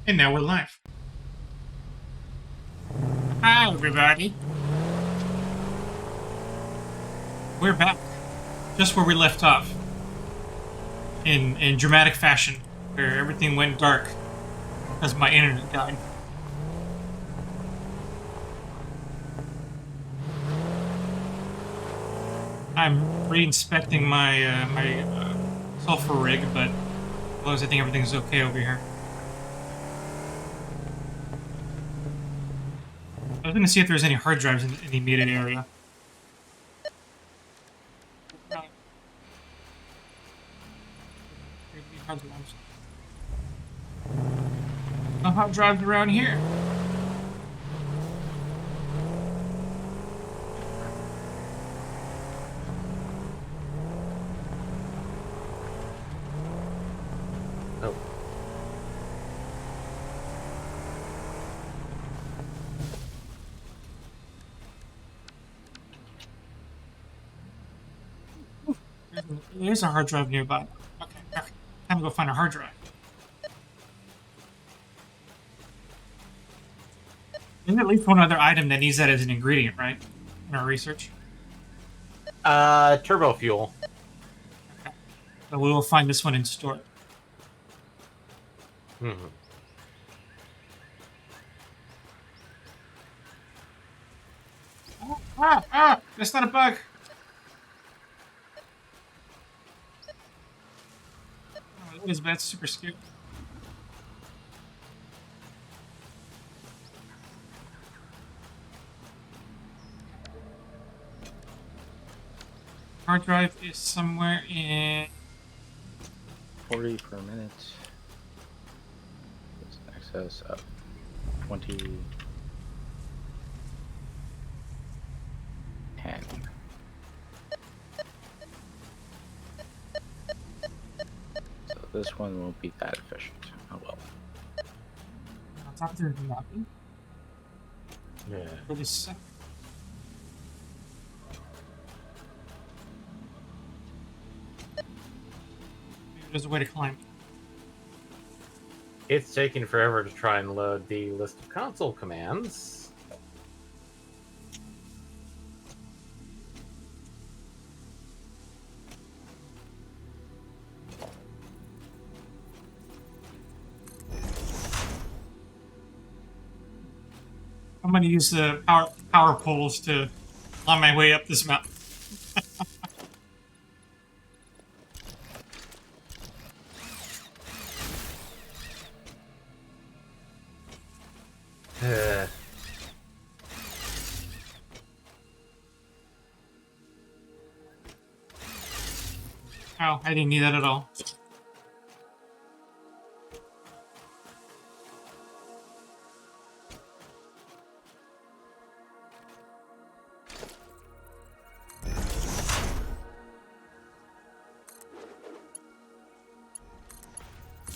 And now we're live. Hi, everybody. We're back. Just where we left off. In dramatic fashion. Where everything went dark. Because my internet died. I'm re-inspecting my sulfur rig, but as long as I think everything's okay over here. I was going to see if there's any hard drives in the immediate area. No hard drives around here. Oh. There's a hard drive nearby. Okay, time to go find a hard drive. There's at least one other item that needs that as an ingredient, right? In our research. Turbo fuel. Okay. So we will find this one in store. Mm-hmm. That's not a bug. Oh, that is bad. Super scary. Hard drive is somewhere in 40 per minute. It's excess of 20. 10. So this one won't be that efficient. Oh well. on top of the nothing. Yeah. For this second. Maybe there's a way to climb. It's taking forever to try and load the list of console commands. I'm going to use the power poles to climb my way up this mountain. Oh, I didn't need that at all.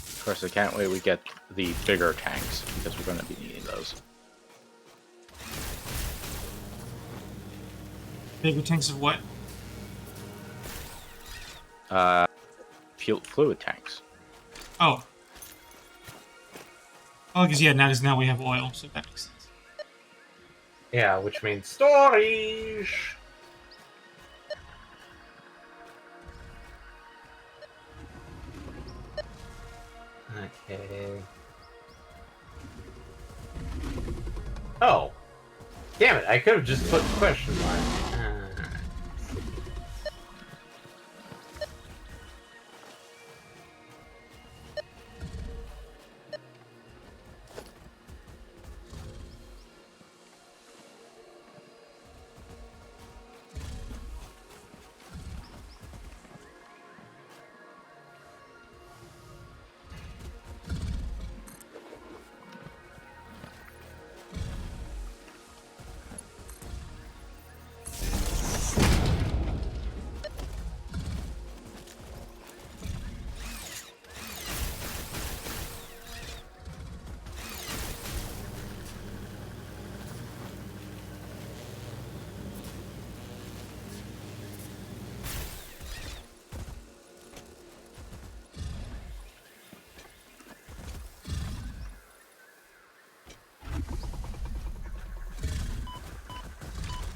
Of course, I can't wait we get the bigger tanks because we're going to be needing those. Bigger tanks of what? Fluid tanks. Oh. Oh, because yeah, now we have oil, so that makes sense. Yeah, which means storage. Okay. Oh. Damn it, I could have just put the question mark.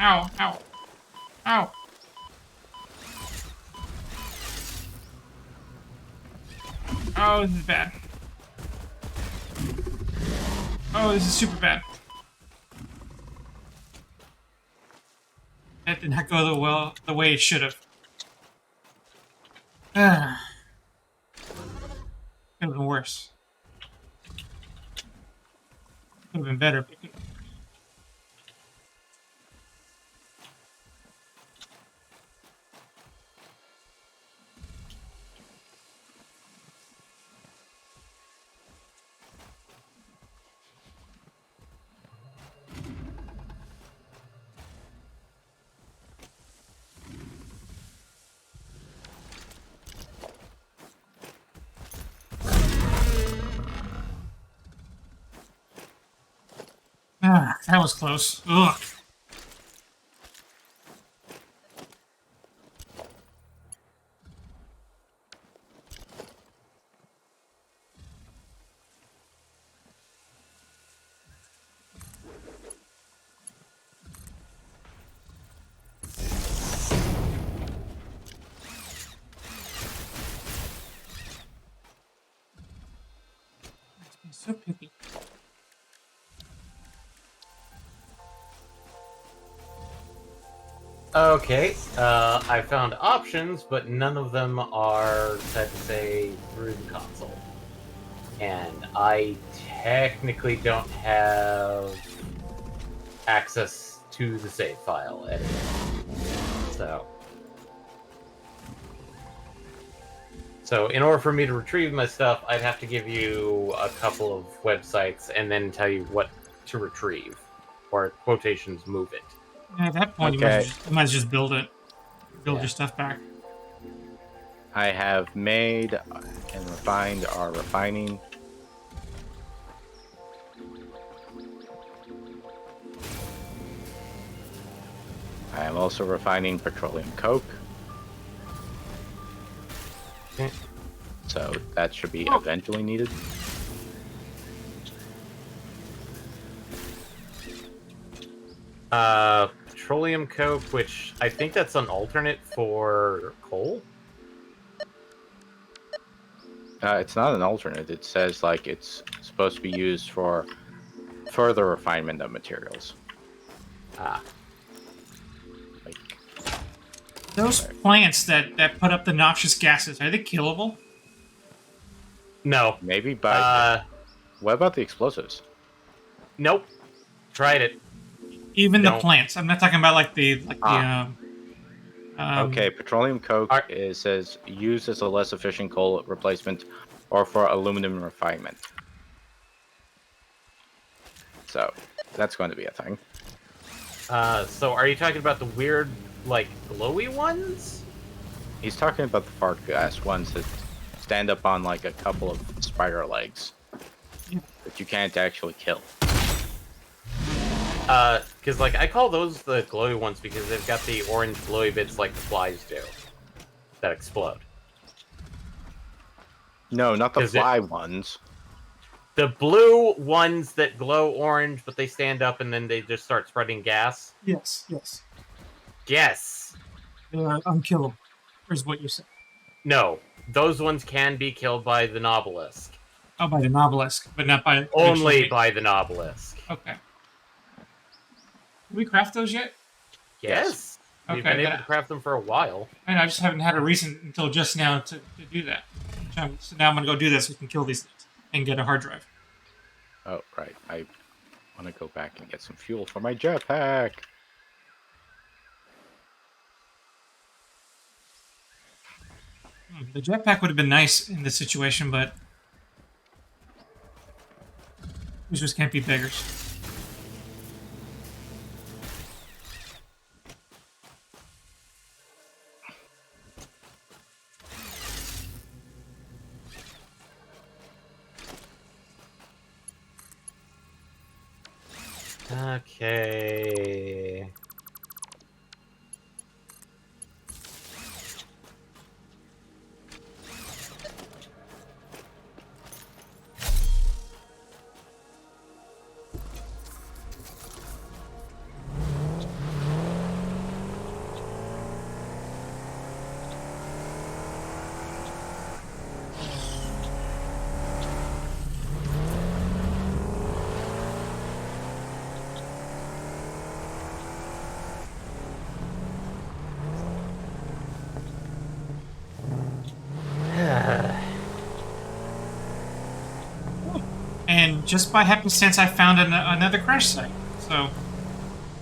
Ow, ow, ow. Oh, this is bad. Oh, this is super bad. That did not go the way it should have. Could have been worse. Could have been better. But that was close. Ugh. It's so picky. Okay, I found options, but none of them are, sad to say, through the console. And I technically don't have access to the save file editor. So in order for me to retrieve my stuff, I'd have to give you a couple of websites and then tell you what to retrieve, or quotations, move it. Yeah, at that point, Okay. you might just build it. Build Yeah. your stuff back. I have made and refined our refining. I am also refining petroleum coke. Okay. So that should be eventually needed. Petroleum coke, which I think that's an alternate for coal. It's not an alternate. It says like it's supposed to be used for further refinement of materials. Ah. Like, Those plants that put up the noxious gases, are they killable? No. maybe by. What about the explosives? Nope. Tried it. Even the Don't. plants. I'm not talking about like the Okay, petroleum coke says used as a less efficient coal replacement or for aluminum refinement. So that's going to be a thing. So are you talking about the weird, like, glowy ones? He's talking about the fart gas ones that stand up on like a couple of spider legs that you can't actually kill. Because, like, I call those the glowy ones because they've got the orange glowy bits like the flies do that explode. No, not the 'Cause fly ones. The blue ones that glow orange, but they stand up and then they just start spreading gas. yes, yes. Yes. Unkillable, is what you're saying. No. Those ones can be killed by the Nobelisk. Oh, by the Nobelisk, but not by... Only by the Nobelisk. Okay. Did we craft those yet? Yes. We've Okay, been able then- to craft them for a while. I just haven't had a reason until just now to do that. So now I'm going to go do this so we can kill these things and get a hard drive. Oh, right. I want to go back and get some fuel for my jetpack. The jetpack would have been nice in this situation, but we just can't be beggars. Okay. And just by happenstance, I found another crash site. So,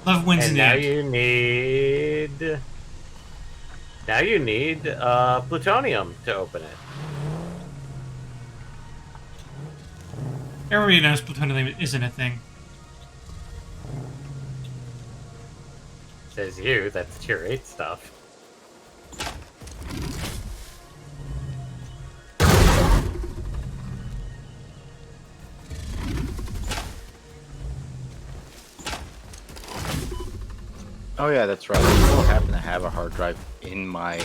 love wins in And the now end. you need... Now you need plutonium to open it. Everybody knows plutonium isn't a thing. Says you, that's tier 8 stuff. Oh yeah, that's right. I still happen to have a hard drive in my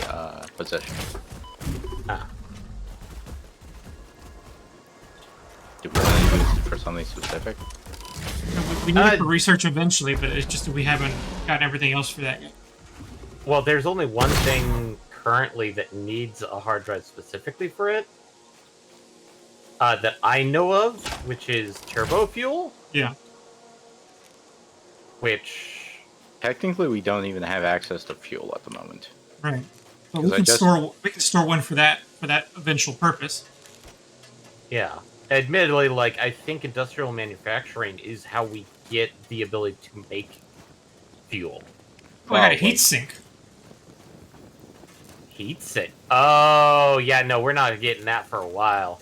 possession. Ah. Do we want to use it for something specific? We need it for research eventually, but it's just that we haven't gotten everything else for that yet. Well, there's only one thing currently that needs a hard drive specifically for it. That I know of, which is turbo fuel, Yeah. which... Technically, we don't even have access to fuel at the moment. Right. But 'Cause we can store one for that eventual purpose. Yeah. Admittedly, like, I think industrial manufacturing is how we get the ability to make fuel. Oh, I got a Well, heat sink. Heat sink. Oh, yeah, no, we're not getting that for a while.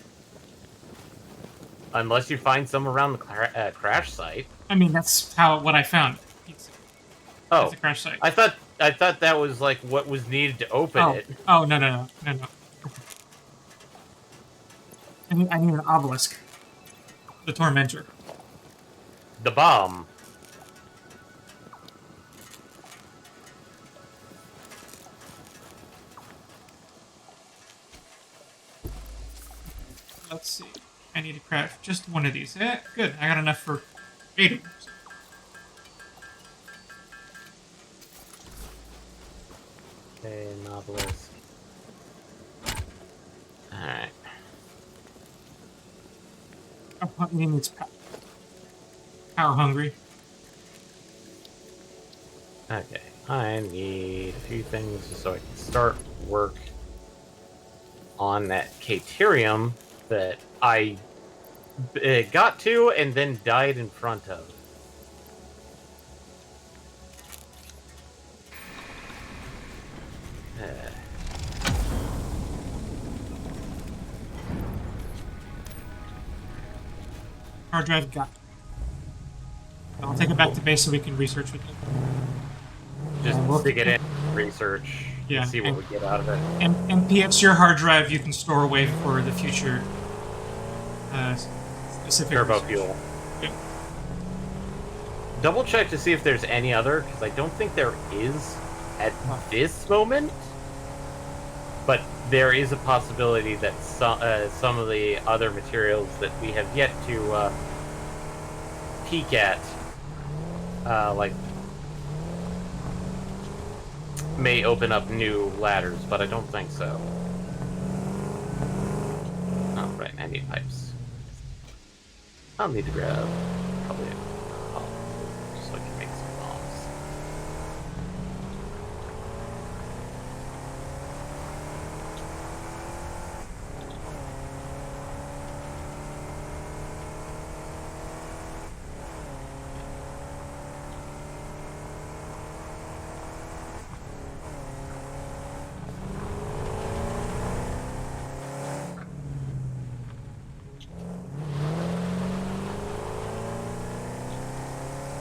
Unless you find some around the crash site. I mean, that's what I found. Heat sink. Oh, That's a crash site. I thought that was like what was needed to open it. Oh, no. I need an obelisk. The Tormentor. The bomb. Let's see. I need to craft just one of these. Yeah, good. I got enough for 8 of them. Okay, novelist. Alright. Oh, he needs power hungry. Okay. I need a few things so I can start work on that Caterium that I got to and then died in front of. Hard drive got. I'll take it back to base so we can research with it. Just we'll stick it in, research, Yeah, and see what and- we get out of it. And MPX, your hard drive, you can store away for the future specific Turbo research. fuel. Yep. Double check to see if there's any other, because I don't think there is at this moment. But there is a possibility that some of the other materials that we have yet to peek at, like, may open up new ladders, but I don't think so. Oh, right, I need pipes. I'll need to grab probably a couple, just so I can make some bombs.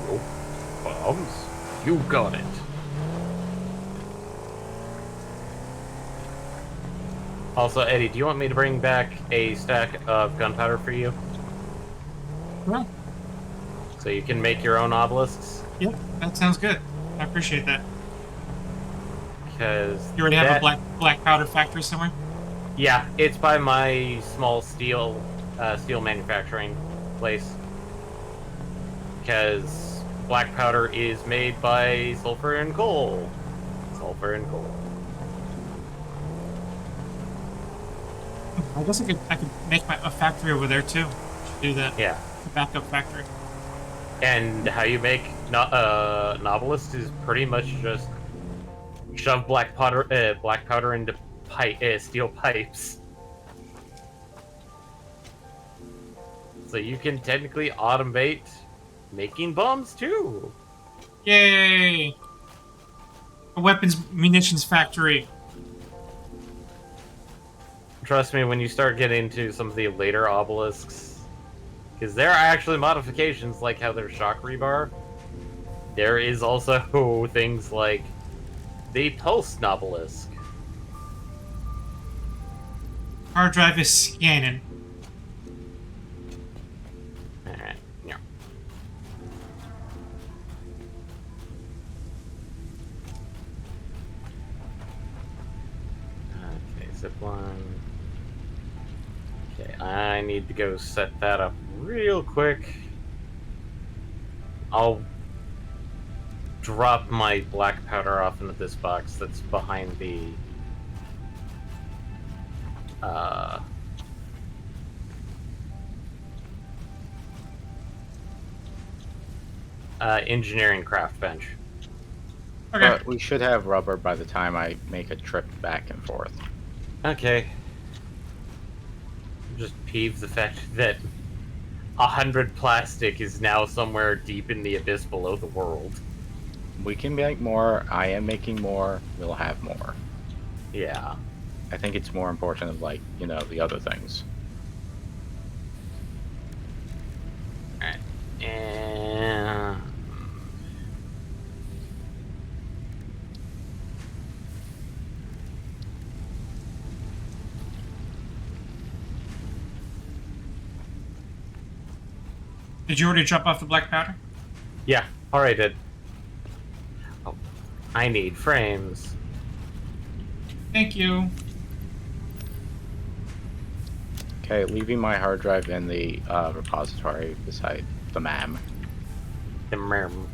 Nope. Bombs? You got it. Also, Eddie, do you want me to bring back a stack of gunpowder for you? Well, So you can make your own obelisks? yep, that sounds good. I appreciate that. Because You already have a black powder factory somewhere? Yeah, it's by my small steel manufacturing place. Because black powder is made by sulfur and coal. Sulfur and coal. I guess I could make a factory over there too. Should do that. Yeah. A backup factory. And how you make novelist is pretty much just shove black powder into steel pipes. So you can technically automate making bombs too. Yay! A weapons munitions factory. Trust me, when you start getting into some of the later obelisks, because there are actually modifications like how there's shock rebar. There is also things like the pulse obelisk. Hard drive is scanning. Alright, yeah. Okay, zipline. Okay, I need to go set that up real quick. I'll drop my black powder off into this box that's behind the engineering craft bench. Okay. But we should have rubber by the time I make a trip back and forth. Okay. Just peeve the fact that 100 plastic is now somewhere deep in the abyss below the world. We can make more. I am making more. We'll have more. Yeah. I think it's more important of, like, you know, the other things. Alright. And... Did you already drop off the black powder? yeah, alright, did. Oh, I need frames. Thank you. Okay, leaving my hard drive in the repository beside the MAM. The merm.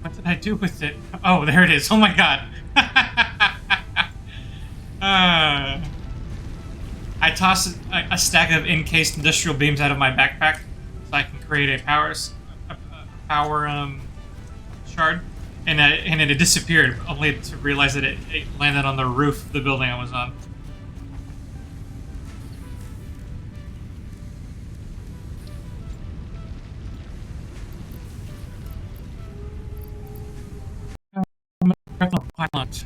What did I do with it? Oh, there it is. Oh my god. I tossed a stack of encased industrial beams out of my backpack so I can create a power shard, and it disappeared. Only to realize that it landed on the roof of the building I was on. Pilot.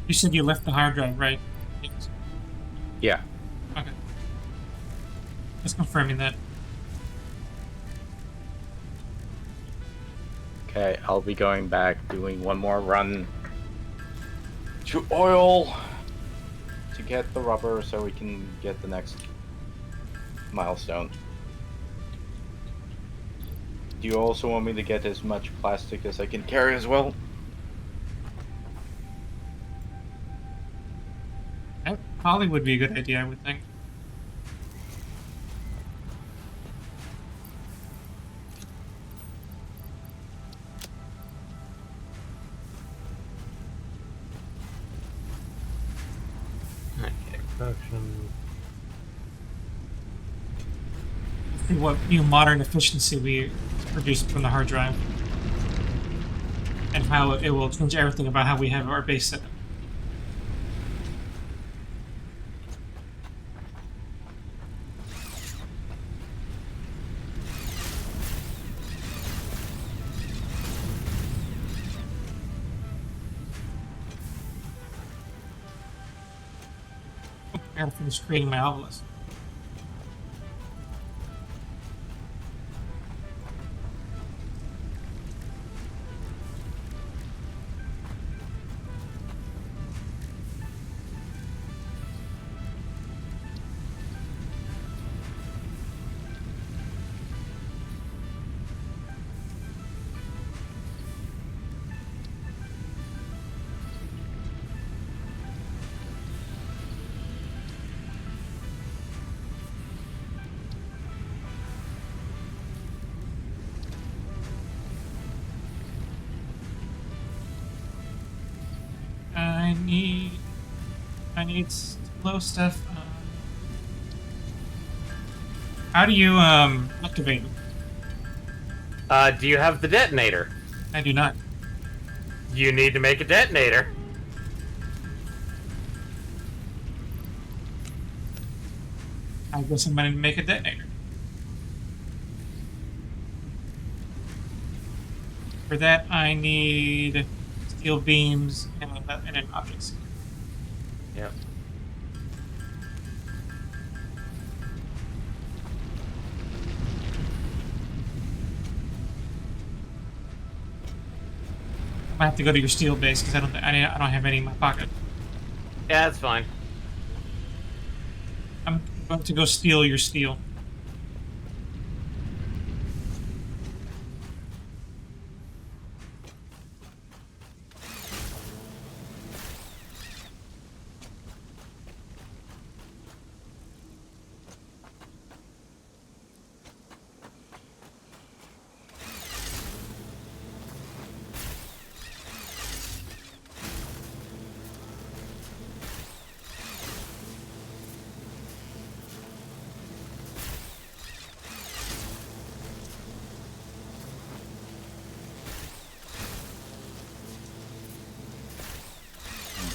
You said you left the hard drive, right? Yes. Yeah. Okay. Just confirming that. Okay, I'll be going back, doing one more run to oil to get the rubber so we can get the next milestone. Do you also want me to get as much plastic as I can carry as well? That probably would be a good idea, I would think. Okay, production. See what new modern efficiency we produced from the hard drive, and how it will change everything about how we have our base set up. I gotta finish creating my obelisk. need low stuff. How do you activate them? Do you have the detonator? I do not. You need to make a detonator. I guess I'm gonna make a detonator. For that, I need steel beams and an object scanner. Yep. I might have to go to your steel base because I don't have any in my pocket. Yeah, that's fine. I'm about to go steal your steel.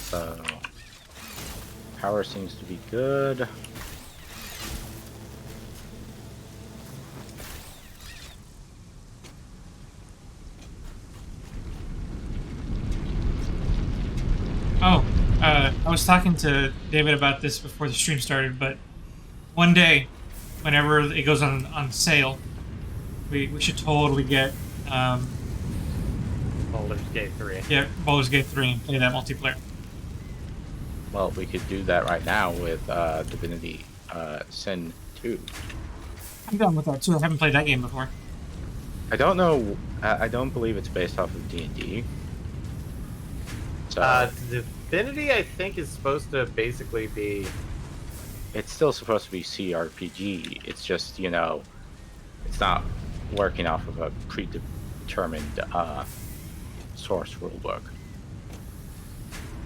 So power seems to be good. Oh, I was talking to David about this before the stream started, but one day, whenever it goes on sale, we should totally get Baldur's Gate 3. yeah, Baldur's Gate 3 and play that multiplayer. Well, we could do that right now with Divinity Sin 2. I'm done with that too. I haven't played that game before. I don't know. I don't believe it's based off of D&D. So Divinity, I think, is supposed to basically be... it's still supposed to be CRPG. It's just, you know, it's not working off of a predetermined source rulebook.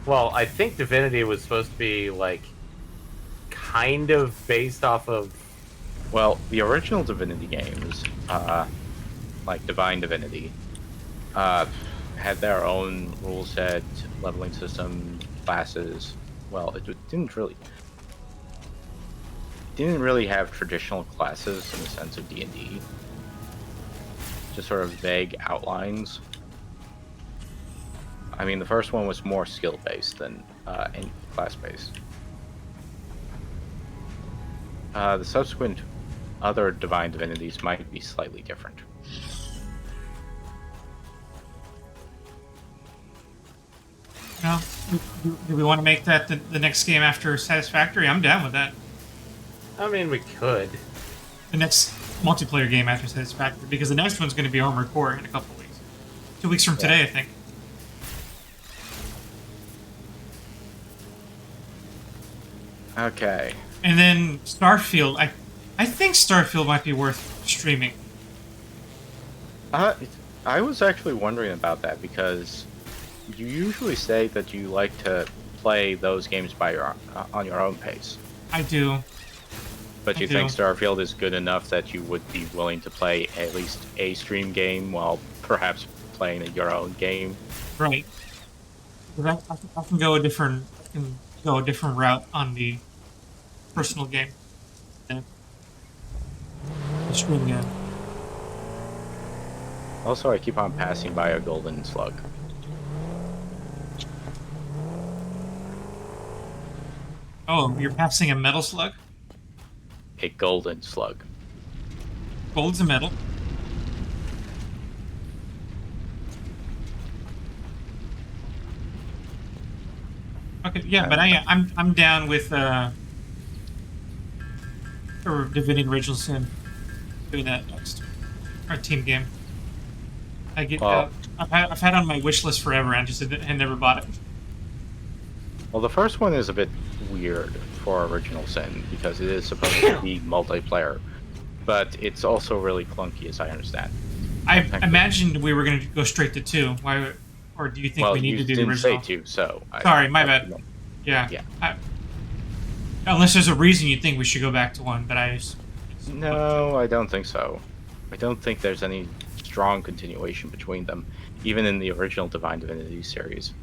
Well, I think Divinity was supposed to be, like, kind of based off of... Well, the original Divinity games, like Divine Divinity, had their own rule set, leveling system, classes. Well, it didn't really have traditional classes in the sense of D&D. Just sort of vague outlines. I mean, the first one was more skill-based than class-based. The subsequent other Divine Divinities might be slightly different. No, do we want to make that the next game after Satisfactory? I'm down with that. I mean, we could. The next multiplayer game after Satisfactory, because the next one's going to be Armored Core in a couple of weeks. 2 weeks from today, I think. Okay. And then Starfield. I think Starfield might be worth streaming. I was actually wondering about that because you usually say that you like to play those games by on your own pace. I do. But you I think do. Starfield is good enough that you would be willing to play at least a stream game while perhaps playing your own game? Right. Because I can go a different route on the personal game than the stream game. Also, I keep on passing by a golden slug. Oh, you're passing a metal slug? A golden slug. Gold's a metal. Okay, yeah, but I'm down with or Divinity Original Sin doing that next. Our team game. Well- I've had it on my wish list forever and just had never bought it. Well, the first one is a bit weird for Original Sin because it is supposed to be multiplayer, but it's also really clunky, as I understand. I imagined we were going to go straight to 2, or or do you think Well, we need you to do the didn't say original? to, so Sorry, my I bad. Yeah. Yeah. Unless there's a reason you think we should go back to one, but I just No, I don't think so. I don't think there's any strong continuation between them, even in the original Divine Divinity series.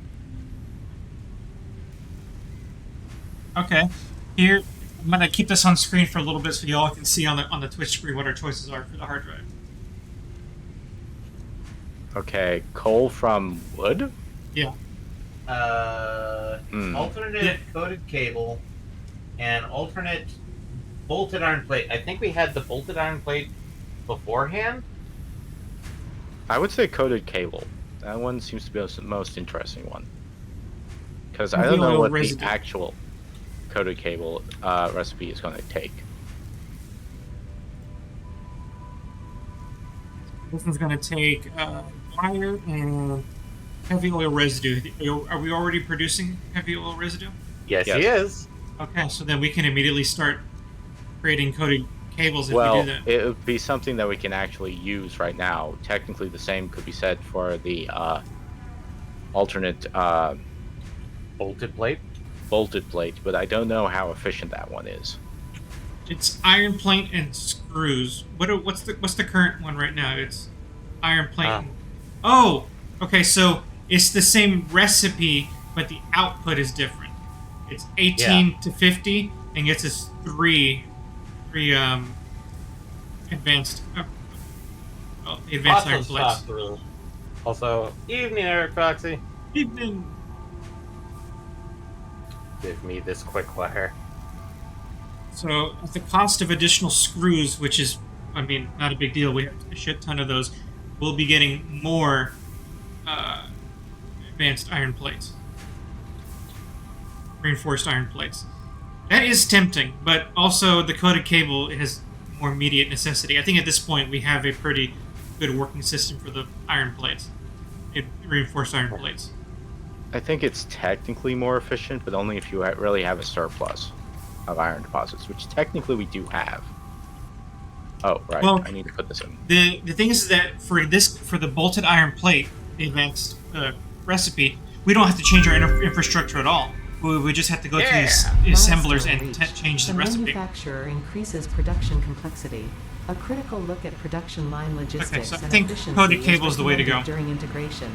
Okay. Here, I'm gonna keep this on screen for a little bit so you all can see on the Twitch screen what our choices are for the hard drive. Okay, coal from wood? Yeah. Alternate Yeah. coated cable and alternate bolted iron plate. I think we had the bolted iron plate beforehand. I would say coated cable. That one seems to be the most interesting one. Because I don't know Oil what residue. the actual coated cable recipe is going to take. This one's gonna take wire and heavy oil residue. Are we already producing heavy oil residue? Yes, Yes. he is. Okay, so then we can immediately start creating coated cables if we Well, do that. it would be something that we can actually use right now. Technically, the same could be said for the alternate Bolted plate. bolted plate, but I don't know how efficient that one is. It's iron plate and screws. What's the current one right now? It's iron plate. Oh, okay. So it's the same recipe, but the output is different. It's 18 to 50 and gets us three advanced the advanced iron plates. Also, evening, Eric Foxy. Evening. Give me this quick wire. So at the cost of additional screws, which is, I mean, not a big deal. We have a shit ton of those. We'll be getting more advanced iron plates, reinforced iron plates. That is tempting, but also the coated cable has more immediate necessity. I think at this point we have a pretty good working system for the iron plates, reinforced iron plates. I think it's technically more efficient, but only if you really have a surplus of iron deposits, which technically we do have. Oh, right. Well, I need to put this in. The thing is that for the bolted iron plate, the advanced recipe, we don't have to change our infrastructure at all. We just have to go to the assemblers and change the recipe. The manufacturer increases production complexity. A critical look at production line logistics so I and think efficiency coated cable is the way to go. recommended during integration.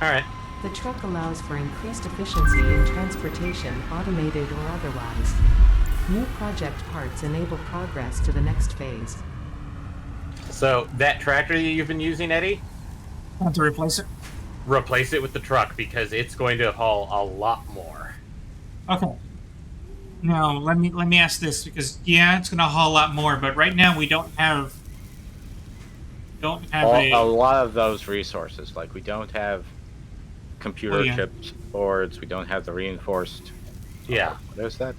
All right. The truck allows for increased efficiency in transportation, automated or otherwise. New project parts enable progress to the next phase. So that tractor that you've been using, Eddie, Want to replace it? replace it with the truck because it's going to haul a lot more. Okay. Now let me ask this because it's going to haul a lot more, but right now we don't have A lot of those resources, like we don't have computer chips, boards, we don't have the reinforced. Yeah. What is that?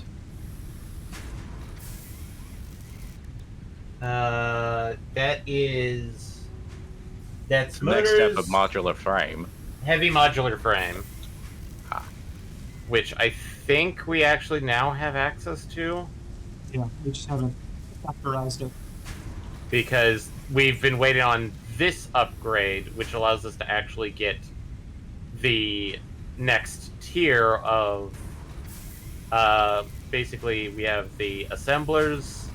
That's The next motors, step of modular frame. heavy modular frame, Ah. which I think we actually now have access to Yeah, we just haven't factorized it. because we've been waiting on this upgrade, which allows us to actually get the next tier of basically we have the assemblers,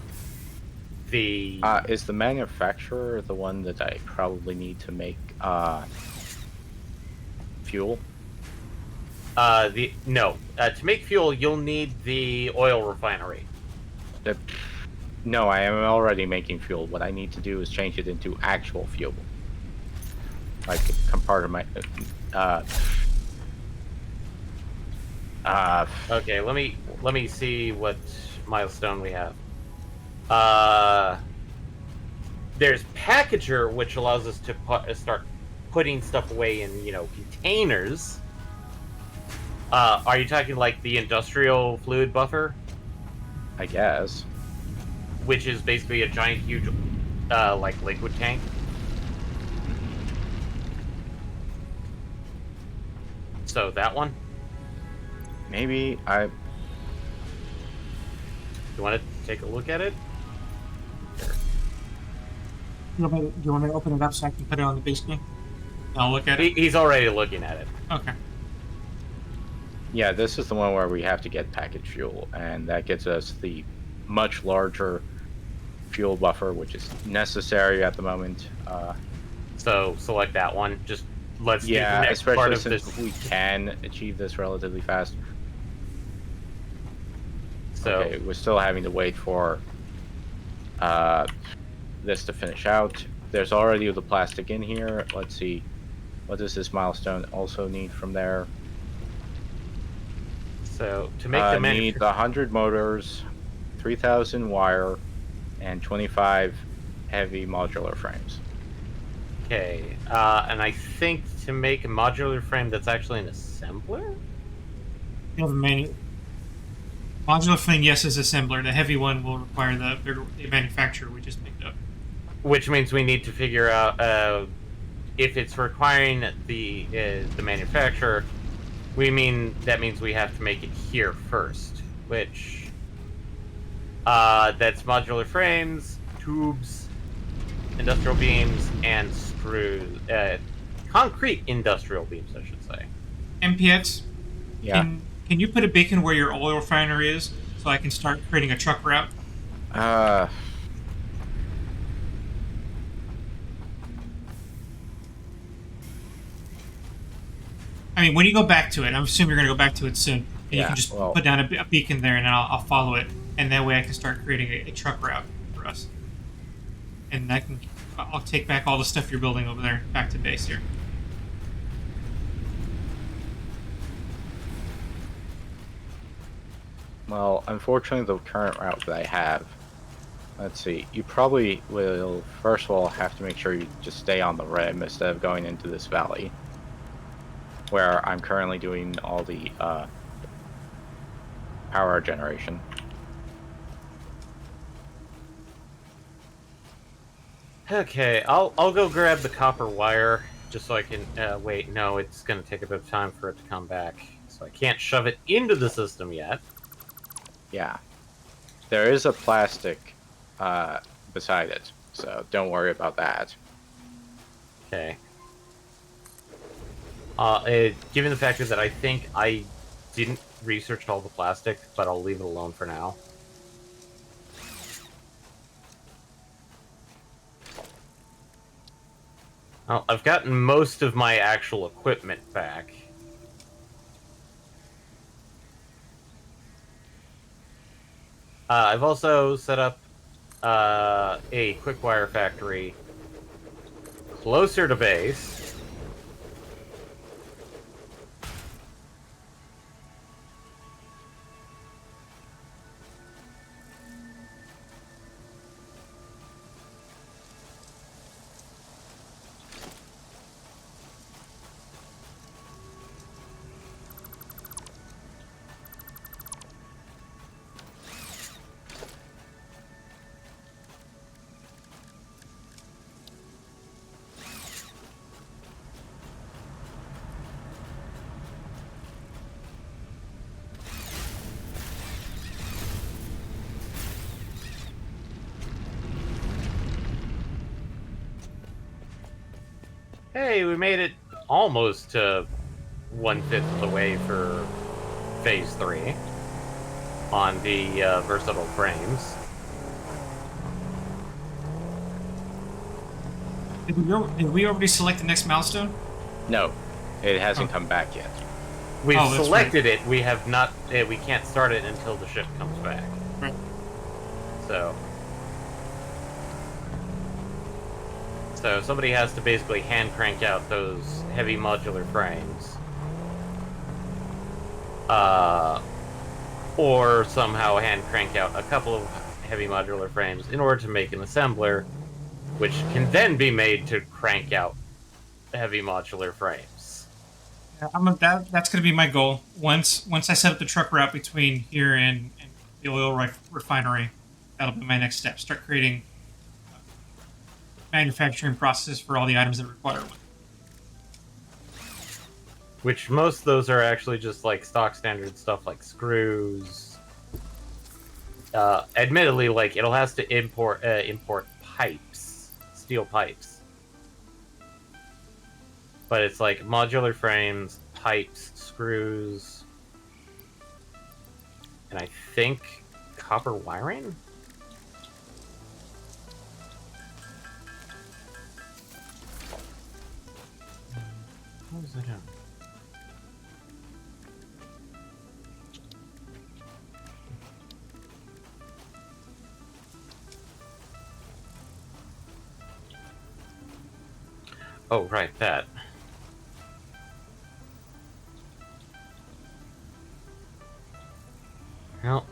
the Is the manufacturer the one that I probably need to make fuel? to make fuel you'll need the oil refinery. No, I am already making fuel. What I need to do is change it into actual fuel. Like compartment. Okay, let me see what milestone we have. There's packager, which allows us to start putting stuff away in containers. Are you talking like the industrial fluid buffer, I guess. which is basically a giant, huge, like liquid tank? So that one. Maybe I. You want to take a look at it? Do you want me to open it up so I can put it on the base game? I'll look at it. He's already looking at it. Okay. Yeah, this is the one where we have to get package fuel, and that gets us the much larger fuel buffer, which is necessary at the moment. So select that one. Just let's do the Yeah, next part especially of since this. we can achieve this relatively fast. So Okay, we're still having to wait for this to finish out. There's already the plastic in here. Let's see. What does this milestone also need from there? So to make the Need 100 motors, 3,000 wire, and 25 heavy modular frames. Okay, and I think to make a modular frame that's actually an assembler. You have a modular frame, yes, is assembler. The heavy one will require the manufacturer we just picked up. Which means we need to figure out if it's requiring the manufacturer. That means we have to make it here first. Which that's modular frames, tubes, industrial beams, and screws. Concrete industrial beams, I should say. MPX, Yeah. can you put a beacon where your oil refinery is so I can start creating a truck route? I mean, when you go back to it, I'm assuming you're going to go back to it soon, and you Yeah, can just well- put down a beacon there, and then I'll follow it, and that way I can start creating a truck route for us. And I'll take back all the stuff you're building over there back to base here. Well, unfortunately, the current route that I have. Let's see. You probably will, first of all, have to make sure you just stay on the rim instead of going into this valley, where I'm currently doing all the power generation. Okay, I'll go grab the copper wire just so I can wait. No, it's going to take a bit of time for it to come back, so I can't shove it into the system yet. Yeah. There is a plastic beside it, so don't worry about that. Okay. Given the fact that I think I didn't research all the plastic, but I'll leave it alone for now. Well, I've gotten most of my actual equipment back. I've also set up a quick wire factory closer to base. Hey, we made it almost to 1/5 of the way for Phase 3 on the versatile frames. Did we already select the next milestone? No, it hasn't come back yet. We've Oh, that's selected it. We have not. We can't start it until the ship comes back. Right. So somebody has to basically hand crank out those heavy modular frames, or somehow hand crank out a couple of heavy modular frames in order to make an assembler, which can then be made to crank out heavy modular frames. That's going to be my goal. Once I set up the truck route between here and the oil refinery, that'll be my next step. Start creating manufacturing processes for all the items that require one. Which most of those are actually just like stock standard stuff like screws. Admittedly, like it'll has to import pipes, steel pipes. But it's like modular frames, pipes, screws, and I think copper wiring? What is that doing? Oh, right, that. Well,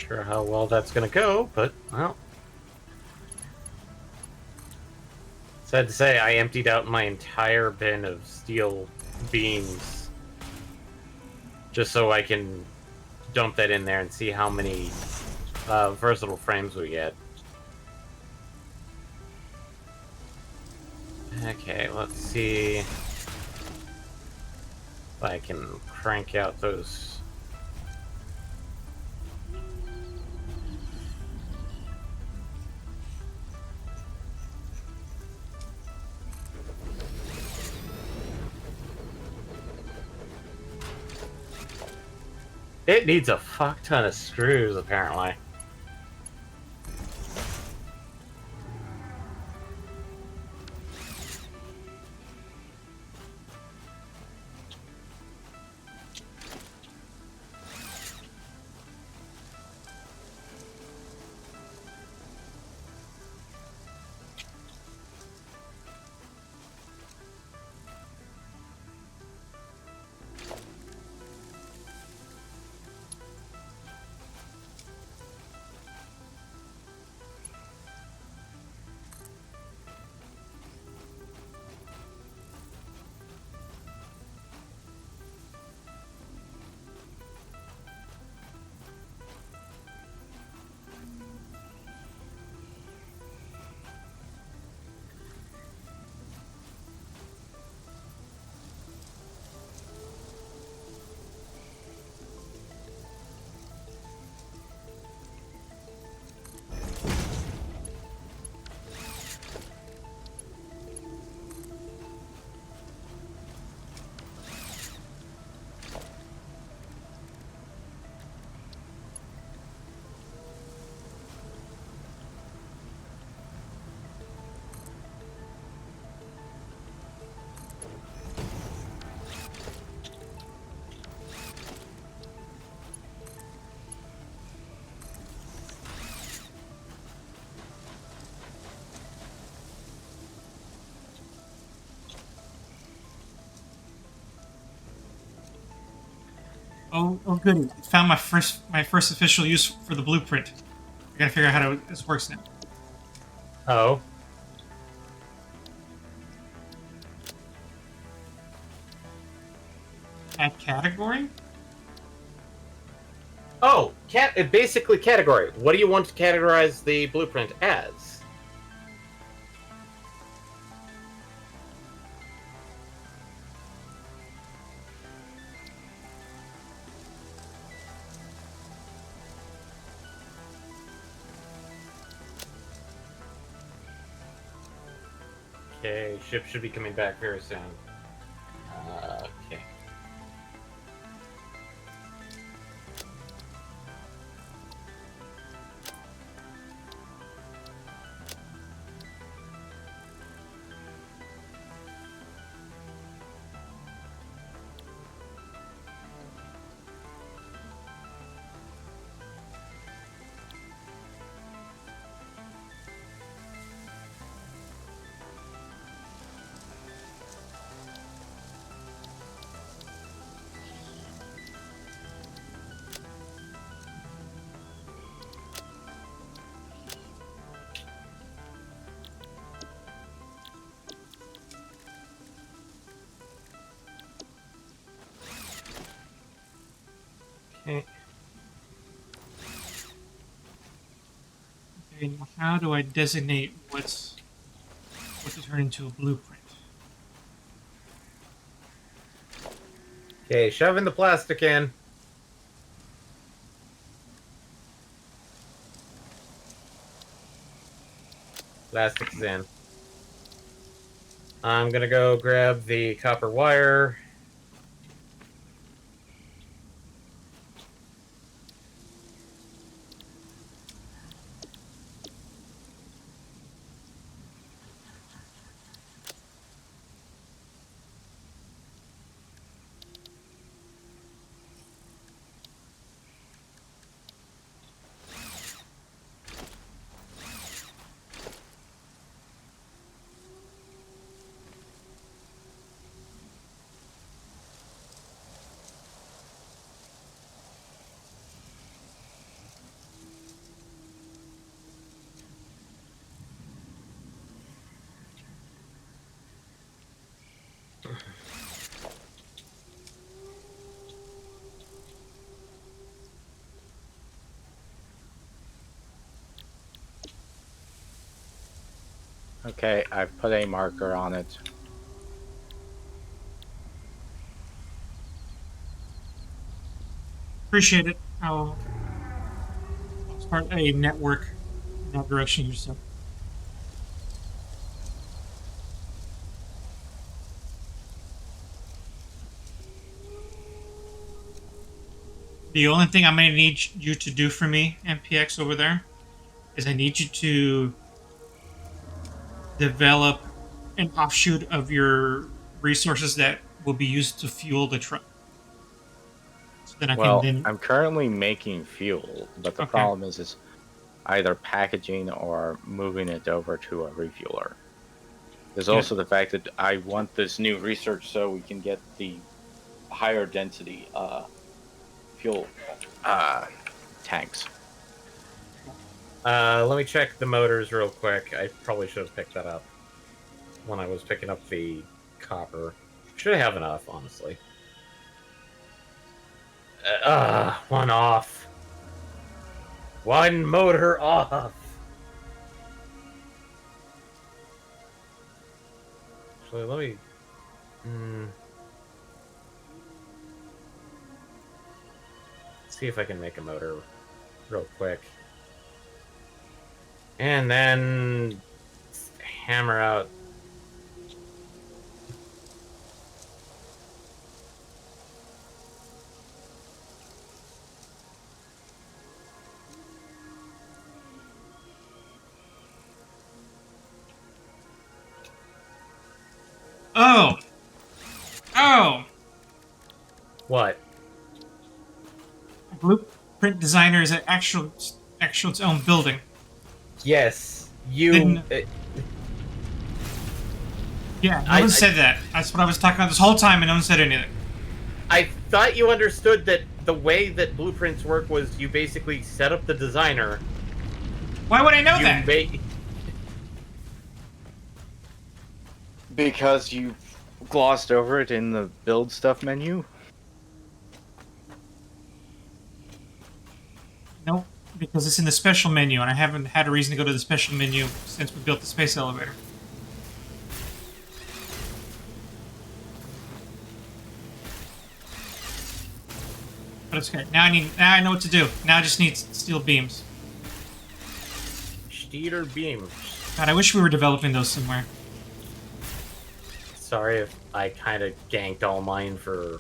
sure how well that's gonna go, but, well. Sad to say, I emptied out my entire bin of steel beams just so I can dump that in there and see how many versatile frames we get. Okay, let's see if I can crank out those. It needs a fuck ton of screws, apparently. Oh, good. Found my first official use for the blueprint. I gotta figure out how this works now. Oh. Add category? Oh, basically category. What do you want to categorize the blueprint as? Okay, ship should be coming back very soon. Okay. Okay, now how do I designate what to turn into a blueprint? Okay, shoving the plastic in. Plastic's in. I'm gonna go grab the copper wire. Okay, I've put a marker on it. Appreciate it. I'll start a network in that direction here. So the only thing I'm going to need you to do for me, MPX over there, is I need you to develop an offshoot of your resources that will be used to fuel the truck. So then I can Well, then. I'm currently making fuel, but the Okay. problem is either packaging or moving it over to a refueler. There's Yeah. also the fact that I want this new research so we can get the higher density fuel tanks. Let me check the motors real quick. I probably should have picked that up when I was picking up the copper. Should have enough, honestly. One off. One motor off. Actually, let me... see if I can make a motor real quick. And then hammer out. Oh! What? Blueprint designer is an actual its own building. Yes, you. Didn't- Yeah, no one said that. That's what I was talking about this whole time, and no one said anything. I thought you understood that the way that blueprints work was you basically set up the designer. Why would I know You that? make. Because you glossed over it in the build stuff menu? Nope, because it's in the special menu, and I haven't had a reason to go to the special menu since we built the space elevator. But it's okay. Now I know what to do. Now I just need steel beams. Steeder beam. God, I wish we were developing those somewhere. Sorry if I kind of ganked all mine for.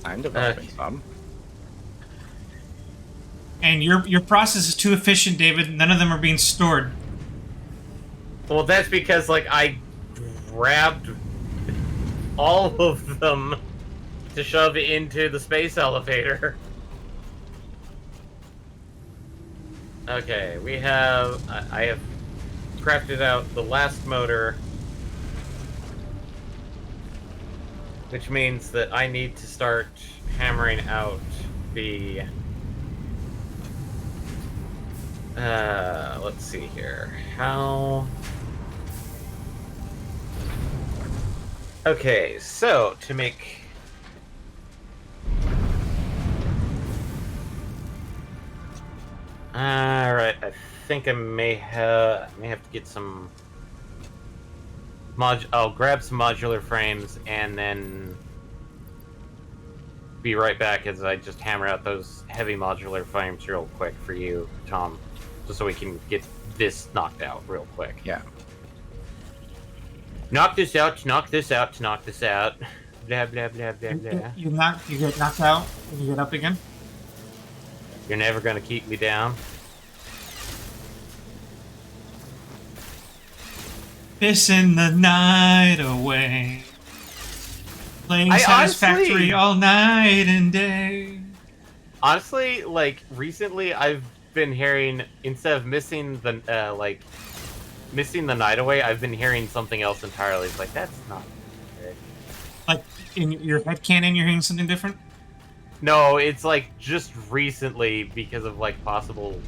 I'm developing some. And your process is too efficient, David. None of them are being stored. Well, that's because like I grabbed all of them to shove into the space elevator. Okay, we have. I have crafted out the last motor, which means that I need to start hammering out the. Let's see here. How. Okay, so to make. Alright. what? I think I may have to get some I'll grab some modular frames and then be right back as I just hammer out those heavy modular frames real quick for you, Tom, just so we can get this knocked out real quick. Yeah. Knock this out to knock this out to knock this out. Blah blah blah blah blah. You get knocked out and you get up again. You're never gonna keep me down. Pissing the night away. Playing Satisfactory all night and day. Honestly, like recently, I've been hearing instead of missing the missing the night away, I've been hearing something else entirely. It's like that's not good. Like in your head canon, you're hearing something different. No, it's like just recently because of like possible,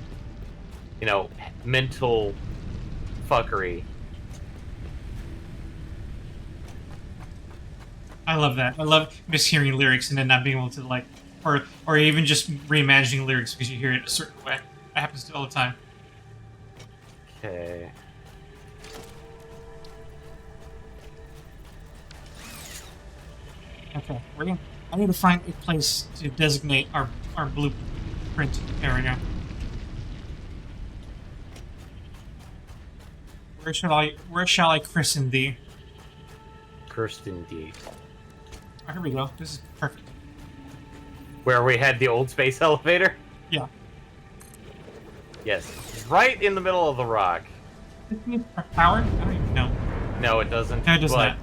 mental fuckery. I love that. I love mishearing lyrics and then not being able to like, or even just reimagining lyrics because you hear it a certain way. That happens to all the time. Okay. Okay, I need to find a place to designate our blueprint. There we go. Where shall I christen thee? Kirsten D. Oh, here we go. This is perfect. Where we had the old space elevator? Yeah. Yes. Right in the middle of the rock. Does it need power? I don't even know. No, it doesn't. No, it does but not.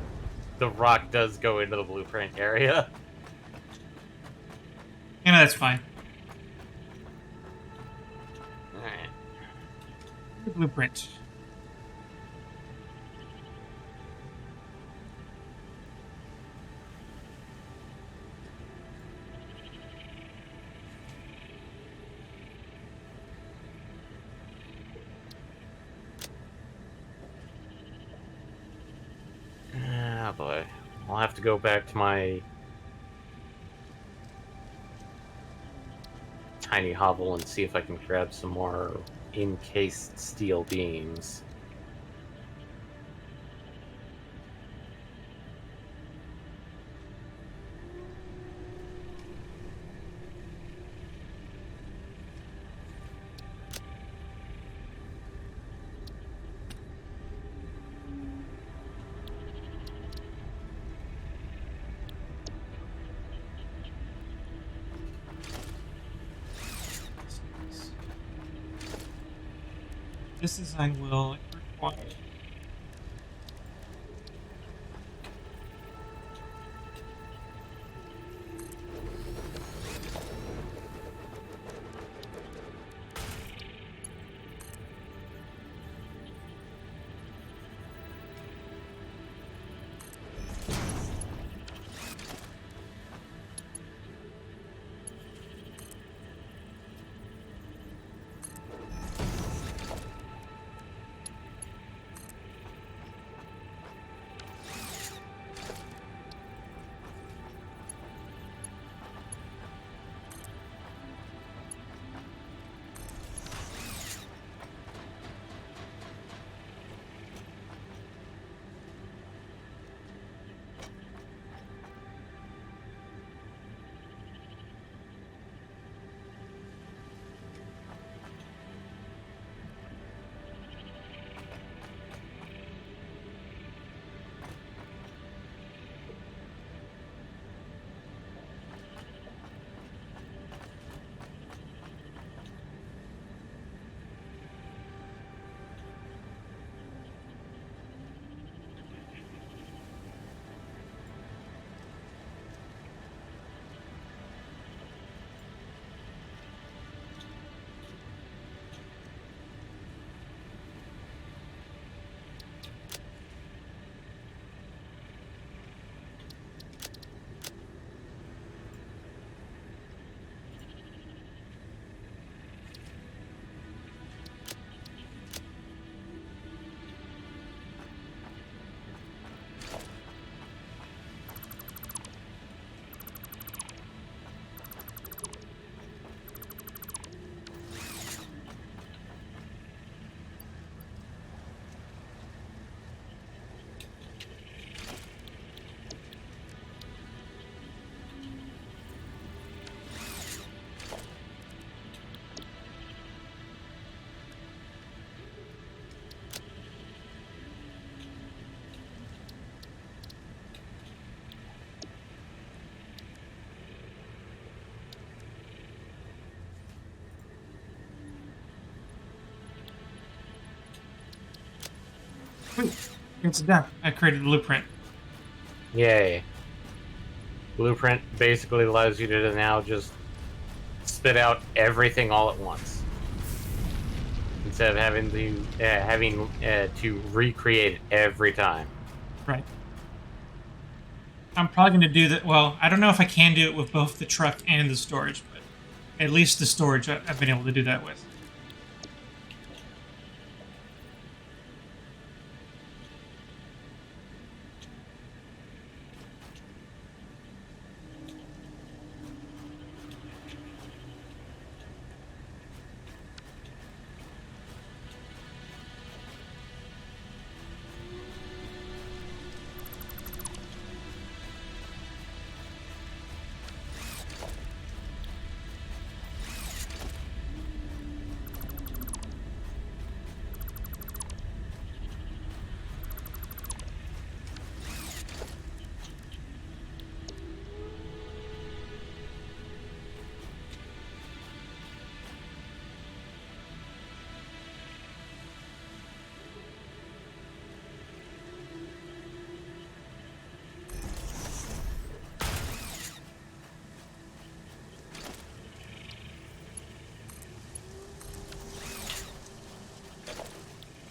The rock does go into the blueprint area. You know, that's fine. Alright. The blueprint. Ah, boy. I'll have to go back to my tiny hovel and see if I can grab some more encased steel beams. This design will require. Sweet. It's done. I created a blueprint. Yay. Blueprint basically allows you to now just spit out everything all at once, instead of having to recreate it every time. Right. I'm probably going to do that. Well, I don't know if I can do it with both the truck and the storage, but at least the storage I've been able to do that with.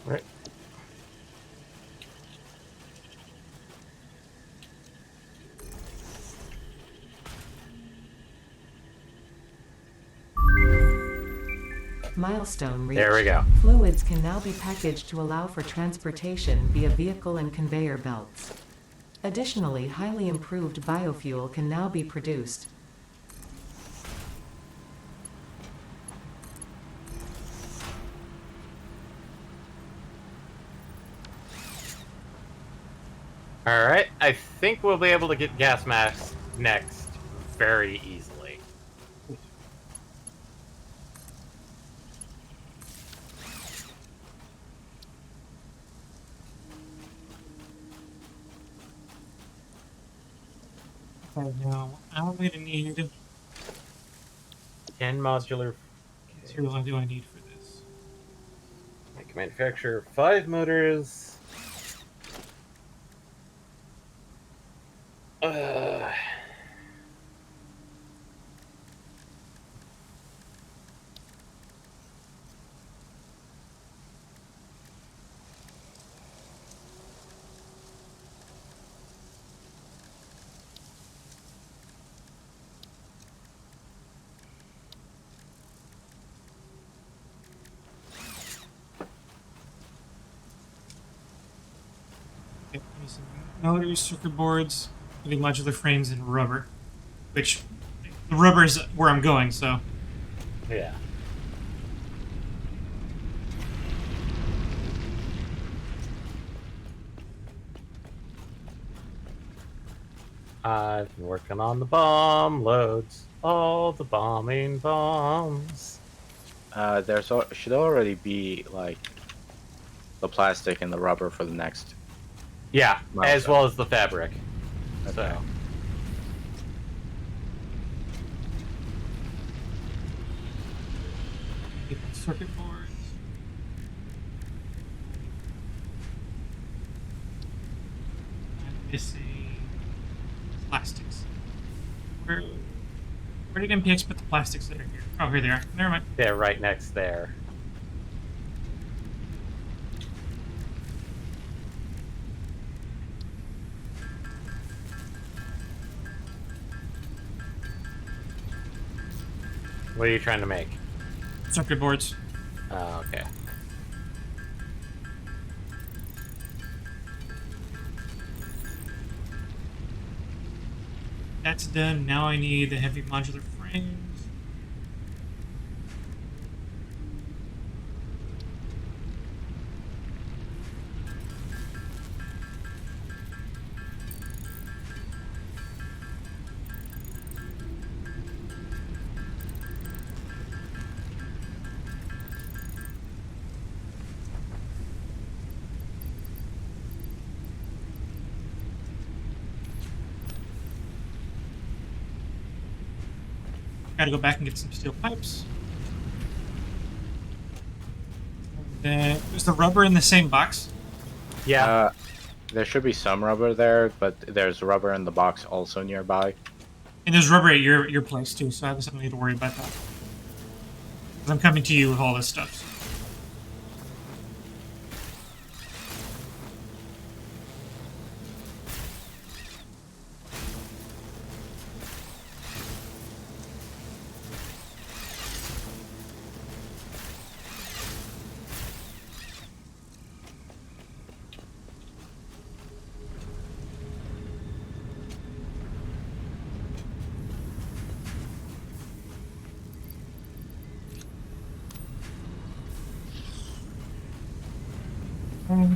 Right. Milestone reached. There we go. Fluids can now be packaged to allow for transportation via vehicle and conveyor belts. Additionally, highly improved biofuel can now be produced. Alright, I think we'll be able to get gas masks next very easily. Okay, now I'm going to need... 10 modular. What material do I need for this? I can manufacture 5 motors. Uh, Okay, I need some motors, circuit boards, the modular frames, and rubber. Which, the rubber is where I'm going, so... yeah. I've been working on the bomb loads. All the bombing bombs. Should already be like the plastic and the rubber for the next. Yeah, Milestone. as well as the fabric. Okay. So. Get the circuit boards. I'm missing plastics. Where did MPX put the plastics that are here? Oh, here they are. Never mind. They're right next there. What are you trying to make? Circuit boards. Oh, okay. That's done. Now I need the heavy modular frames. Gotta go back and get some steel pipes. And then, was the rubber in the same box? Yeah. There should be some rubber there, but there's rubber in the box also nearby. And there's rubber at your place too, so I guess I don't need to worry about that. 'Cause I'm coming to you with all this stuff. So.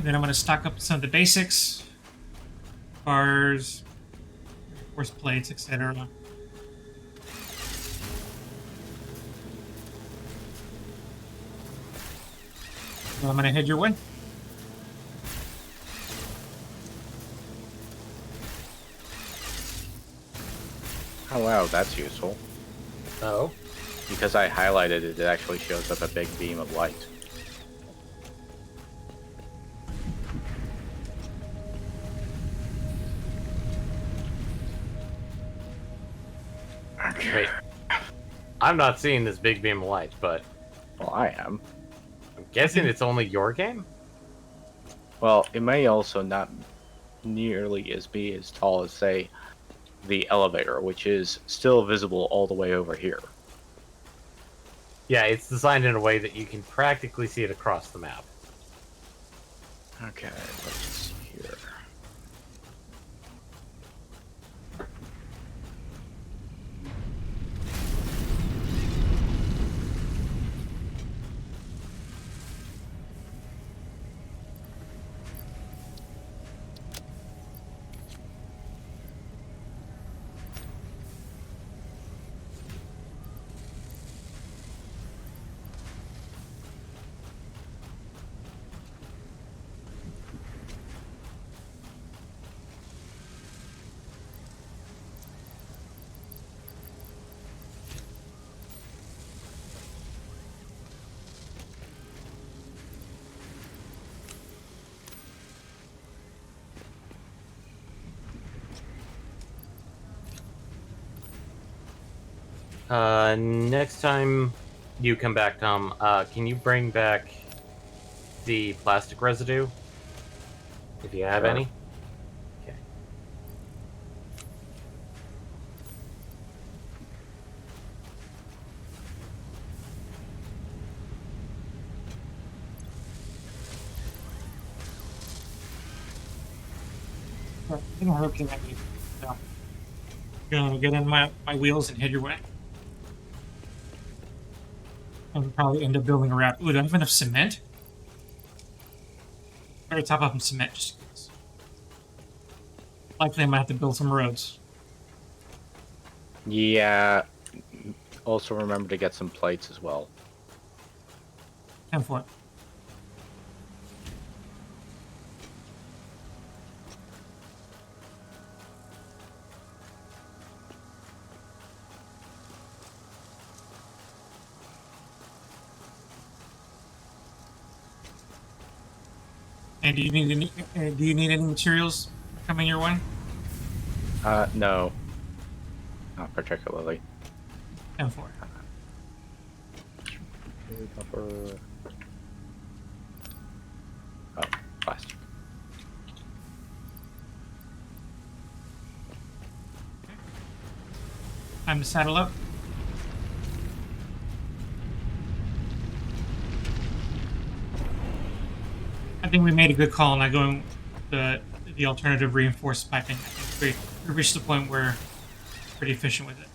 Then I'm going to stock up some of the basics. Bars, force plates, etc. So I'm going to head your way. Oh wow, that's useful. Oh. Because I highlighted it, it actually shows up a big beam of light. Wait. I'm not seeing this big beam of light, but Well, I am. I'm guessing it's only your game? Well, it may also not nearly be as tall as, say, the elevator, which is still visible all the way over here. Yeah, it's designed in a way that you can practically see it across the map. Okay, let's see here. Next time you come back, Tom, can you bring back the plastic residue? If you have Sure. any? Okay. I think I'm hoping I need. So, gonna get in my wheels and head your way. And probably end up building a raft. Ooh, do I have enough cement? Better top up some cement just in case. Likely I might have to build some roads. Yeah. Also remember to get some plates as well. 10 for it. And do you need any materials coming your way? No. Not particularly. 10 for it. Buffer. Oh, plastic. Time to saddle up. I think we made a good call not going the alternative reinforced piping. I think we reached the point where we're pretty efficient with it.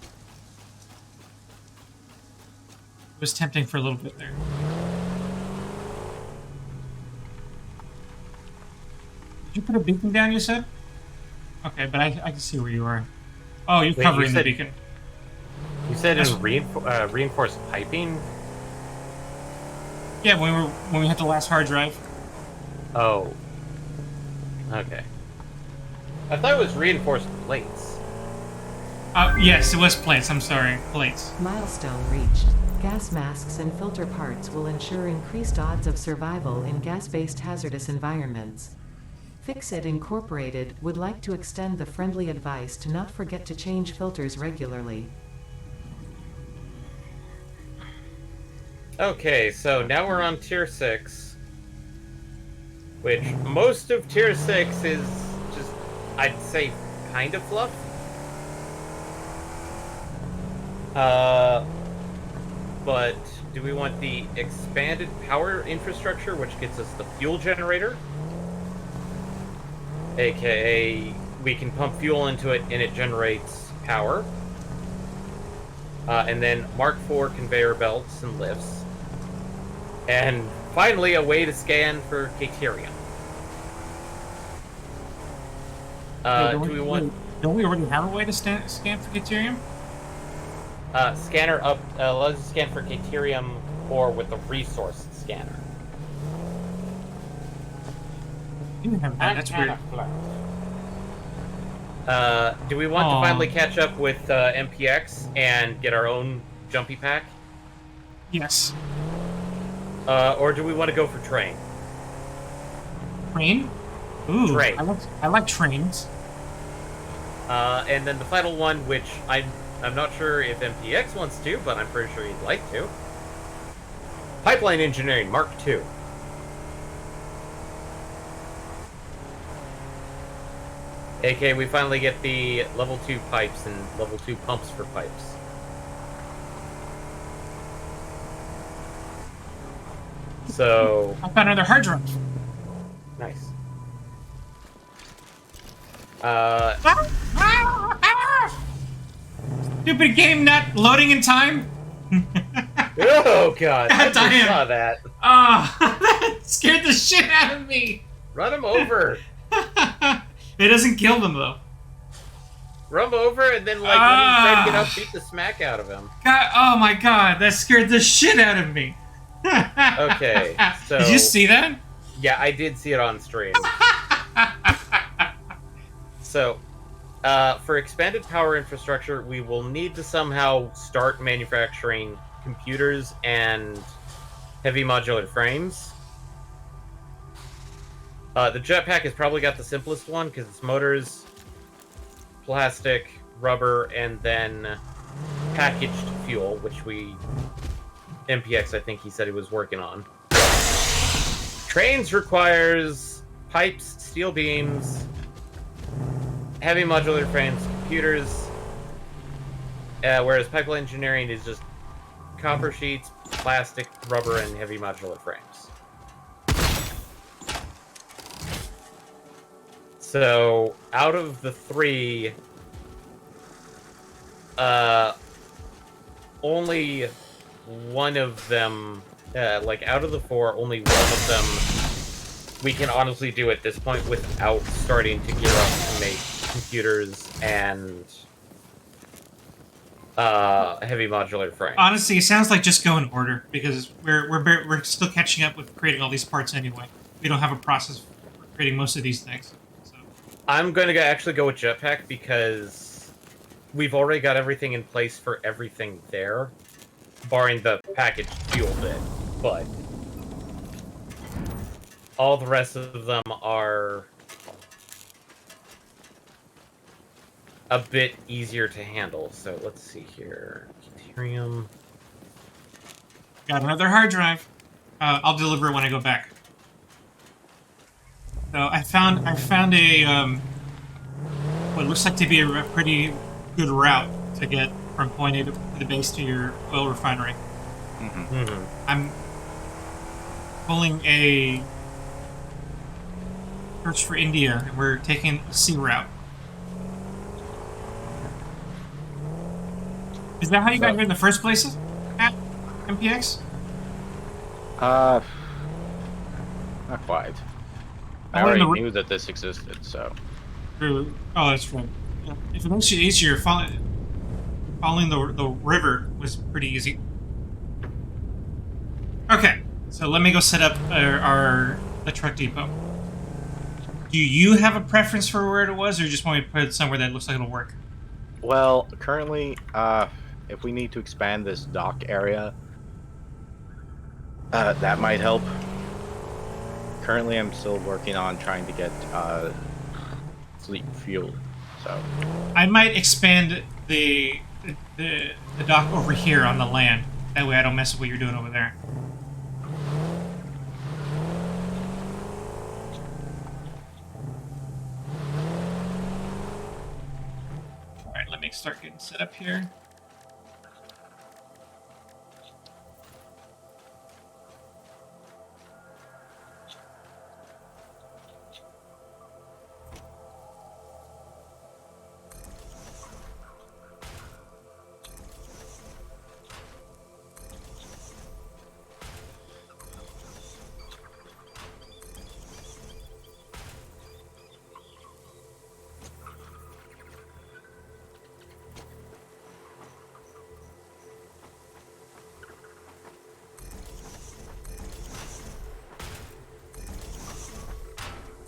It was tempting for a little bit there. Did you put a beacon down, you said? Okay, but I can see where you are. Oh, you're Wait, covering you the said- beacon. You said That's- in reinforced piping? Yeah, when we had the last hard drive. Oh. Okay. I thought it was reinforced plates. Yes, it was plates. I'm sorry, plates. Milestone reached. Gas masks and filter parts will ensure increased odds of survival in gas-based hazardous environments. Fixit Incorporated would like to extend the friendly advice to not forget to change filters regularly. Okay, so now we're on tier 6. Which, most of tier 6 is just, I'd say, kind of fluff. But do we want the expanded power infrastructure, which gets us the fuel generator? AKA, we can pump fuel into it and it generates power. And then Mark IV conveyor belts and lifts. And finally, a way to scan for Caterium. Do we want... Don't we already have a way to scan for Caterium? Scanner up, allows you to scan for Caterium or with the resource scanner. You have that. That's weird. Do we want to finally catch up with MPX and get our own jumpy pack? Yes. Or do we want to go for train? Train? Ooh, Train. I like trains. And then the final one, which I'm not sure if MPX wants to, but I'm pretty sure he'd like to. Pipeline Engineering Mark II. AK, we finally get the level 2 pipes and level 2 pumps for pipes. So... I found another hard drive. Nice. Stupid game not loading in time. Oh god, I God just damn. saw that. Oh, that scared the shit out of me. Run him over. It doesn't kill them though. Run him over and then, like, when he's ready to get up, beat the smack out of him. God, oh my god, that scared the shit out of me. Okay, so... Did you see that? Yeah, I did see it on stream. So, for expanded power infrastructure, we will need to somehow start manufacturing computers and heavy modular frames. The jetpack has probably got the simplest one, because it's motors, plastic, rubber, and then packaged fuel, which MPX, I think he said he was working on. Trains requires pipes, steel beams, heavy modular frames, computers, whereas pipeline engineering is just copper sheets, plastic, rubber, and heavy modular frames. So, out of the 3, only one of them, out of the 4, only one of them we can honestly do at this point without starting to gear up to make computers and heavy modular frames. Honestly, it sounds like just go in order because we're still catching up with creating all these parts anyway. We don't have a process for creating most of these things. So. I'm going to actually go with jetpack because we've already got everything in place for everything there, barring the packaged fuel bit. But all the rest of them are a bit easier to handle. So let's see here. Deuterium. Got another hard drive. I'll deliver it when I go back. So I found a what looks like to be a pretty good route to get from point A to the base to your oil refinery. Mm-hmm. Mm-hmm. I'm pulling a search for India, and we're taking a sea route. Is that how you got here in the first place at MPX? Not quite. I Oh, already in the- knew that this existed, so... Really? Oh, that's right. Yeah. If it makes it easier, following the river was pretty easy. Okay, so let me go set up the truck depot. Do you have a preference for where it was, or you just want me to put it somewhere that looks like it'll work? Well, currently, if we need to expand this dock area, that might help. currently I'm still working on trying to get fleet fuel. So I might expand the dock over here on the land. That way I don't mess with what you're doing over there. All right, let me start getting set up here.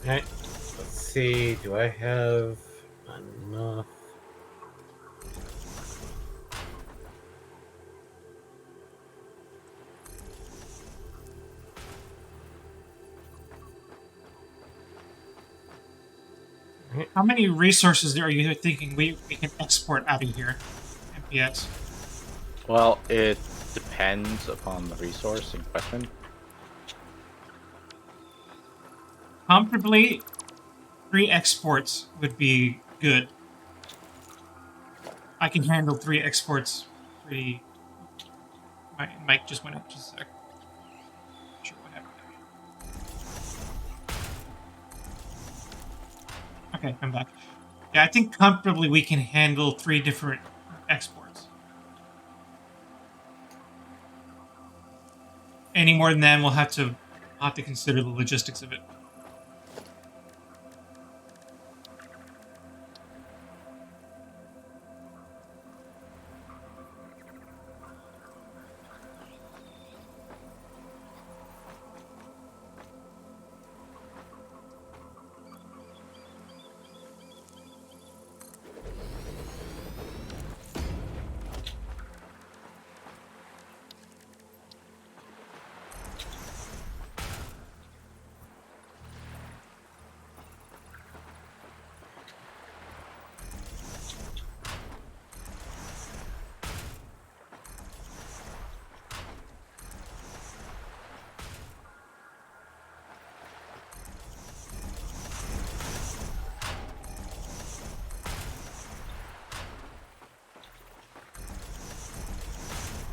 Alright, let's see. Do I have enough? How many resources are you thinking we can export out of here? MPS. well, it depends upon the resource in question. Comfortably, 3 exports would be good. I can handle 3 exports pretty. Mike just went up just a sec. Not sure what happened there. Okay, I'm back. Yeah, I think comfortably we can handle 3 different exports. Any more than that, we'll have to consider the logistics of it.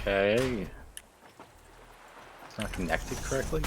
Okay. It's not connected correctly.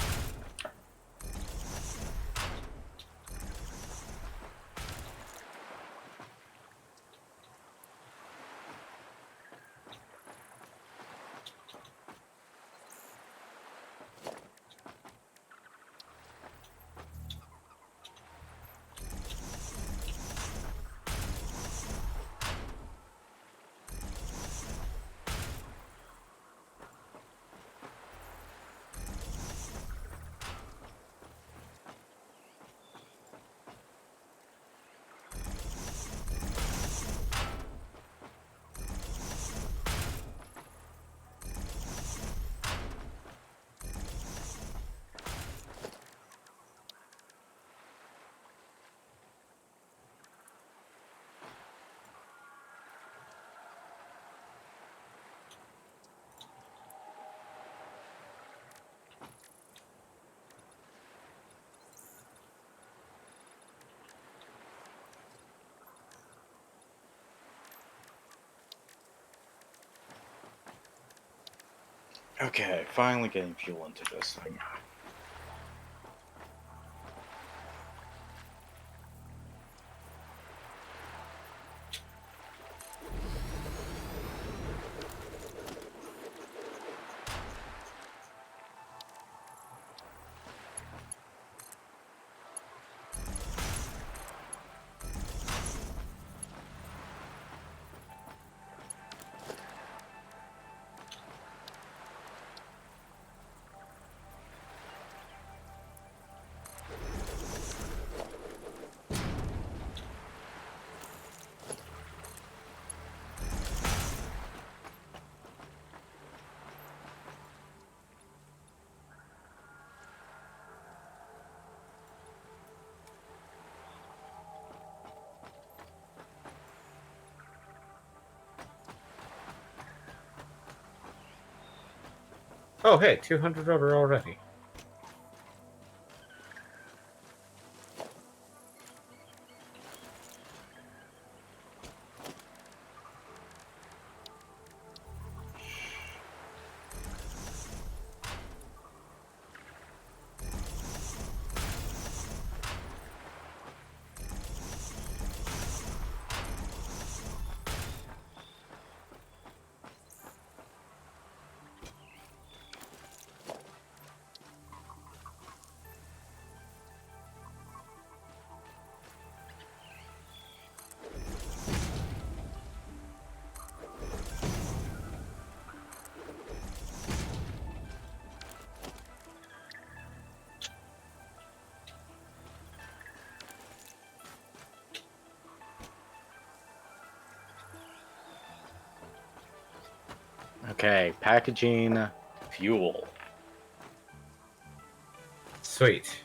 Okay, finally getting fuel into this thing. Oh, hey, 200 rubber already. Okay, packaging, fuel. Sweet.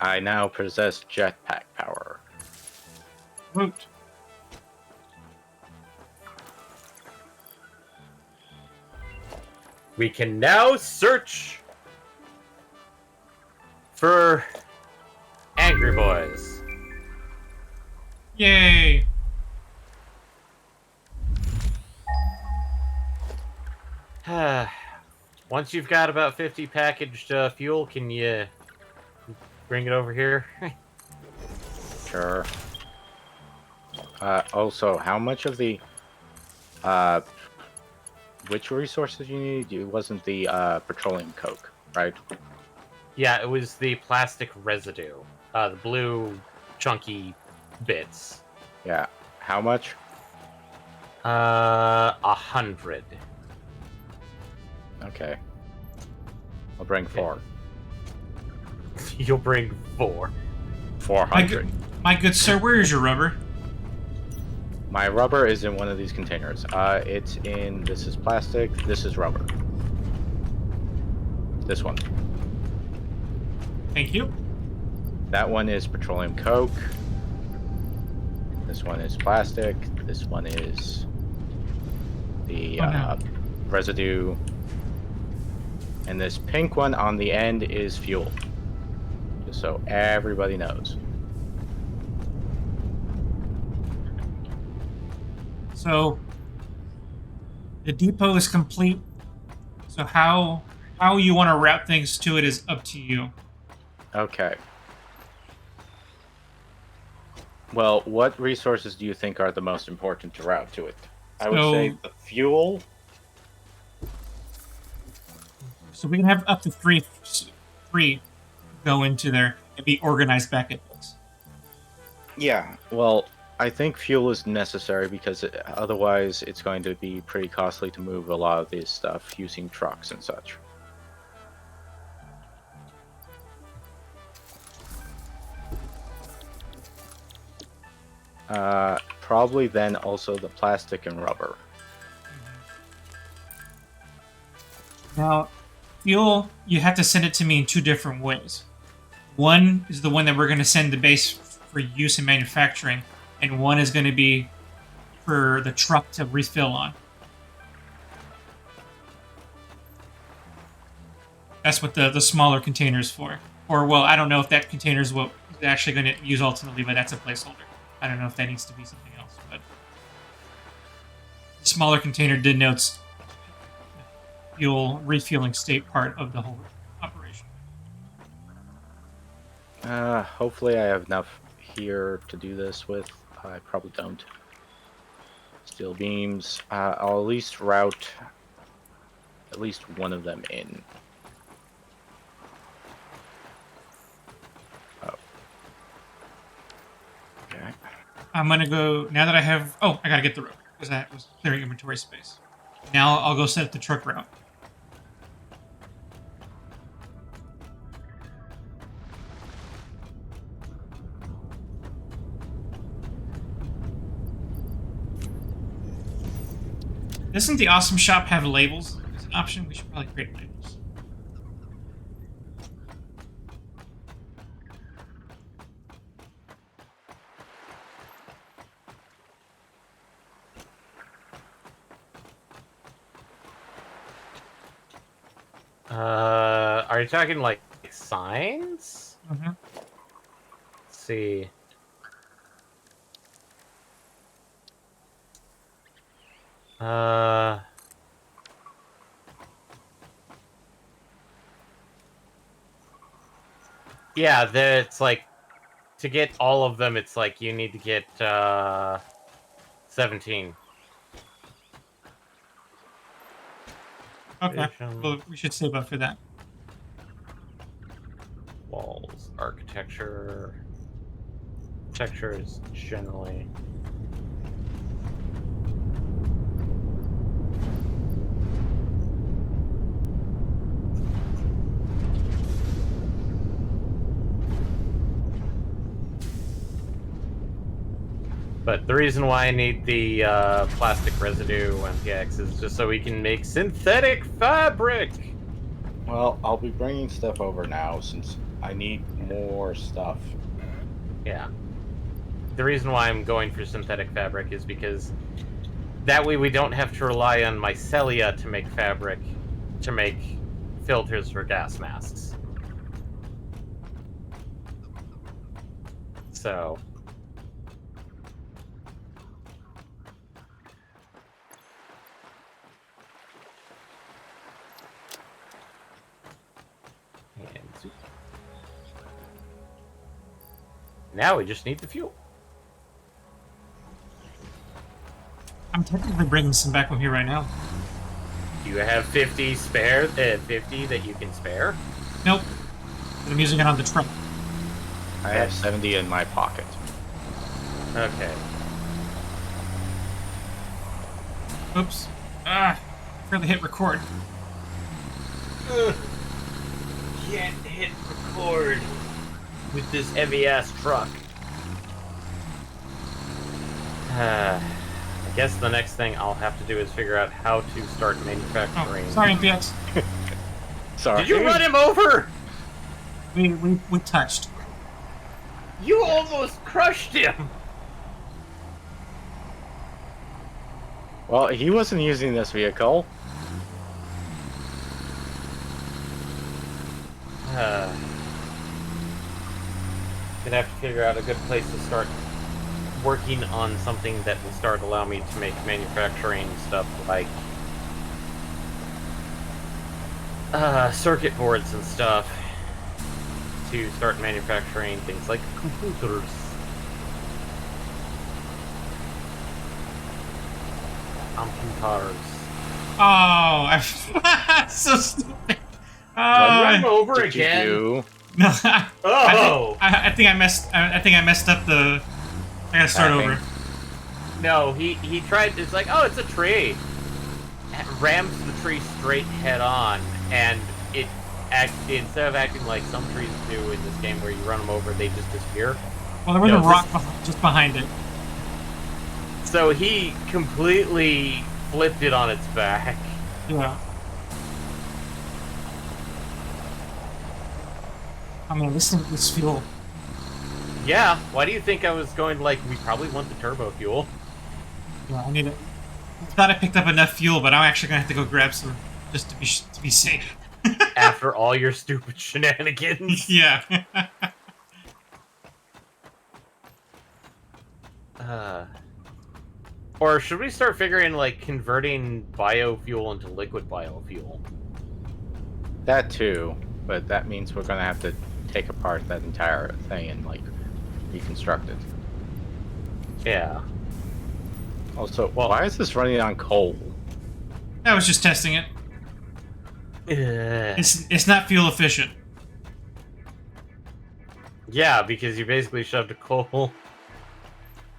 I now possess jetpack power. Woot. We can now search for angry boys. Yay! Once you've got about 50 packaged fuel, can you bring it over here? Sure. Also, how much of the which resources you need? It wasn't the petroleum coke, right? Yeah, it was the plastic residue. The blue chunky bits. Yeah. How much? 100. Okay. I'll bring 4. You'll bring 4. 400. My good sir, where is your rubber? My rubber is in one of these containers. It's in. This is plastic. This is rubber. This one. Thank you. That one is petroleum coke. This one is plastic. This one is the Oh, no. residue. And this pink one on the end is fuel. Just so everybody knows. So the depot is complete. So how you want to route things to it is up to you. Okay. Well, what resources do you think are the most important to route to it? I would say the fuel. So we can have up to three go into there and be organized back at this. Yeah. Well, I think fuel is necessary because otherwise it's going to be pretty costly to move a lot of this stuff using trucks and such. Probably then also the plastic and rubber. Now, fuel, you have to send it to me in 2 different ways. One is the one that we're going to send to base for use in manufacturing, and one is going to be for the truck to refill on. That's what the smaller container is for. Or, well, I don't know if that container is what they're actually going to use ultimately, but that's a placeholder. I don't know if that needs to be something else, but the smaller container denotes fuel refueling state part of the whole operation. Hopefully I have enough here to do this with. I probably don't. Steel beams. I'll at least route at least one of them in. Oh. Okay. I'm gonna go now that I have. Oh, I gotta get the rope because that was clearing inventory space. Now I'll go set up the truck route. Doesn't the awesome shop have labels as an option? We should probably create labels. Are you talking like signs? Mm-hmm. Let's see. Uh. Yeah, it's like to get all of them. It's like you need to get 17. Okay. Vision, Well, we should save up for that. walls, architecture. Architecture is generally. But the reason why I need the plastic residue MPX is just so we can make synthetic fabric! Well, I'll be bringing stuff over now since I need more stuff. Yeah. The reason why I'm going for synthetic fabric is because that way we don't have to rely on mycelia to make fabric, to make filters for gas masks. So... And zoop. Now we just need the fuel. I'm technically bringing some back with me right now. Do you have 50 spare? 50 that you can spare? Nope. I'm using it on the truck. I have 70 in my pocket. Okay. Oops. Ah. Really hit record. Can't hit record with this heavy ass truck. I guess the next thing I'll have to do is figure out how to start manufacturing. Oh, sorry, MPX. Sorry. Did you run him over? We touched. You almost crushed him. Well, he wasn't using this vehicle. Gonna have to figure out a good place to start working on something that will start allowing me to make manufacturing stuff like circuit boards and stuff to start manufacturing things like computers. Computers. Oh, I so stupid. Run over Did again. you do? No. Oh I think I messed. I think I messed up the. I gotta start Tapping. over. no, he tried. It's like, oh, it's a tree. Rams the tree straight head on, and instead of acting like some trees do in this game, where you run them over, they just disappear. Well, there was No, a rock just behind it. So he completely flipped it on its back. Yeah. I mean, this fuel. Yeah. Why do you think I was going like? We probably want the turbo fuel. Yeah, I need it. I thought I picked up enough fuel, but I'm actually gonna have to go grab some just to be safe. After all your stupid shenanigans. Yeah. Or should we start figuring like converting biofuel into liquid biofuel? That too, but that means we're gonna have to take apart that entire thing and like reconstruct it. Yeah. Also, why is this running on coal? I was just testing it. It's not fuel efficient. Yeah, because you basically shoved a coal.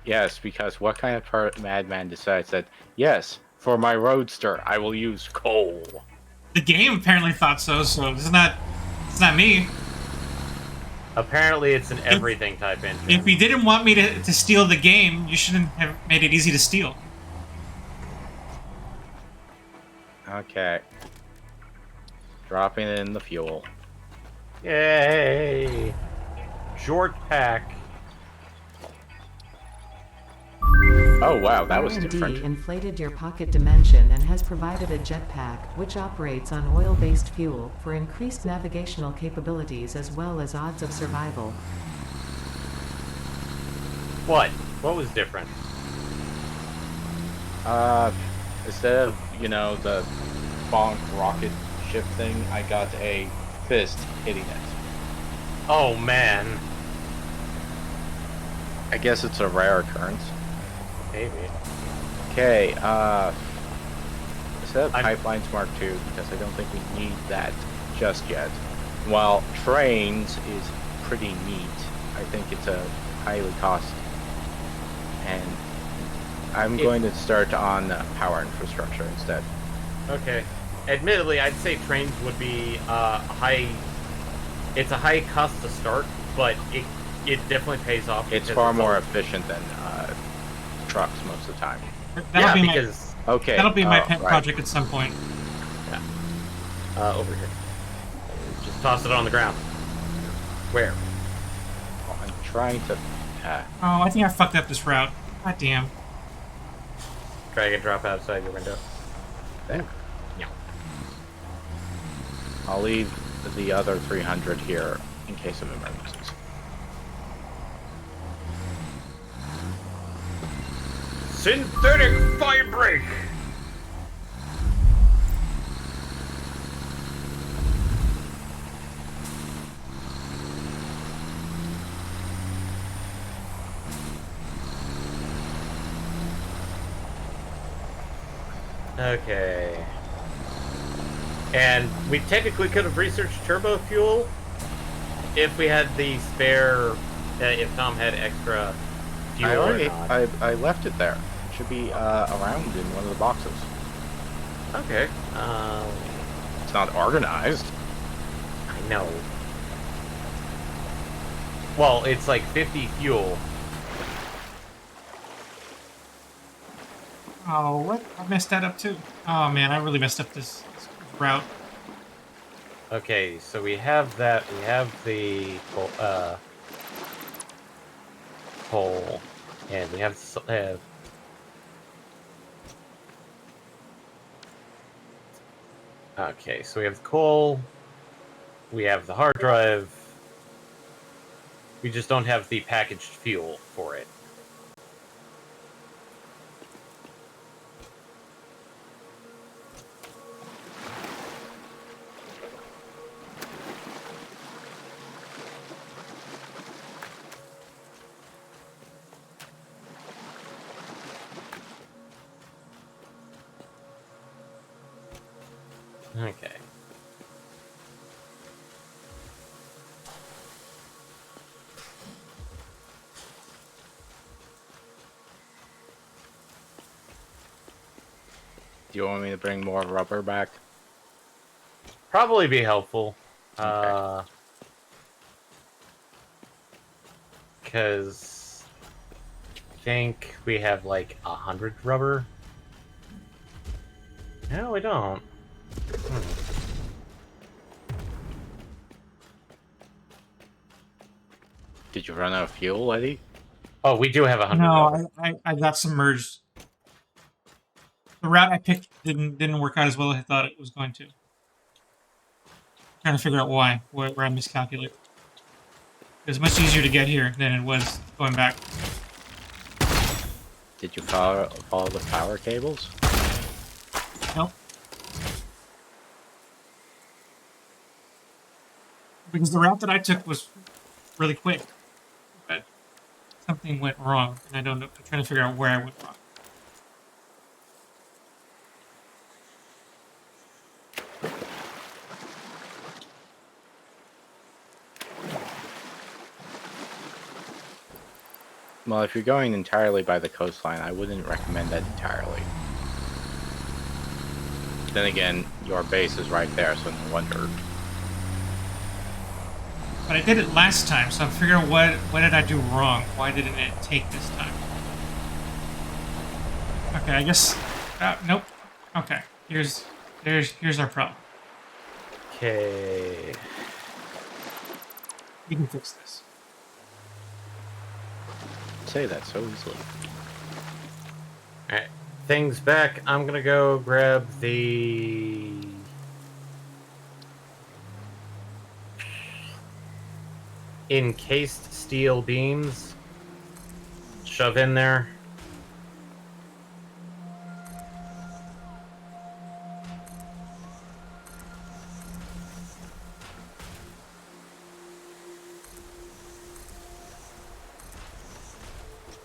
Yes, because what kind of madman decides that, yes, for my roadster, I will use coal? The game apparently thought so, so it's not me. Apparently, it's an everything type engine. If you didn't want me to steal the game, you shouldn't have made it easy to steal. Okay. Dropping in the fuel. Yay! Short pack. Oh wow, that was R&D different. inflated your pocket dimension and has provided a jetpack, which operates on oil-based fuel, for increased navigational capabilities as well as odds of survival. What? What was different? Instead of, the bonk rocket ship thing, I got a fist hitting it. Oh, man. I guess it's a rare occurrence. Maybe. Okay, instead of Pipelines Mark II, because I don't think we need that just yet. While Trains is pretty neat, I think it's a highly cost. And I'm going to start on power infrastructure instead. Okay. Admittedly, I'd say Trains would be high... It's a high cost to start, but it definitely pays off. It's far more efficient than trucks most of the time. That'll be because... Okay. That'll be my pet right. project at some point. Yeah. Over here. Just toss it on the ground. Where? I'm trying to... Oh, I think I fucked up this route. God damn. Drag and drop outside your window. There. Yeah. I'll leave the other 300 here in case of emergencies. Synthetic fabric! Okay. And we technically could have researched turbo fuel if we had the spare, if Tom had extra fuel or not. I left it there. It should be around in one of the boxes. Okay. It's not organized. I know. Well, it's like 50 fuel. Oh, what? I messed that up too. Oh man, I really messed up this route. Okay, so we have that. We have the coal, and we have okay, so we have the coal. We have the hard drive. We just don't have the packaged fuel for it. Okay. Do you want me to bring more rubber back? Probably be helpful. Okay. Because I think we have like 100 rubber. No, we don't. Did you run out of fuel, Eddie? Oh, we do have 100 rubber. No, I got submerged. The route I picked didn't work out as well as I thought it was going to. Trying to figure out why, where I miscalculated. It was much easier to get here than it was going back. Did you follow the power cables? Nope. Because the route that I took was really quick, but something went wrong, and I don't know. I'm trying to figure out where I went wrong. Well, if you're going entirely by the coastline, I wouldn't recommend that entirely. Then again, your base is right there, so no wonder. But I did it last time, so I'm figuring out what did I do wrong? Why didn't it take this time? Okay, I guess. Nope. Okay, here's our problem. Okay. We can fix this. Say that so easily. Alright. Things back. I'm gonna go grab the encased steel beams. Shove in there.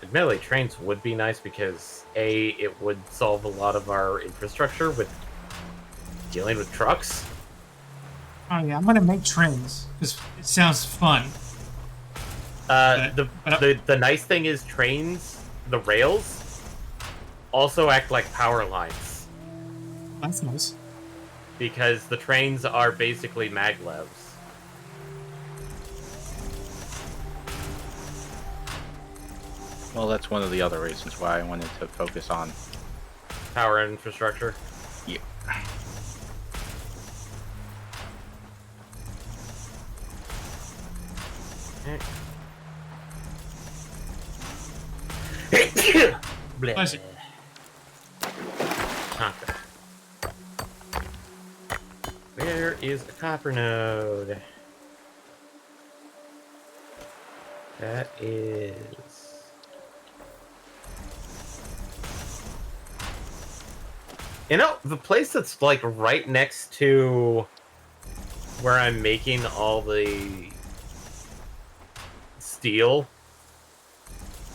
Admittedly, trains would be nice because A, it would solve a lot of our infrastructure with dealing with trucks. Oh yeah, I'm gonna make trains because it sounds fun. The nice thing is trains, the rails, also act like power lines That's nice. because the trains are basically maglevs. Well, that's one of the other reasons why I wanted to focus on. Power infrastructure. Yeah. Bleh. Bless you. Copper. Where is a copper node? That is... You know, the place that's like right next to where I'm making all the steel,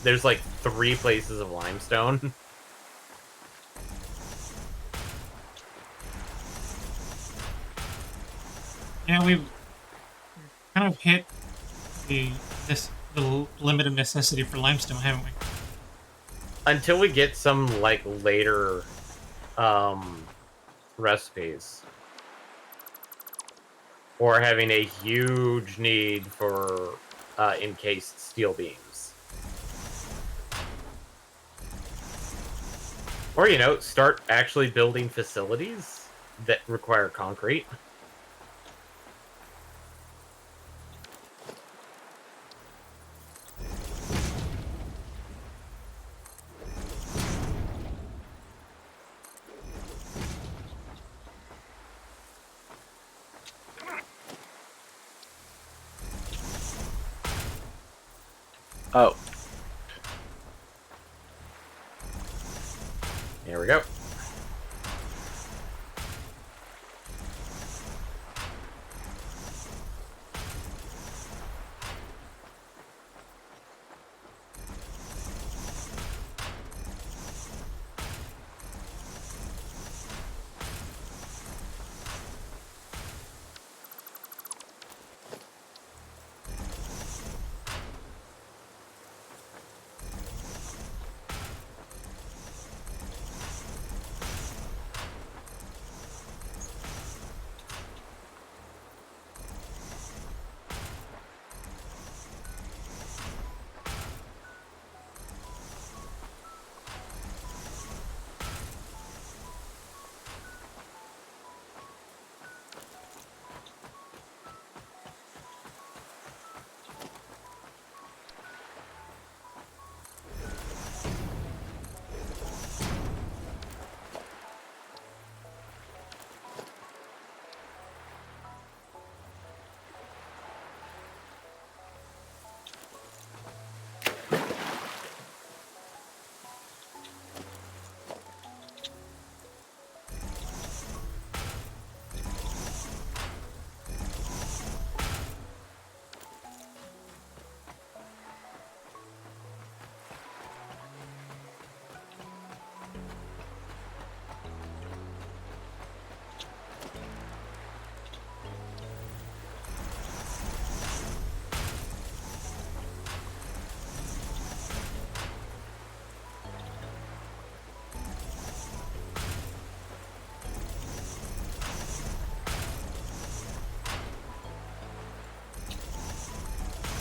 there's like 3 places of limestone. Yeah, we've kind of hit the limit of necessity for limestone, haven't we? Until we get some like later recipes. Or having a huge need for encased steel beams. Or, you know, start actually building facilities that require concrete. Oh, Here we go.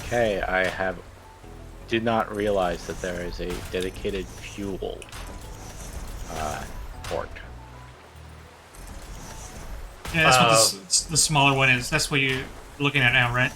okay. Did not realize that there is a dedicated fuel port. Yeah, that's what the smaller one is. That's what you're looking at now, right?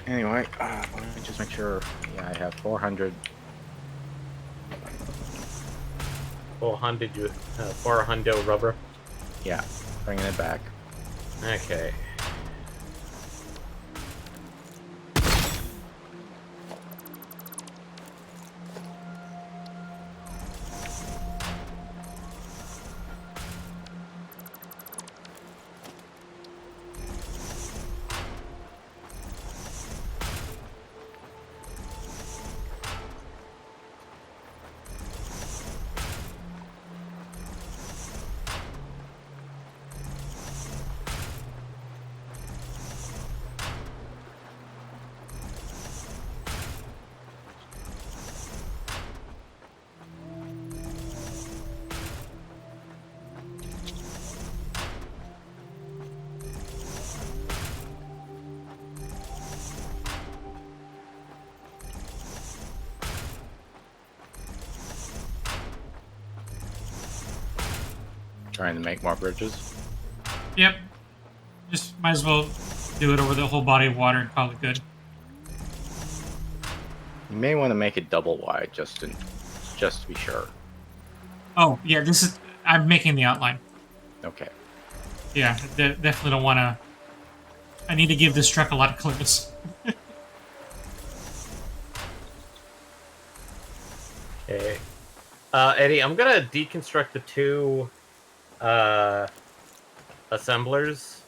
Anyway, let me just make sure. Yeah, I have 400. 400 rubber. Yeah, bringing it back. Okay. Trying to make more bridges. Yep. Just might as well do it over the whole body of water and call it good. You may want to make it double wide just to be sure. Oh, yeah, this is... I'm making the outline. Okay. Yeah, definitely don't want to... I need to give this truck a lot of clearance. Okay. Eddie, I'm gonna deconstruct the two assemblers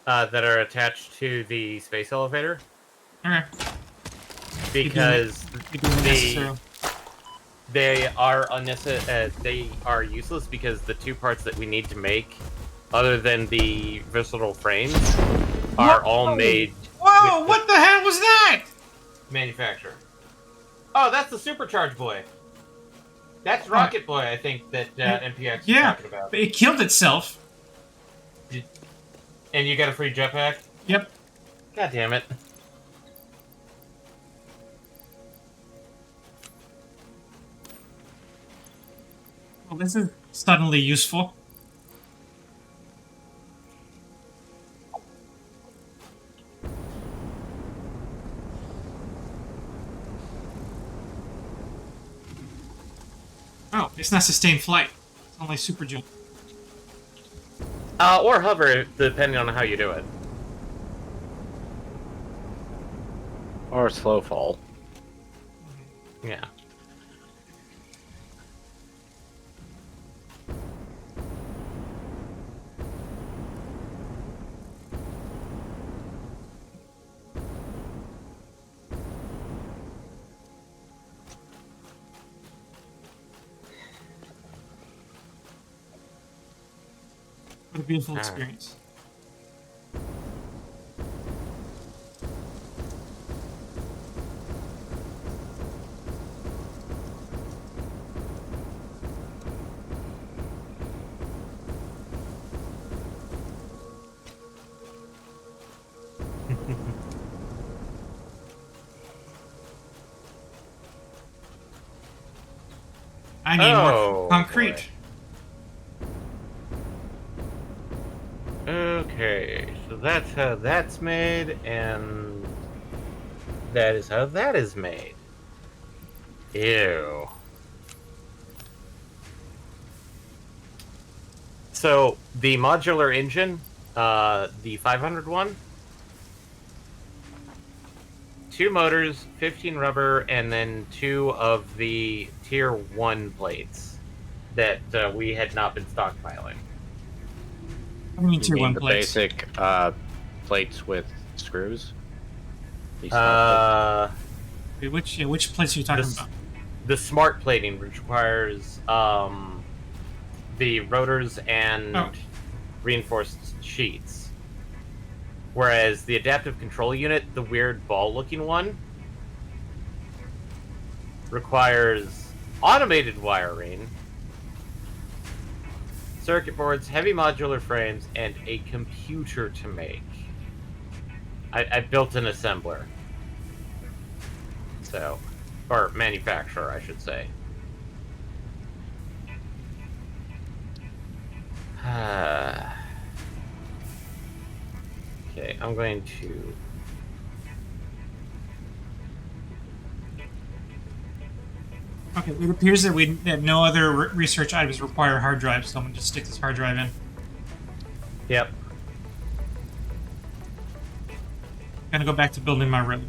that are attached to the space elevator Okay. because You're doing necessary. they are they are useless because the two parts that we need to make, other than the versatile frames, are all made. Whoa! with What the hell was that? the manufacturer. Oh, that's the supercharged boy. That's Rocket Boy, I think that MPX is Yeah, talking about. but it killed itself. And you got a free jetpack? Yep. God damn it. Well, this is suddenly useful. Oh, it's not sustained flight. It's only super jump. Or hover, depending on how you do it. Or slow fall. Yeah. What a beautiful experience. I need more concrete. Boy. Okay, so that's how that's made, and that is how that is made. Ew. So, the modular engine, the 500 one, 2 motors, 15 rubber, and then 2 of the tier 1 plates that we had not been stockpiling. I mean, tier You mean 1 the plates. basic plates with screws? These smart Wait, which plates are you talking about? The smart plating, which requires the rotors and reinforced sheets. Whereas the adaptive control unit, the weird ball-looking one, requires automated wiring, circuit boards, heavy modular frames, and a computer to make. I built an assembler. So, or manufacturer, I should say. Okay, I'm going to It appears that no other research items require hard drives, so I'm gonna just stick this hard drive in. Yep. Gonna go back to building my road.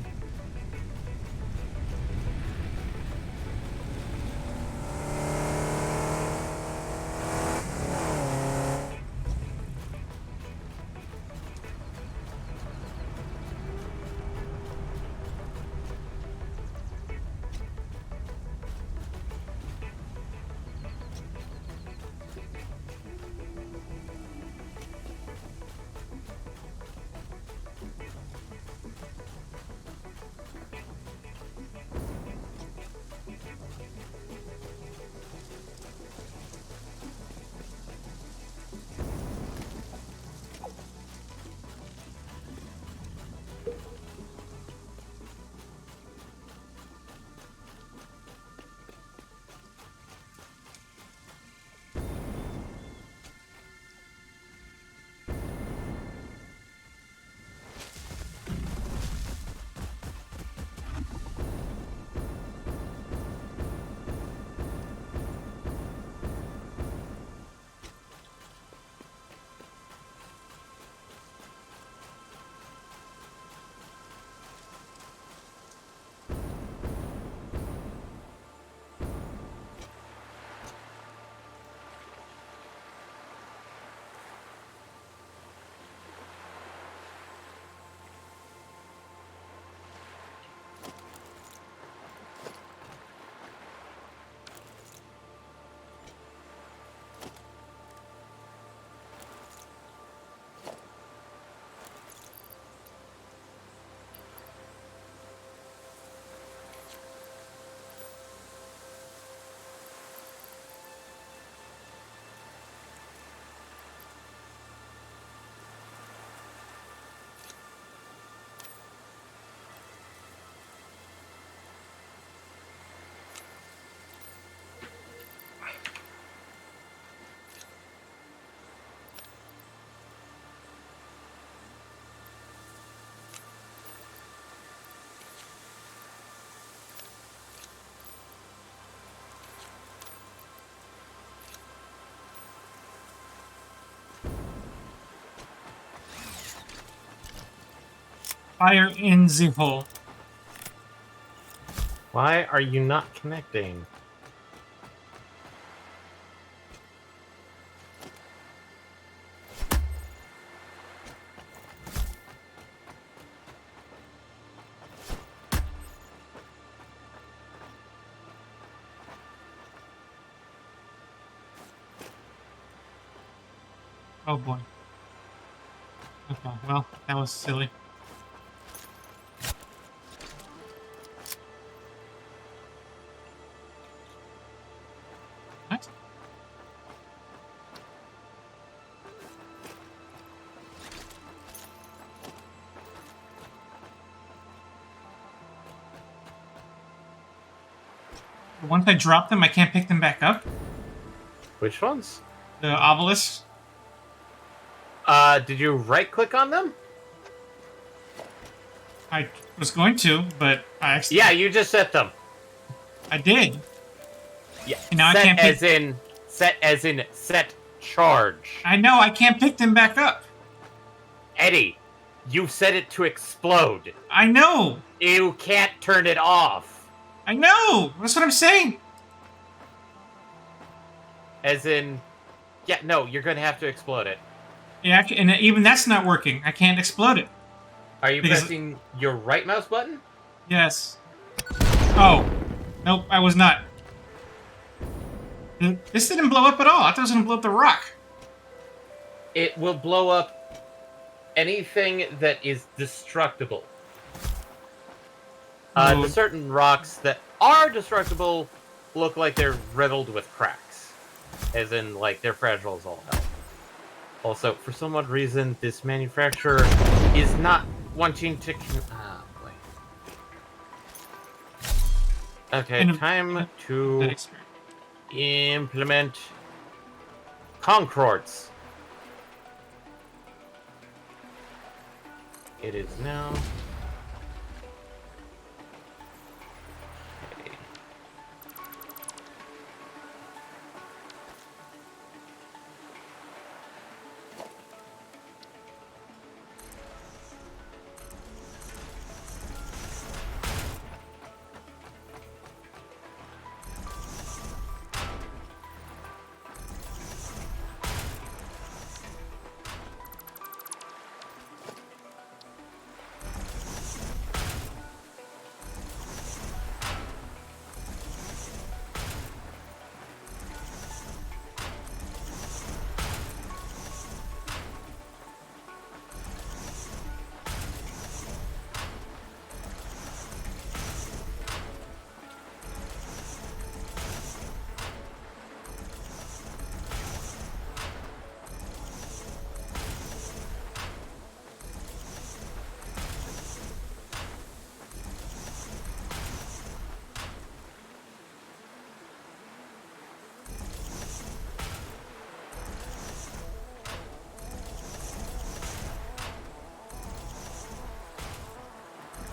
Fire in the hole. Why are you not connecting? Oh boy. Okay, well, that was silly. What? Once I drop them, I can't pick them back up? Which ones? The obelisks? Did you right-click on them? I was going to, but I actually... Yeah, you just set them. I did. Yeah. And now I set can't pick... as in set charge. I know, I can't pick them back up. Eddie, you set it to explode. I know. You can't turn it off. I know. That's what I'm saying. As in, yeah, no, you're gonna have to explode it. Yeah, and even that's not working. I can't explode it. Are you Because- pressing your right mouse button? Yes. Oh. Nope, I was not. This didn't blow up at all. I thought it was going to blow up the rock. It will blow up anything that is destructible. Oh. The certain rocks that are destructible look like they're riddled with cracks. As in, like, they're fragile as all hell. Also, for some odd reason, this manufacturer is not wanting to... Ah, boy. Okay, And time that to experience. implement Concords. It is now... Okay.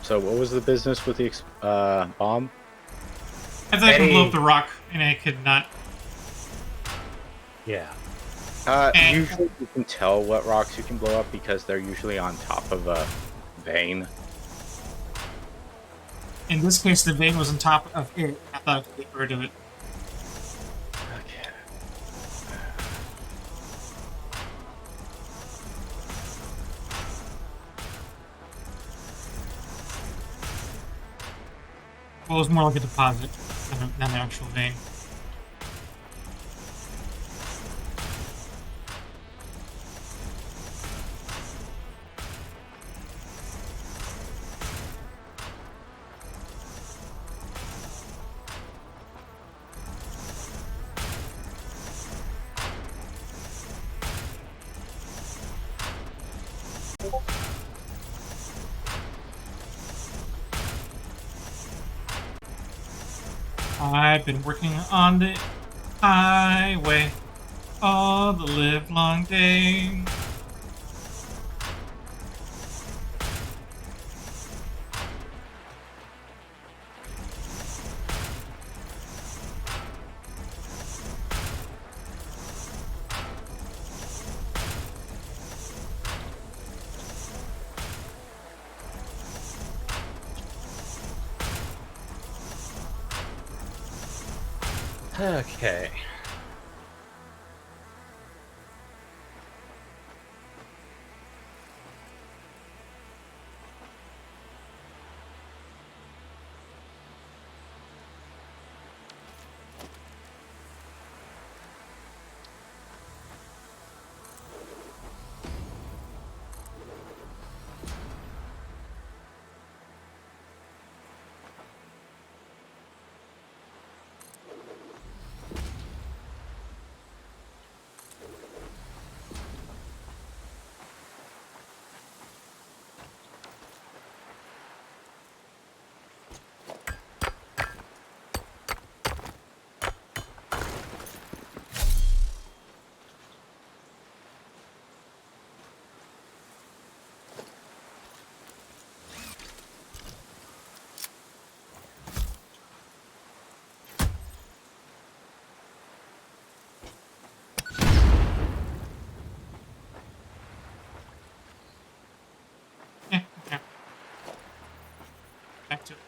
So what was the business with the bomb? I thought I can blow Eddie. up the rock, and I could not. Yeah. And Usually you can tell what rocks you can blow up because they're usually on top of a vein. in this case, the vein was on top of it. I thought I could get rid of it. Okay. Well, it was more like a deposit than an actual vein. I've been working on the highway all the livelong day. Okay. Yeah, okay. Back to it.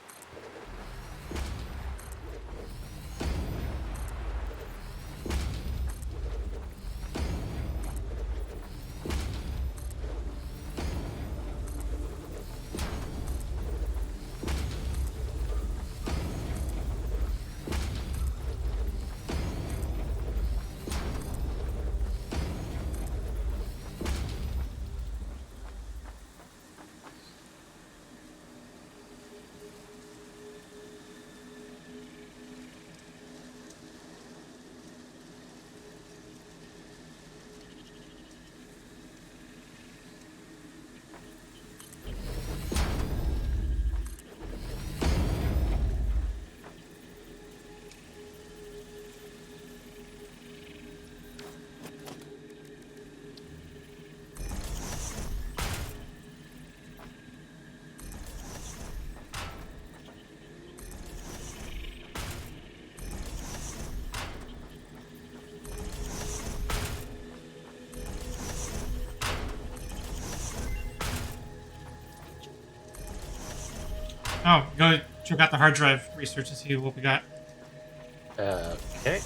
Oh, go check out the hard drive research and see what we got. Okay.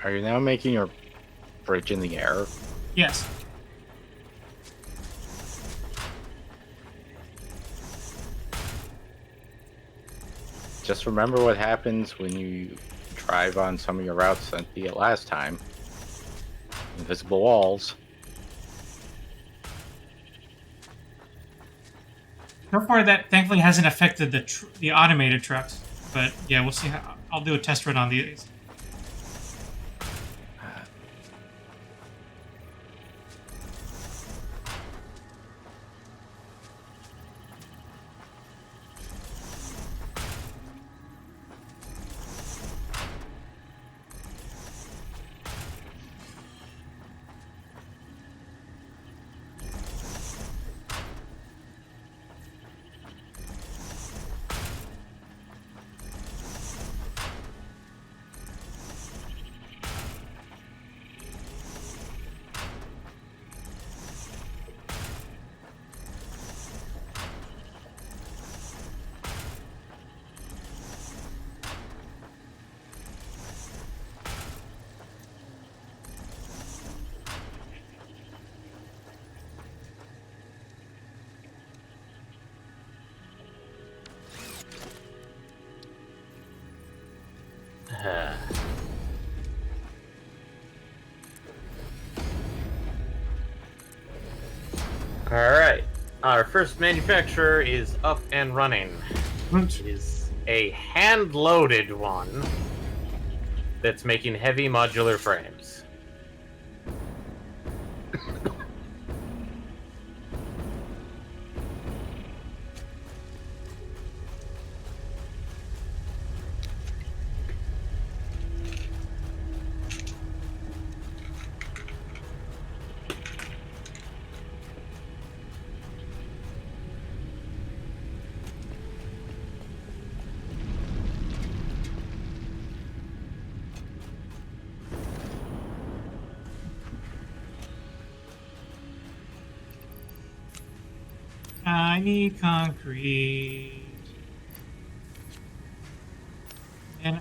Are you now making your bridge in the air? Yes. Just remember what happens when you drive on some of your routes at the last time. Invisible walls. So far, that thankfully hasn't affected the automated trucks. But yeah, we'll see how. I'll do a test run on these. Alright. Our first manufacturer is up and running. Oops. It is a hand-loaded one that's making heavy modular frames. I need concrete. And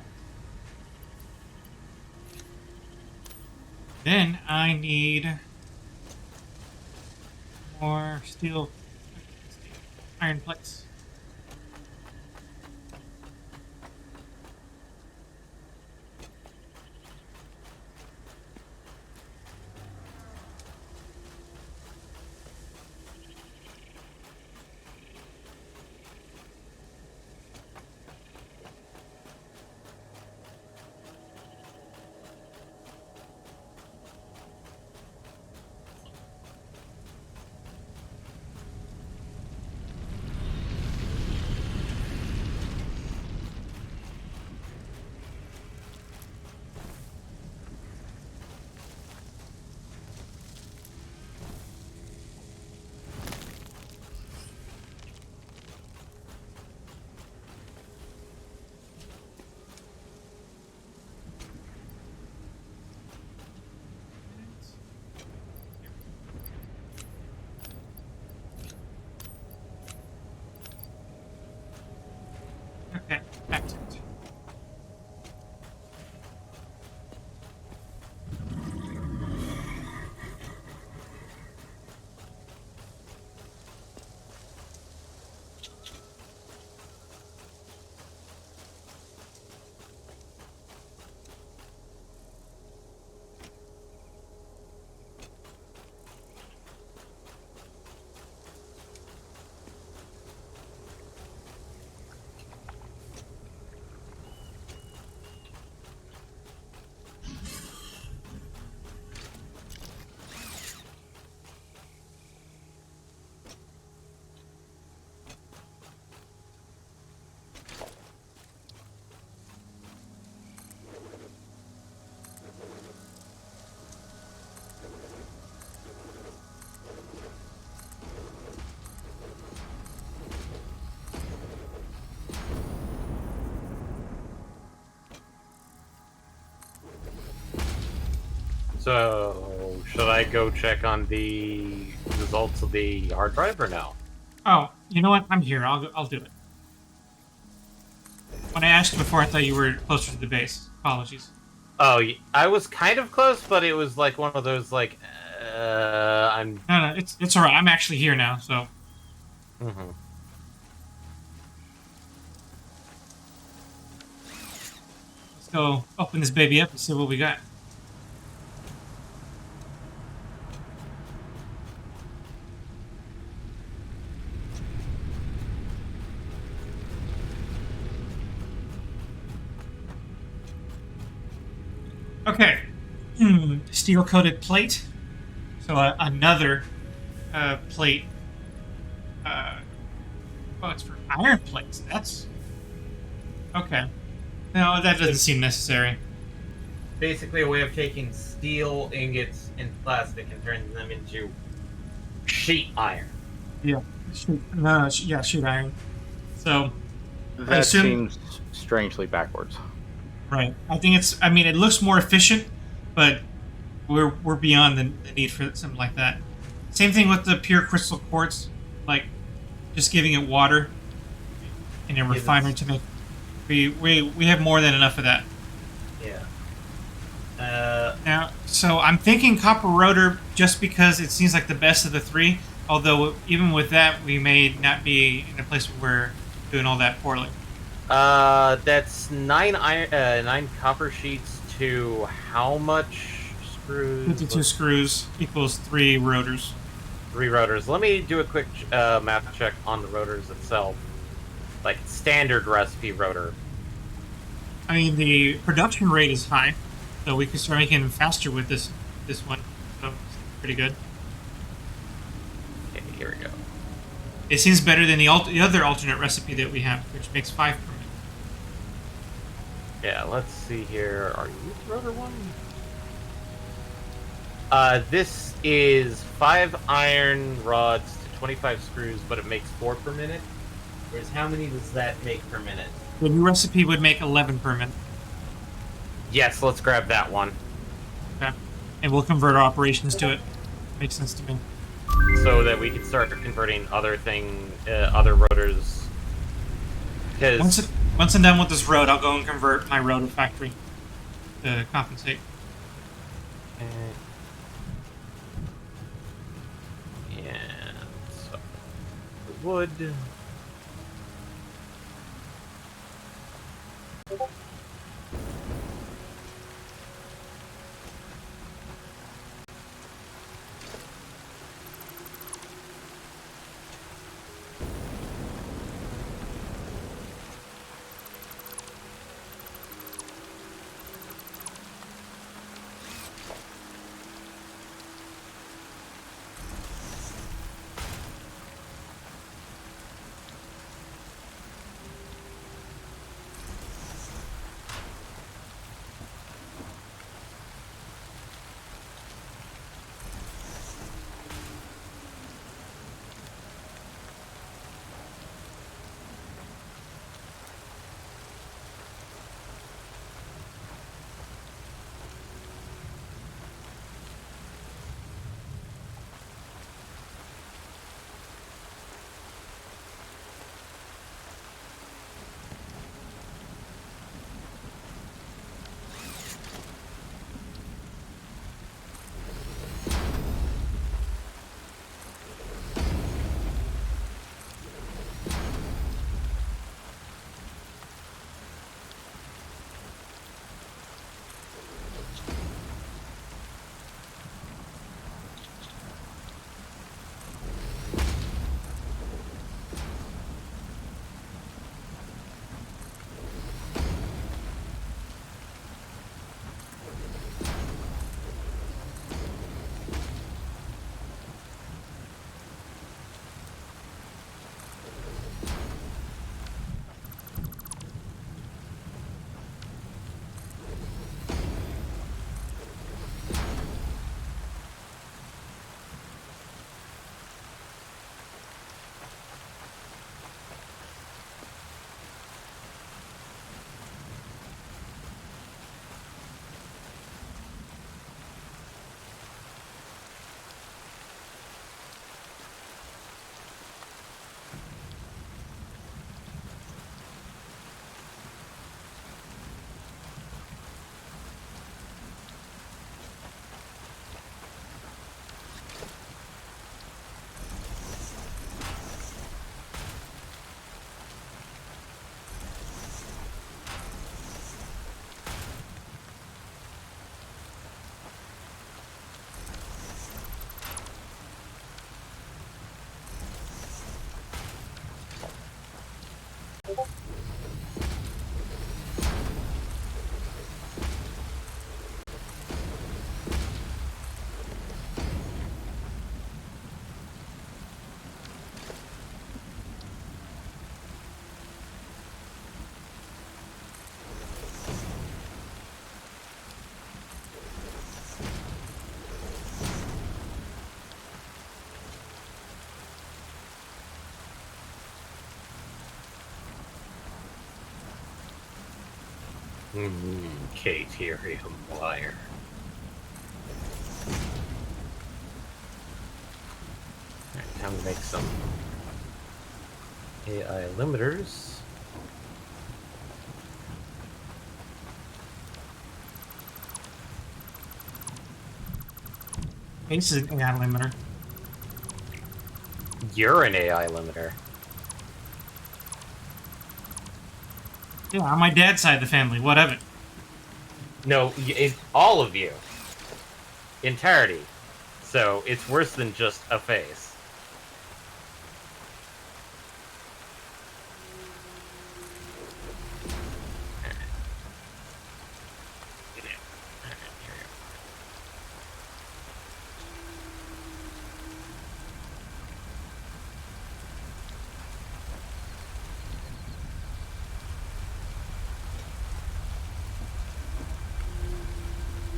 then I need more steel, iron plates. Okay, back to it. So, should I go check on the results of the hard drive or no? Oh, you know what? I'm here. I'll do it. When I asked before, I thought you were closer to the base. Apologies. Oh, I was kind of close, but it was like one of those like, I'm. No, no, it's all right. I'm actually here now, so Mhm. let's go open this baby up and see what we got. Okay, steel-coated plate. So another plate. Uh, oh, it's for iron plates. That's okay. No, that doesn't seem necessary. Basically, a way of taking steel ingots and plastic and turning them into sheet iron. Yeah, yeah, sheet iron. So I That assume, seems strangely backwards. right? I think it's. I mean, it looks more efficient, but we're beyond the need for something like that. Same thing with the pure crystal quartz, like just giving it water in a refiner to make. We have more than enough of that Yeah. now. So I'm thinking copper rotor just because it seems like the best of the three. Although even with that, we may not be in a place where we're doing all that poorly. That's 9 copper sheets to how much screws? 52 screws equals 3 rotors. 3 rotors. Let me do a quick math check on the rotors itself. Like standard recipe rotor. I mean, the production rate is high, so we can start making them faster with this one. So it's pretty good. Okay, here we go. It seems better than the other alternate recipe that we have, which makes 5 per minute. Yeah, let's see here. Are you rotor 1? This is 5 iron rods to 25 screws, but it makes 4 per minute. Whereas how many does that make per minute? The new recipe would make 11 per minute. Yes, let's grab that one. Okay. And we'll convert our operations to it. Makes sense to me. So that we can start converting other rotors. Because Once I'm done with this road, I'll go and convert my rotor factory to compensate. and so wood. Caterium wire. Alright, time to make some AI limiters. Hey, this is an AI limiter. You're an AI limiter. Yeah, on my dad's side of the family. What of it? No, all of you. Entirety. So it's worse than just a face.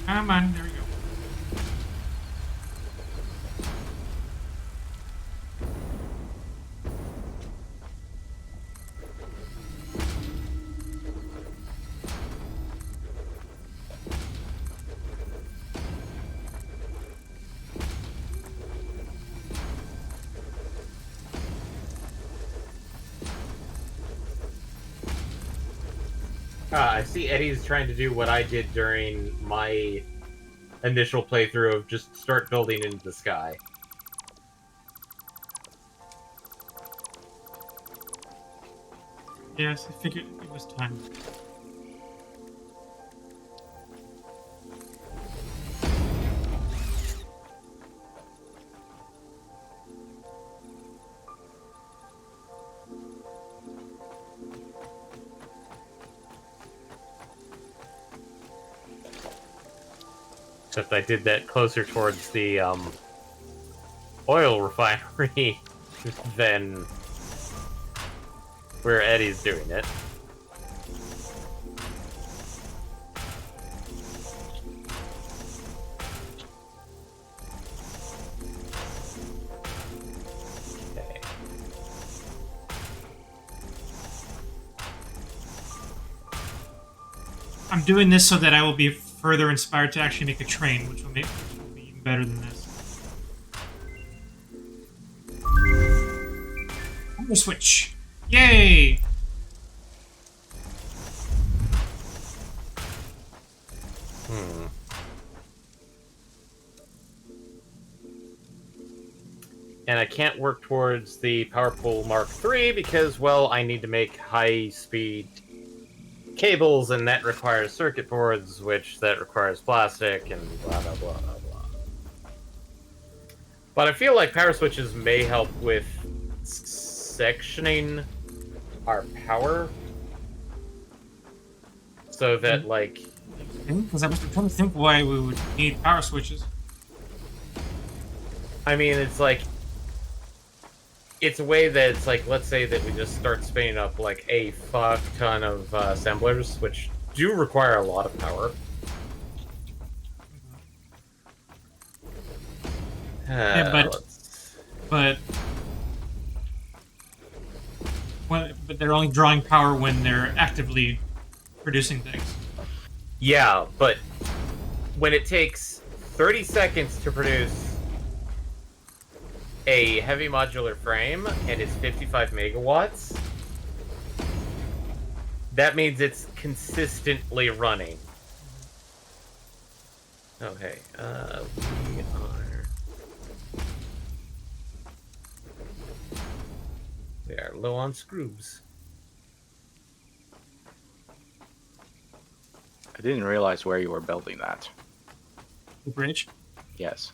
Come on, there we go. I see Eddie's trying to do what I did during my initial playthrough of just start building into the sky. Yes, I figured it was time. Except I did that closer towards the oil refinery than where Eddie's doing it. Okay. I'm doing this so that I will be further inspired to actually make a train, which will be even better than this. Power switch! Yay! And I can't work towards the Power Pole Mark III because, well, I need to make high-speed cables, and that requires circuit boards, which that requires plastic, and blah, blah, blah, blah, blah. But I feel like power switches may help with sectioning our power so that, like... Because I was trying to think why we would need power switches. I mean, it's like... It's a way that it's like, let's say that we just start spinning up like a fuck ton of assemblers, which do require a lot of power. Yeah, but they're only drawing power when they're actively producing things. Yeah, but when it takes 30 seconds to produce a heavy modular frame and it's 55 megawatts, that means it's consistently running. Okay, we are low on screws. I didn't realize where you were building that. The bridge. Yes.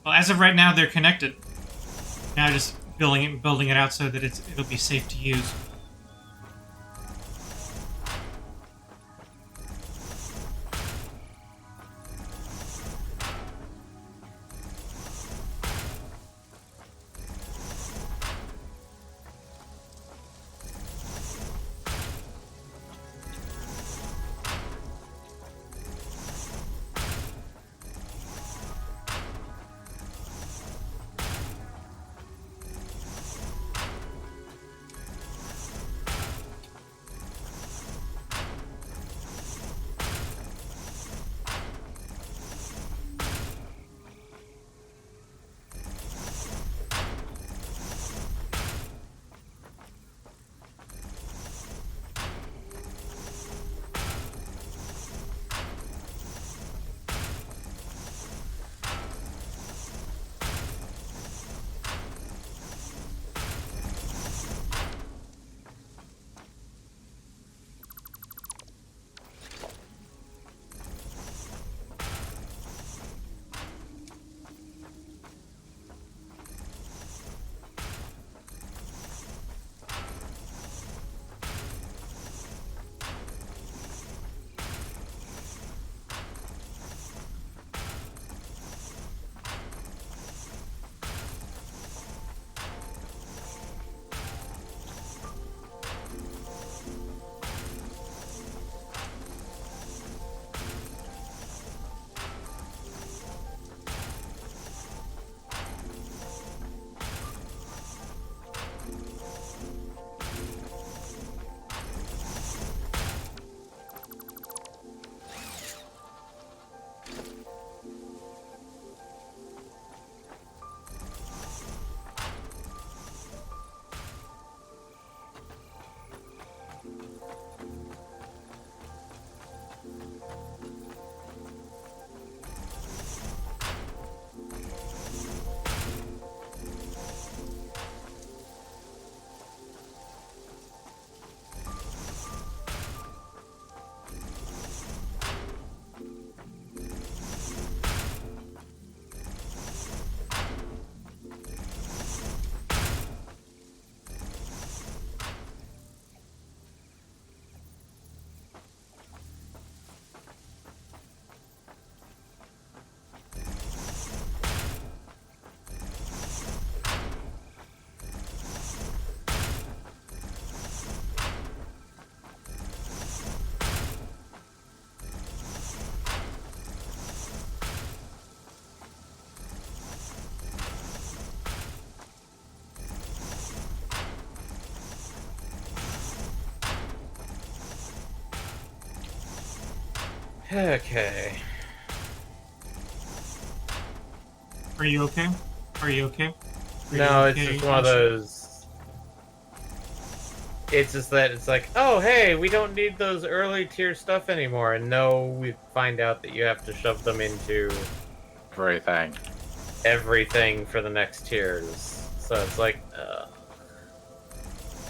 Well, as of right now, they're connected. Now just building it out so that it'll be safe to use. Okay. Are you okay? Are you okay? Are you No, it's okay, just one of Asher? those. It's just that it's like, oh, hey, we don't need those early tier stuff anymore. And no, we find out that you have to shove them into Everything. everything for the next tiers. So it's like,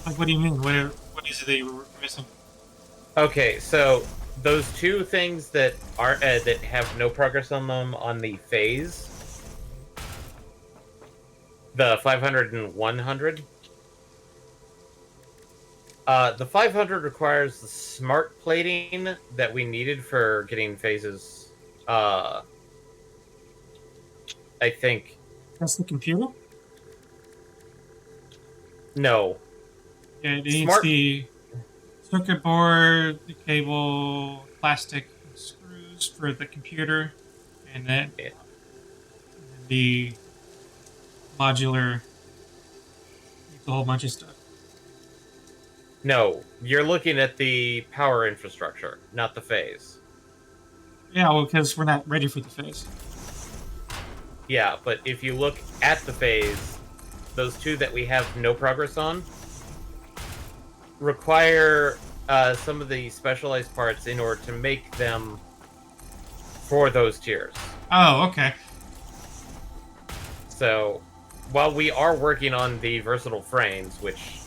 Like, what do you mean? What is it that you were missing? okay, so those two things that are that have no progress on them on the phase, the 500 and 100. The 500 requires the smart plating that we needed for getting phases. I think That's the computer? no. Yeah, it needs Smart. the circuit board, the cable, plastic and screws for the computer, and then Yeah. the modular needs a whole bunch of stuff. No, you're looking at the power infrastructure, not the phase. Yeah, well, because we're not ready for the phase. Yeah, but if you look at the phase, those two that we have no progress on require some of the specialized parts in order to make them for those tiers. Oh, okay. So, while we are working on the versatile frames, which,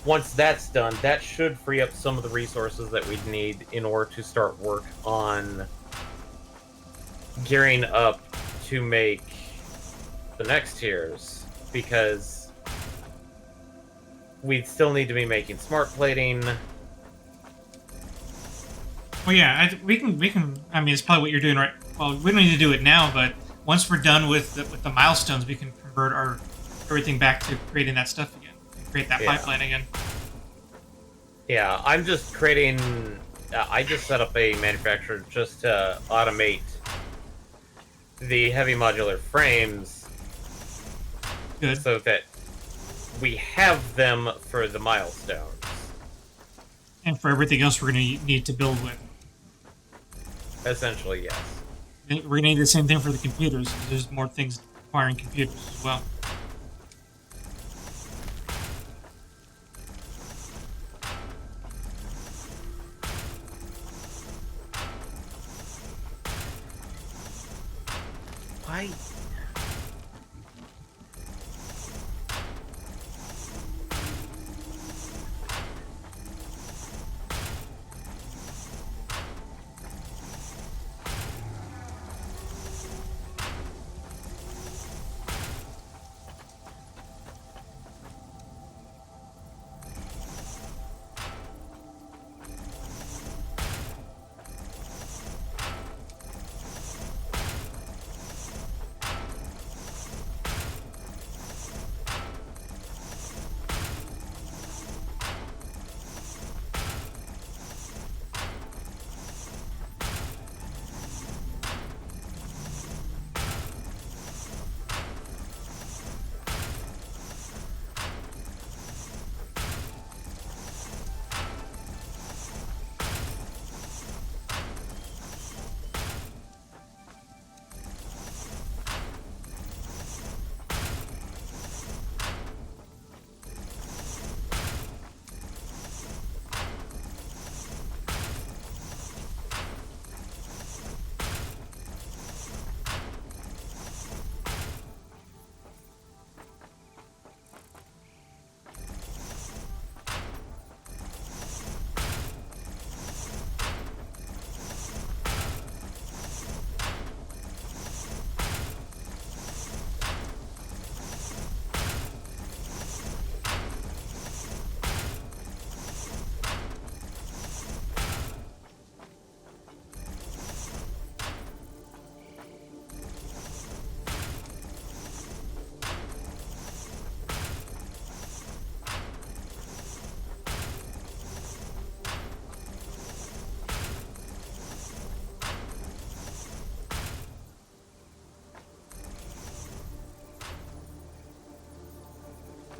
once that's done, that should free up some of the resources that we'd need in order to start work on gearing up to make the next tiers, because we'd still need to be making smart plating. Well, yeah, we can. I mean, it's probably what you're doing, right? Well, we don't need to do it now, but once we're done with the milestones, we can convert our everything back to creating that stuff again, and create that Yeah. pipeline again. Yeah, I'm just creating. I just set up a manufacturer just to automate the heavy modular frames, Good. so that we have them for the milestones. And for everything else, we're gonna need to build with. Essentially, yes. We're gonna need the same thing for the computers. There's more things requiring computers as well. Why?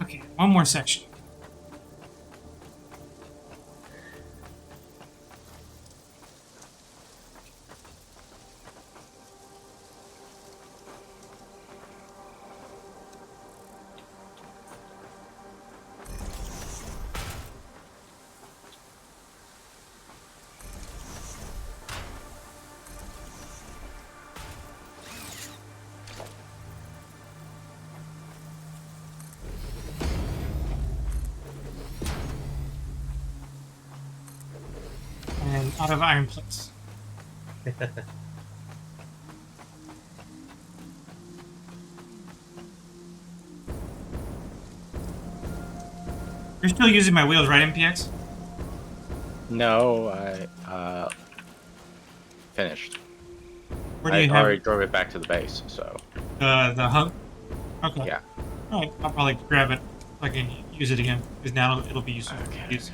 Okay, one more section. And out of iron plates. You're still using my wheels, right, MPX? No, I finished. Where do I you have already drove it back to the base, so the hub? Okay. yeah. All right, I'll probably grab it so I can use it again because now it'll be useful Okay. to use.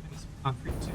I need some concrete too.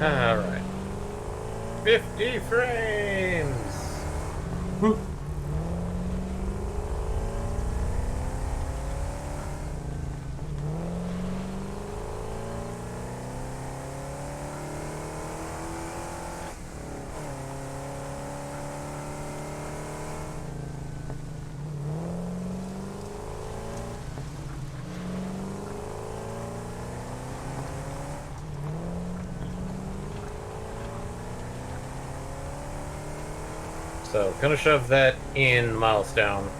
Alright. 50 frames! Woo. So, gonna shove that in Milestone.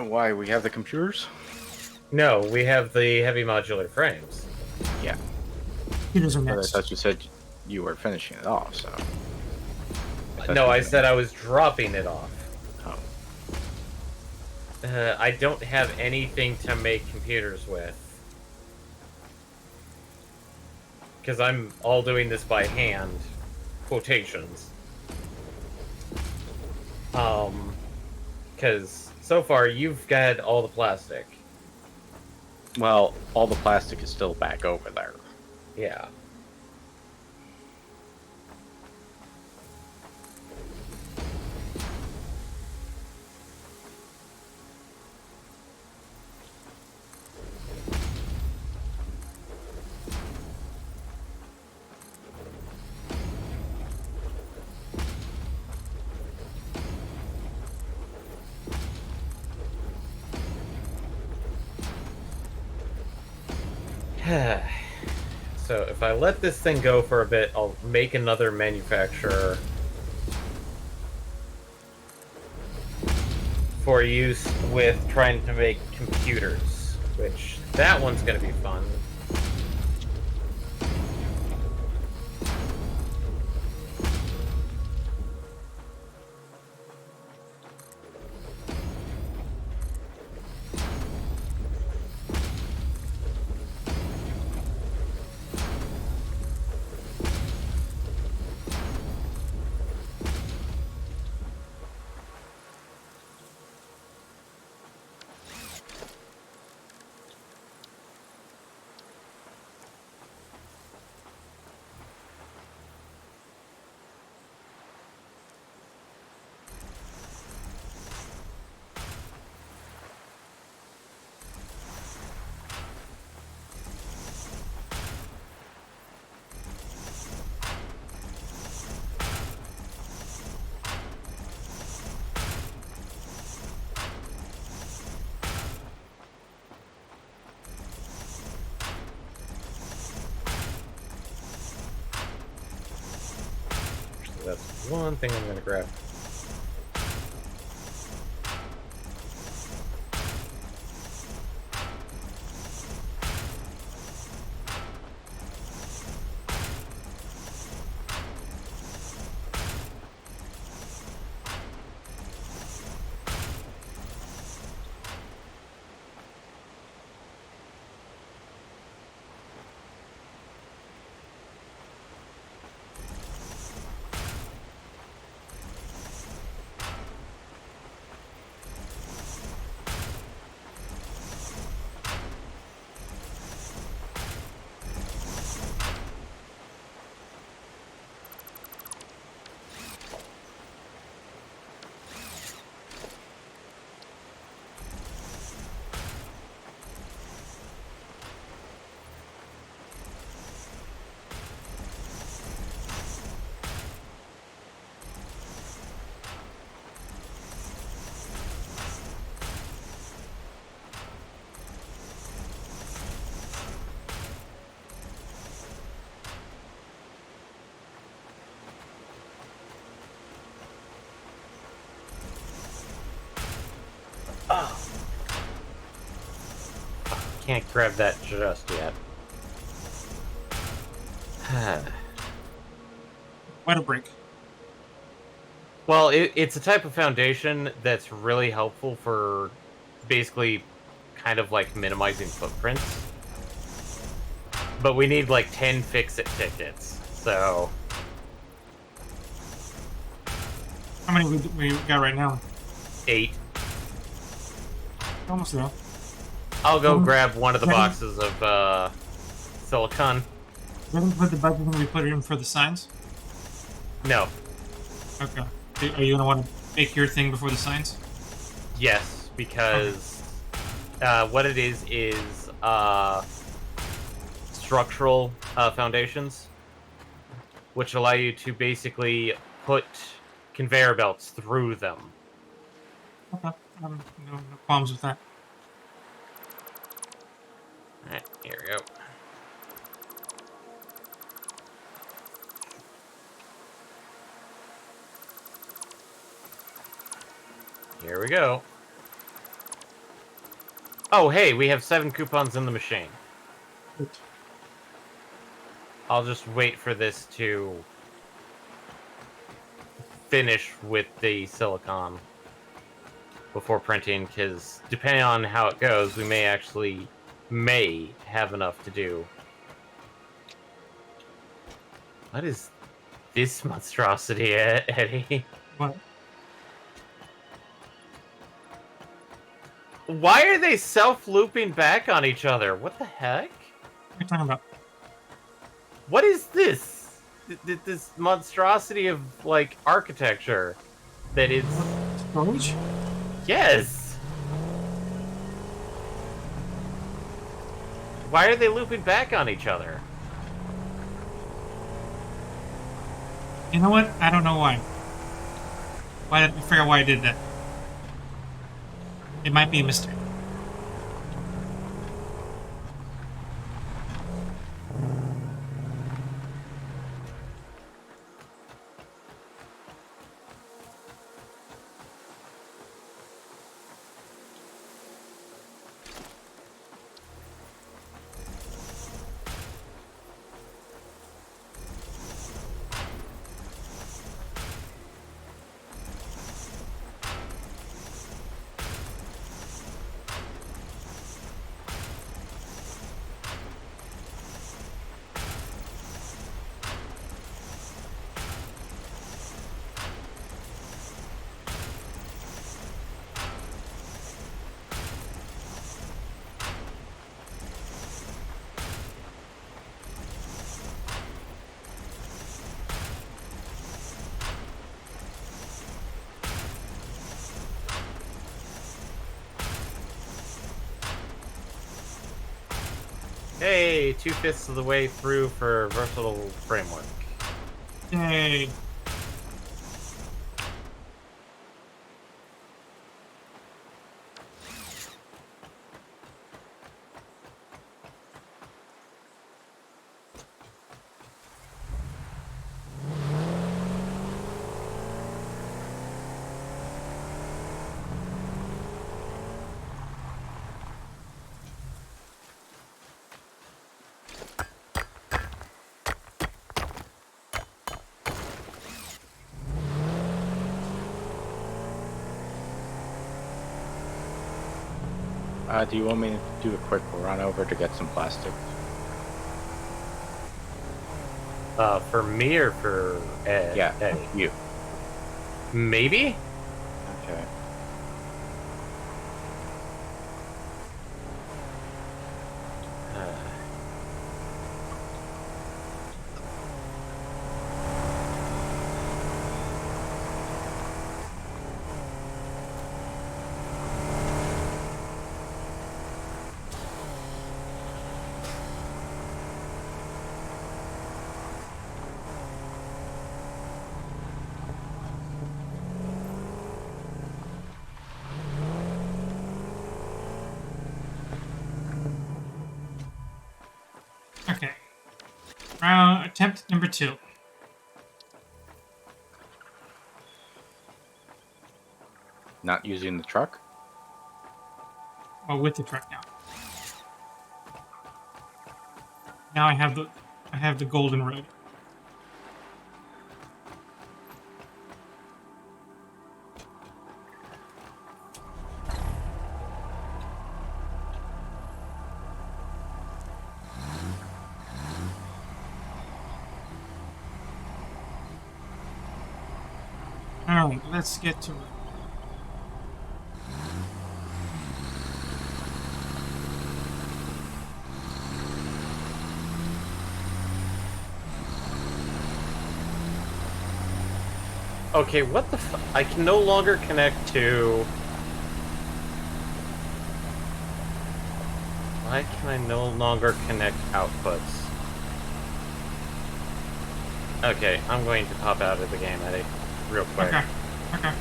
Why? We have the computers? No, we have the heavy modular frames. Yeah. Computers are But I next. thought you said you were finishing it off, so. thought No, you were I gonna- said I was dropping it off. Oh. I don't have anything to make computers with. Because I'm all doing this by hand. Quotations. Because so far you've got all the plastic. Well, all the plastic is still back over there. Yeah. So if I let this thing go for a bit, I'll make another manufacturer for use with trying to make computers, which that one's going to be fun. That's one thing I'm going to grab. Oh. Can't grab that just yet. What a break. Well, it's a type of foundation that's really helpful for basically kind of like minimizing footprints. But we need like 10 fix-it tickets, so... How many we got right now? 8. Almost there. I'll go Um, grab one of the yeah. boxes of silicon. Didn't put the budget when we put it in for the signs. No. Okay. Are you gonna want to make your thing before the signs? Yes, because what it is structural foundations, which allow you to basically put conveyor belts through them. Okay. No qualms with that. Alright, here we go. Here we go. Oh, hey, we have 7 coupons in the machine. I'll just wait for this to finish with the silicon before printing, because depending on how it goes, we may have enough to do. What is this monstrosity, Eddie? What? Why are they self-looping back on each other? What the heck? What are you talking about? What is this? This monstrosity of, like, architecture that is... Storage? Yes! Why are they looping back on each other? You know what? I don't know why. Why did I figure out why I did that? It might be a mistake. Hey, 2/5 of the way through for versatile framework. Yay. Do you want me to do a quick run over to get some plastic? For me or for Ed? Yeah, Eddie? you. Maybe? Okay. Uh, Okay. Attempt number 2. Not using the truck? Well, with the truck now. Now I have the golden road. All Alright, let's get to it. Okay, what the I can no longer connect to... Why can I no longer connect outputs? Okay, I'm going to pop out of the game, Eddie. Real quick. Okay.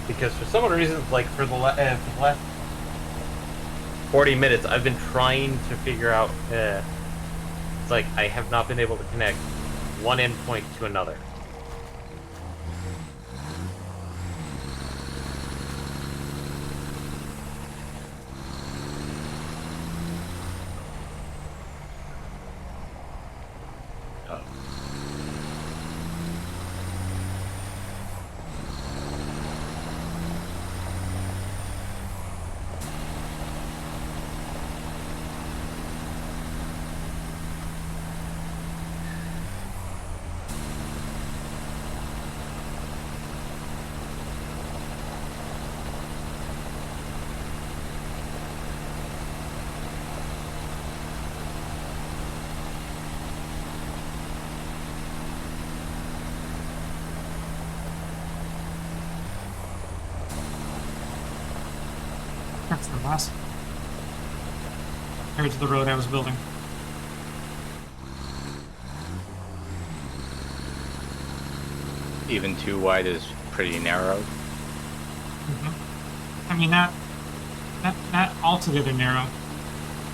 Because for some reason, like, for the last 40 minutes, I've been trying to figure out... it's like, I have not been able to connect one endpoint to another. That's the last. Compared to the road I was building. Even too wide is pretty narrow. I mean, not altogether narrow,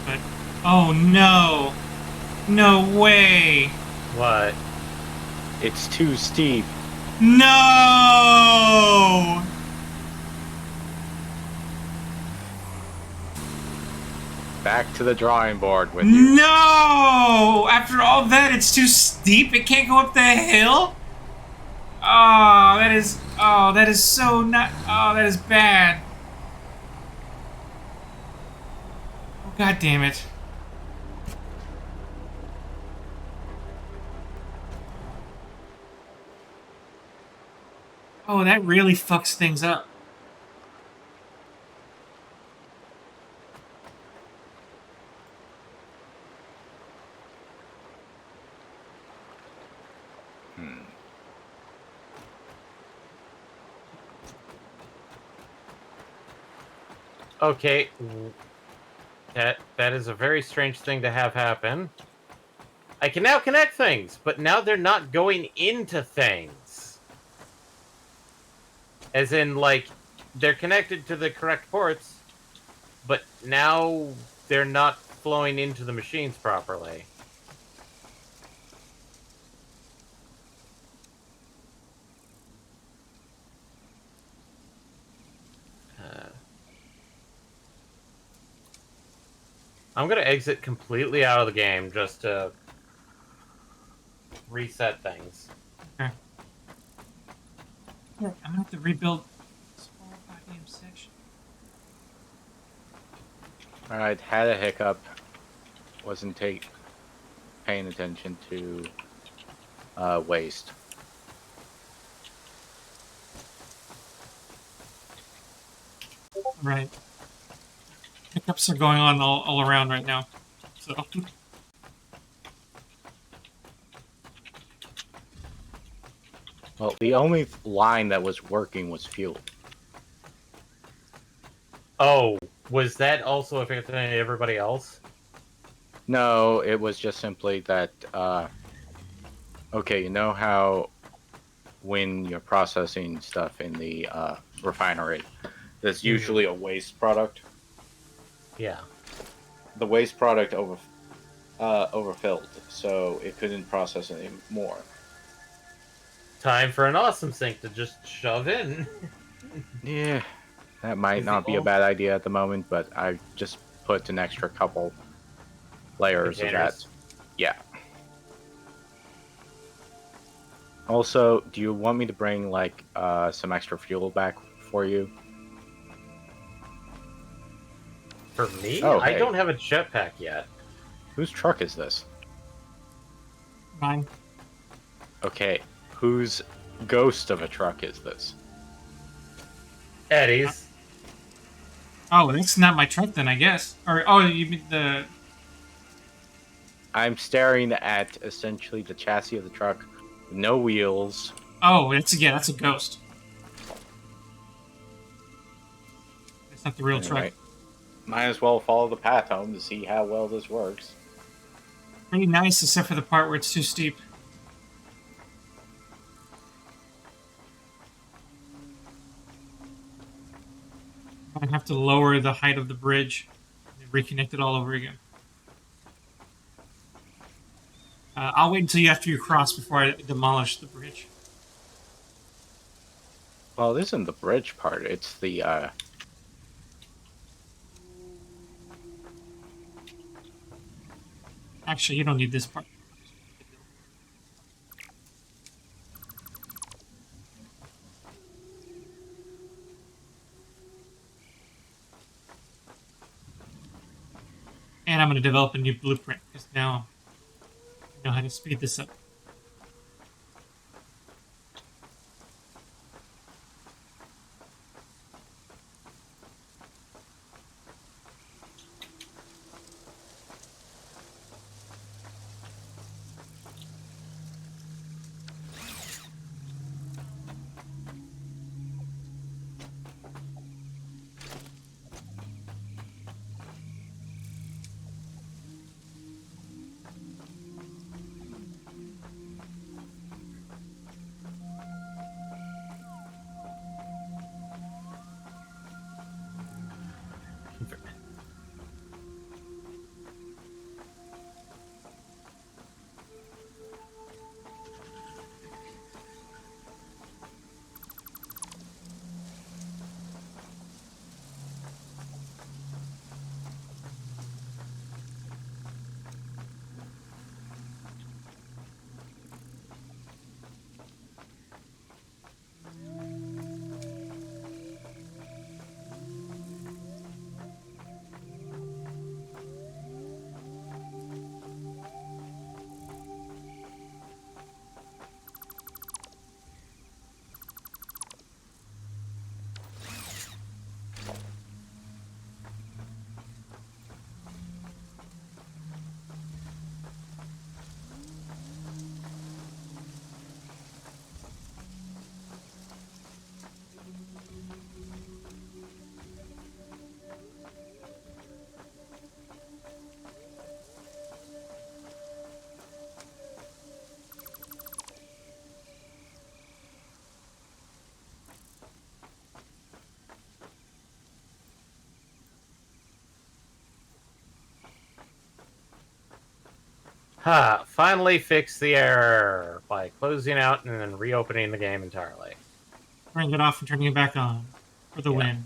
but oh no, no way, What? It's too steep. no! Back to the drawing board with you. No! After all that, it's too steep. It can't go up the hill. Oh, that is. Oh, that is so not. Oh, that is bad. Oh, God damn it. Oh, that really fucks things up. Okay, that is a very strange thing to have happen. I can now connect things, but now they're not going into things. As in, like, they're connected to the correct ports, but now they're not flowing into the machines properly. I'm gonna exit completely out of the game just to reset things. Okay. Yeah, I'm gonna have to rebuild this whole goddamn section. Alright, had a hiccup. Wasn't paying attention to waste. Right. Hiccups are going on all around right now. So. Well, the only line that was working was fuel. Oh, was that also affecting everybody else? No, it was just simply that, okay, you know how when you're processing stuff in the refinery, there's usually a waste product? Yeah. The waste product overfilled, so it couldn't process anymore. Time for an awesome sink to just shove in. Yeah, that might Is not the be a bad idea at the moment, but I just put an extra couple layers of that. Containers. Yeah. Also, do you want me to bring, like, some extra fuel back for you? For me? Oh, I hey. don't have a jetpack yet. Whose truck is this? Mine. Okay, whose ghost of a truck is this? Eddie's. Oh, that's not my truck then, I guess. Or oh, you mean the? I'm staring at essentially the chassis of the truck, with no wheels. Oh, that's a ghost. It's not the real truck. Anyway, might as well follow the path home to see how well this works. Pretty nice, except for the part where it's too steep. I have to lower the height of the bridge and reconnect it all over again. I'll wait until after you cross before I demolish the bridge. Well, it isn't the bridge part, it's the, Actually, you don't need this part. And I'm going to develop a new blueprint, because now I know how to speed this up. Ha! Finally fixed the error by closing out and then reopening the game entirely. Turning it off and turning it back on for the win.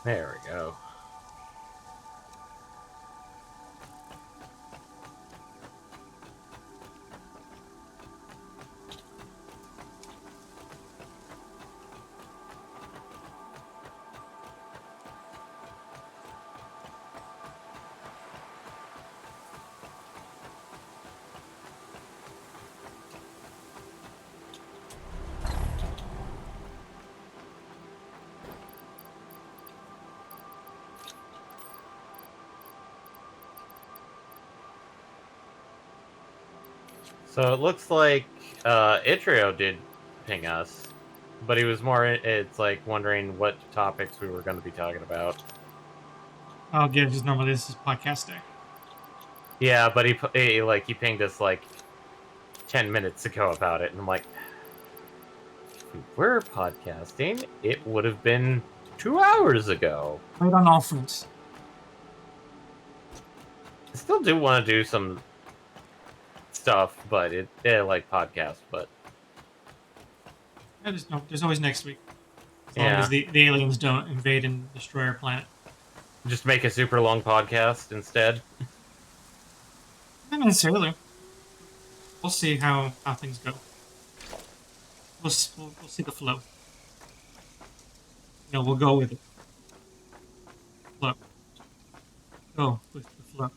There we go. So it looks like Itrio did ping us, but he was more, it's like wondering what topics we were going to be talking about. Oh, yeah, because normally this is podcast day. Yeah, but he pinged us like 10 minutes ago about it, and I'm like, we were podcasting, it would have been 2 hours ago. Right on all fronts. I still do want to do some stuff, but like podcast, but There's always next week. As long yeah, as the aliens don't invade and destroy our planet. just make a super long podcast instead. Not necessarily. We'll see how things go. We'll see the flow. We'll go with it. Flow. Go with the flow.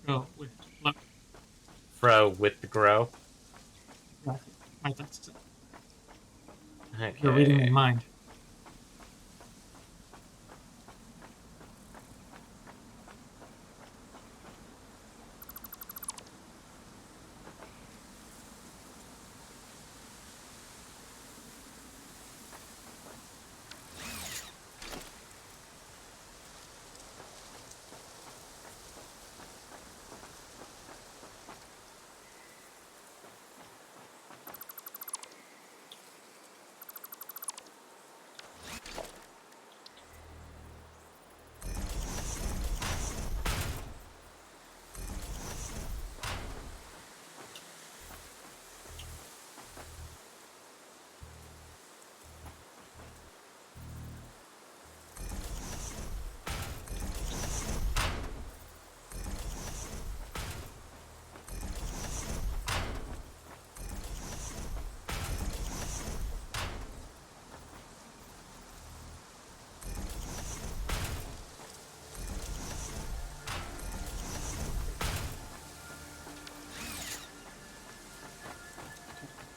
Go with the flow. Fro with the grow. Exactly. My thoughts. Okay. You're reading my mind.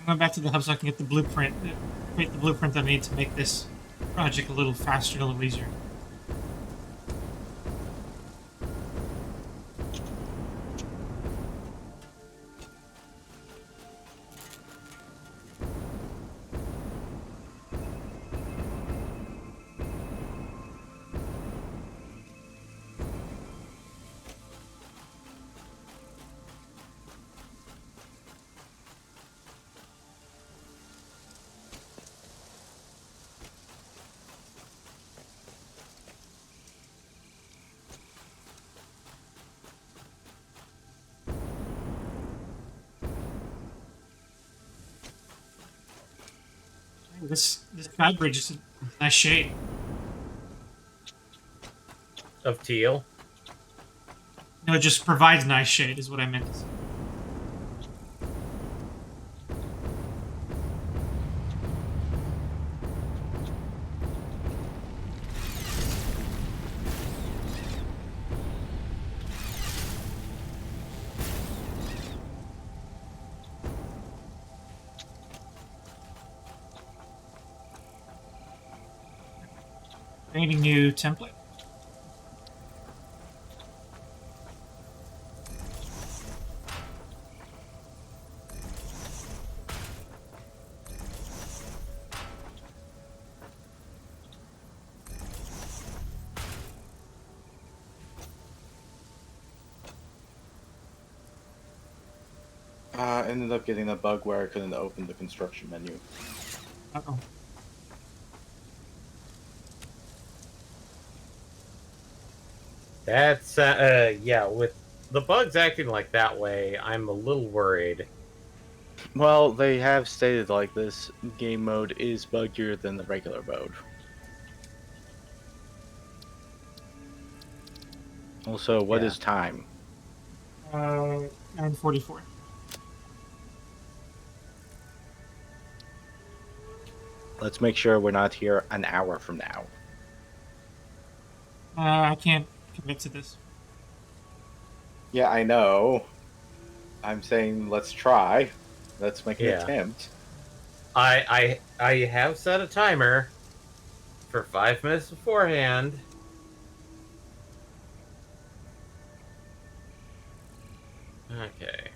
I'm going back to the hub so I can get the blueprint. Create the blueprint that I need to make this project a little faster, a little easier. This sky bridge is a nice shade. Of teal. No, it just provides nice shade, is what I meant to say. Creating new template. Ended up getting a bug where I couldn't open the construction menu. Uh-oh. That's yeah, with the bugs acting like that way, I'm a little worried. Well, they have stated like this game mode is buggier than the regular mode. Also, what Yeah. is time? 9:44. Let's make sure we're not here an hour from now. I can't commit to this. Yeah, I know. I'm saying let's try. Let's make an Yeah. attempt. I have set a timer for 5 minutes beforehand. Okay.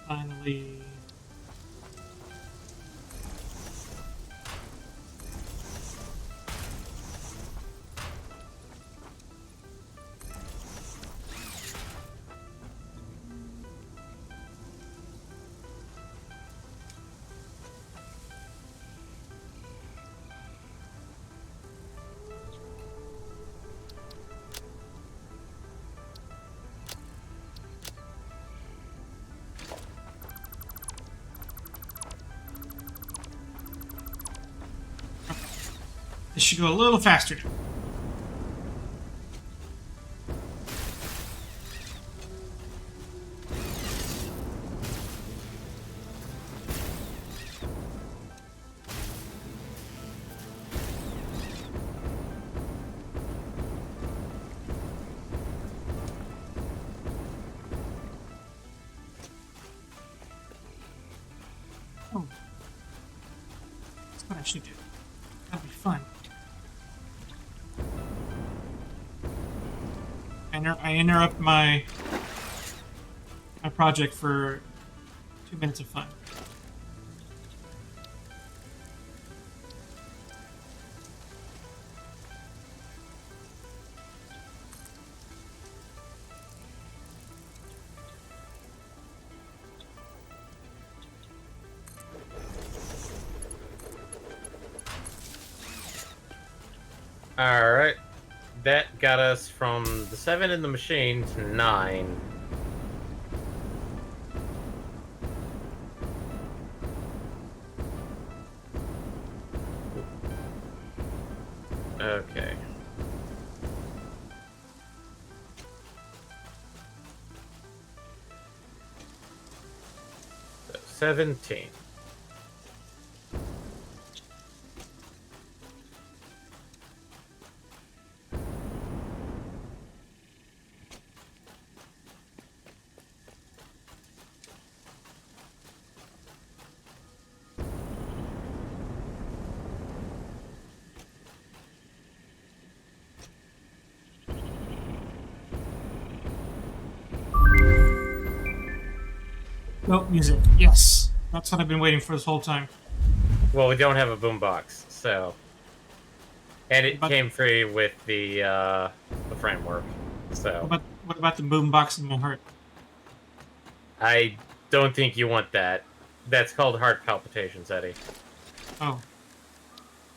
Finally. This should go a little faster now. Oh. That's what I should do. That'd be fun. I interrupt my project for 2 minutes of fun. Alright. That got us from the 7 in the machine to 9. Okay. So 17. Oh, music. Yes. That's what I've been waiting for this whole time. Well, we don't have a boombox, so, and it But- came free with the framework. So What about the boombox in my heart? I don't think you want that. That's called heart palpitations, Eddie. Oh,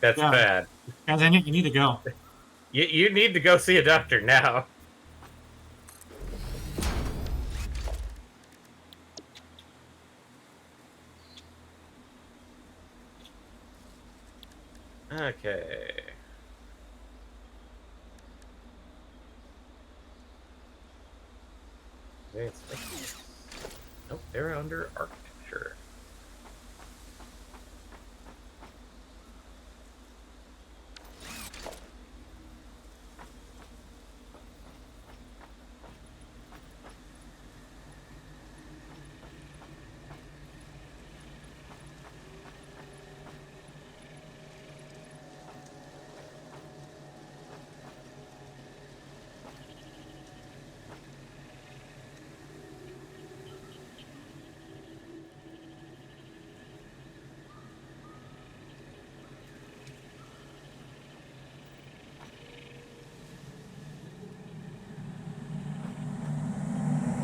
That's Yeah. bad. guys, I need to go. You need to go see a doctor now. Okay. Nope, they're under architecture.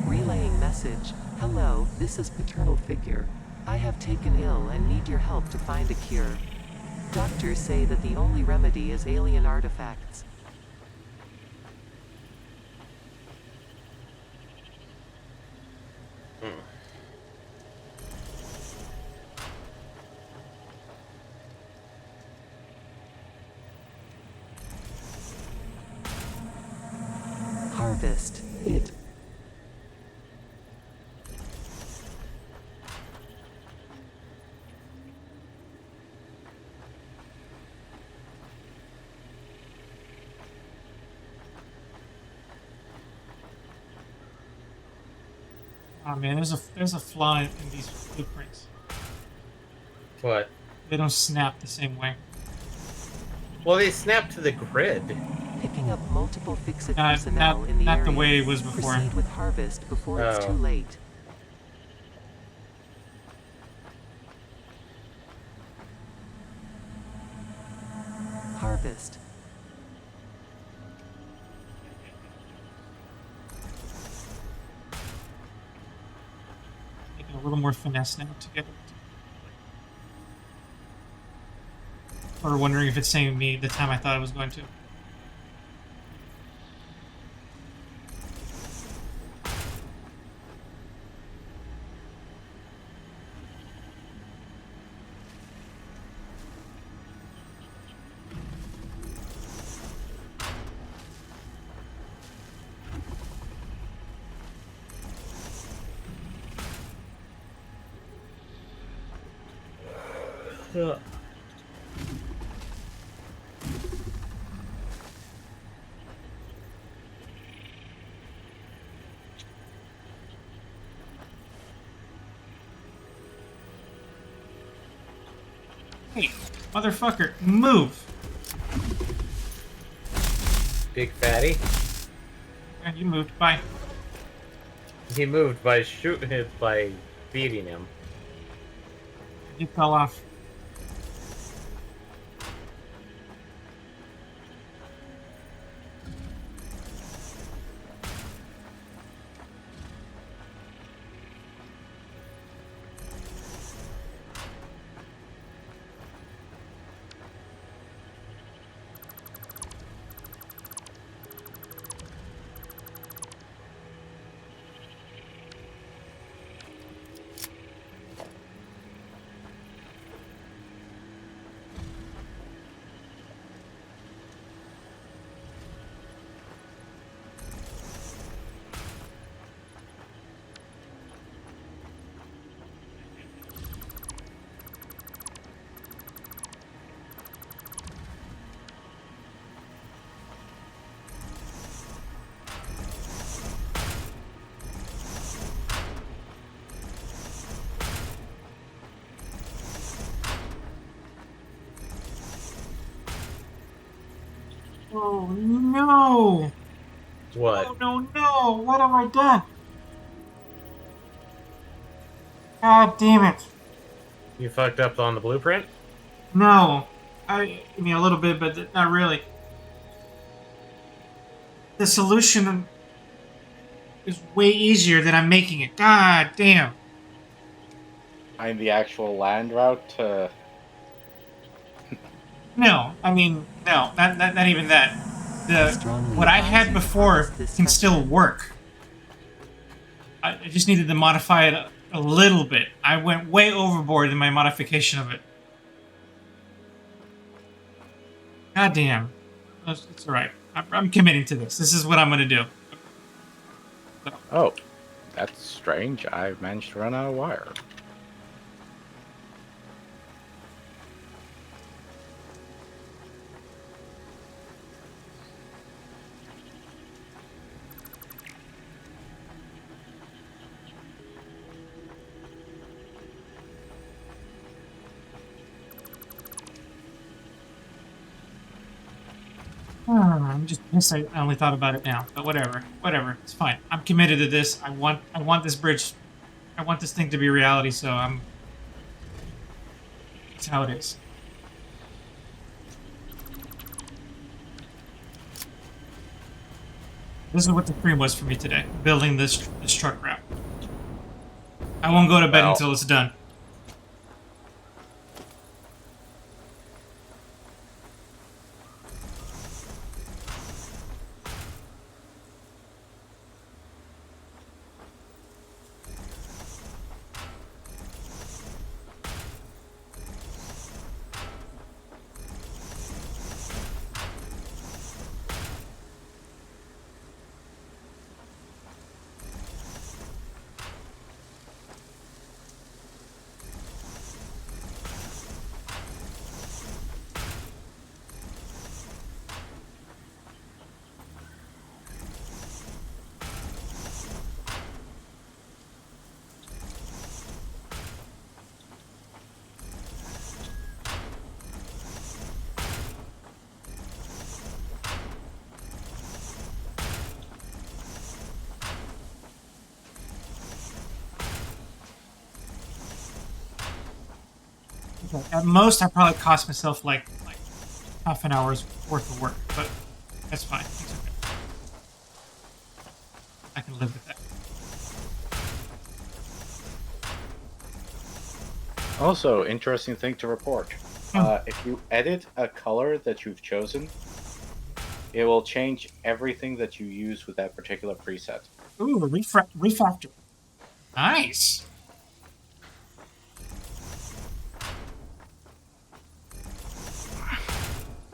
Relaying message. Hello, this is paternal figure. I have taken ill and need your help to find a cure. Doctors say that the only remedy is alien artifacts. Harvest. It. Oh man, there's a flaw in these blueprints. What? They don't snap the same way. Well, they snap to the grid. Picking up multiple fix-it Not- personnel not- in the not the area. way it was before. Proceed with harvest before it's Oh. too late. breakfast. Making a little more finesse now to get it. Or wondering if it's saving me the time I thought it was going to. Hey, motherfucker, move! Big fatty. Yeah, you moved. Bye. He moved by shooting it by beating him. You fell off. Oh no! What? Oh no no! What have I done? God damn it! You fucked up on the blueprint? No, I mean a little bit, but not really. The solution is way easier than I'm making it. God damn! Find the actual land route to. No, I mean no, not even that. Strongly What I advise had you before harvest this can still specimen. work. I just needed to modify it a little bit. I went way overboard in my modification of it. God damn. It's alright. I'm committing to this. This is what I'm gonna do. Oh, that's strange. I managed to run out of wire. I'm just pissed I only thought about it now. But whatever. Whatever. It's fine. I'm committed to this. I want this bridge. I want this thing to be reality, so I'm... It's how it is. This is what the stream was for me today. Building this truck route. I won't go to bed Well. until it's done. At most, I probably cost myself like half an hour's worth of work, but that's fine. It's okay. I can live with that. Also, interesting thing to report. If you edit a color that you've chosen, it will change everything that you use with that particular preset. Ooh, refactor. Nice.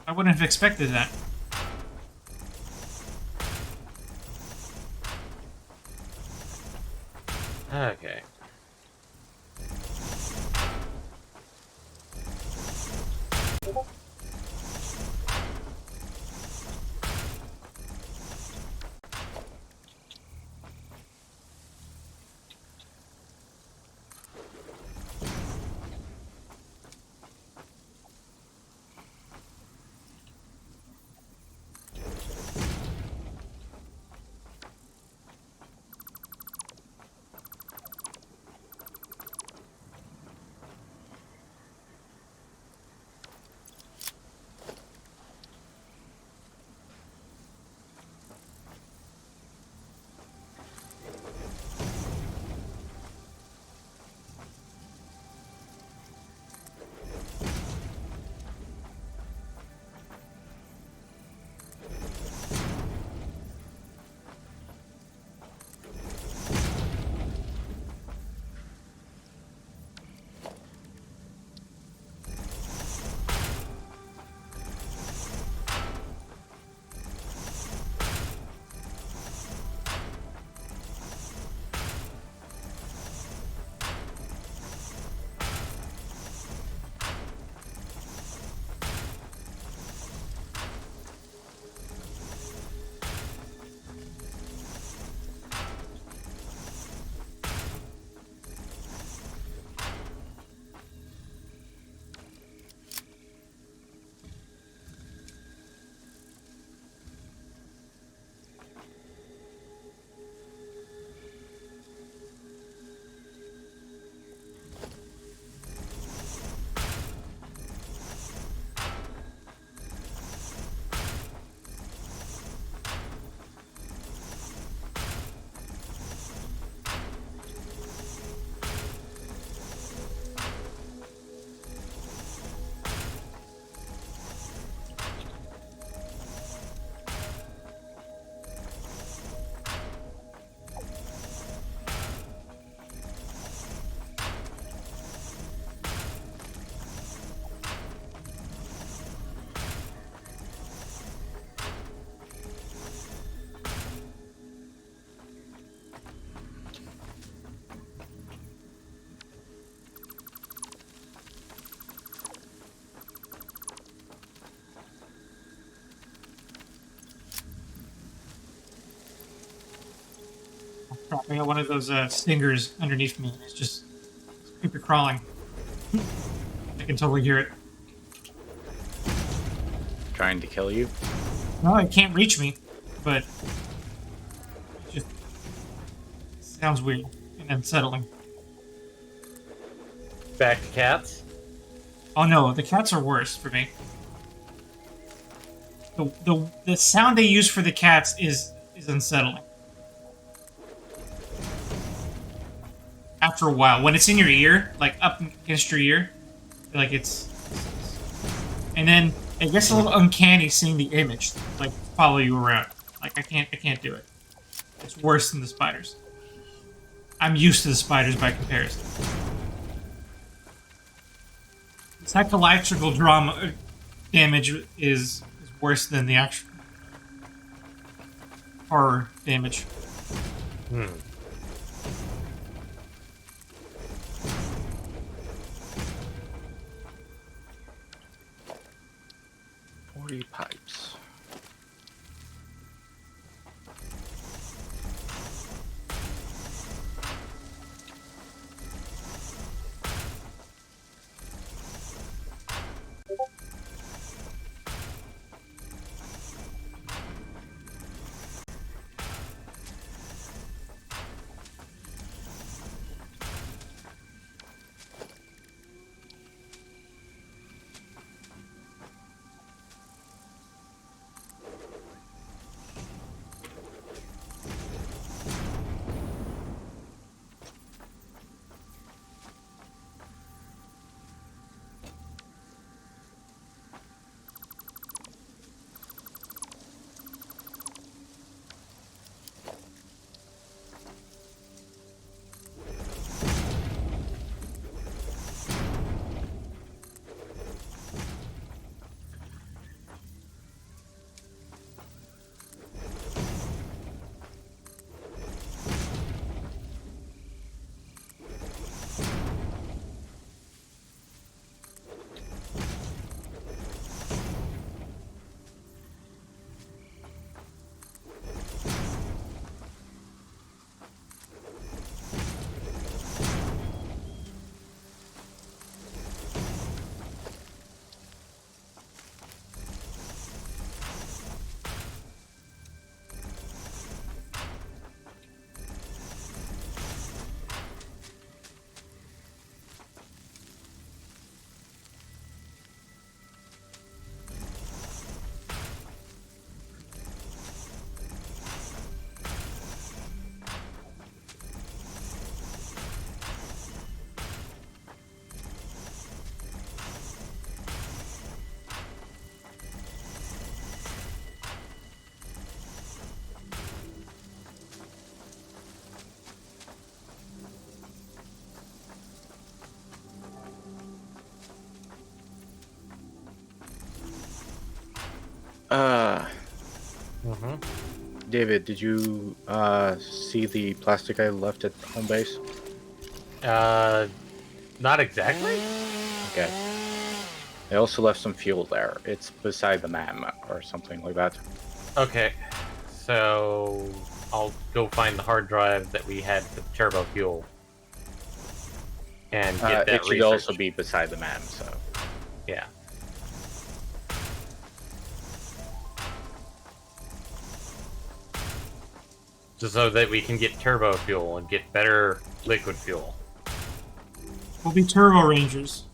I wouldn't have expected that. Okay. Oh, crap, I got one of those stingers underneath me. It's just creepy crawling. I can totally hear it. Trying to kill you. No, it can't reach me, but it just sounds weird and unsettling. Back to cats. Oh no, the cats are worse for me. The sound they use for the cats is unsettling. After a while, when it's in your ear, like up against your ear, like it's, and then it gets a little uncanny seeing the image like follow you around. Like I can't do it. It's worse than the spiders. I'm used to the spiders by comparison. Psychological drama damage is worse than the actual horror damage. Hmm. Pipes. Uh, Mm-hmm. David, did you see the plastic I left at home base? Not exactly. Okay. I also left some fuel there. It's beside the MAM or something like that. Okay, so I'll go find the hard drive that we had for the turbo fuel and get that It should also research. be beside the MAM, so. Yeah. Just so that we can get turbo fuel and get better liquid fuel. We'll be Turbo Rangers.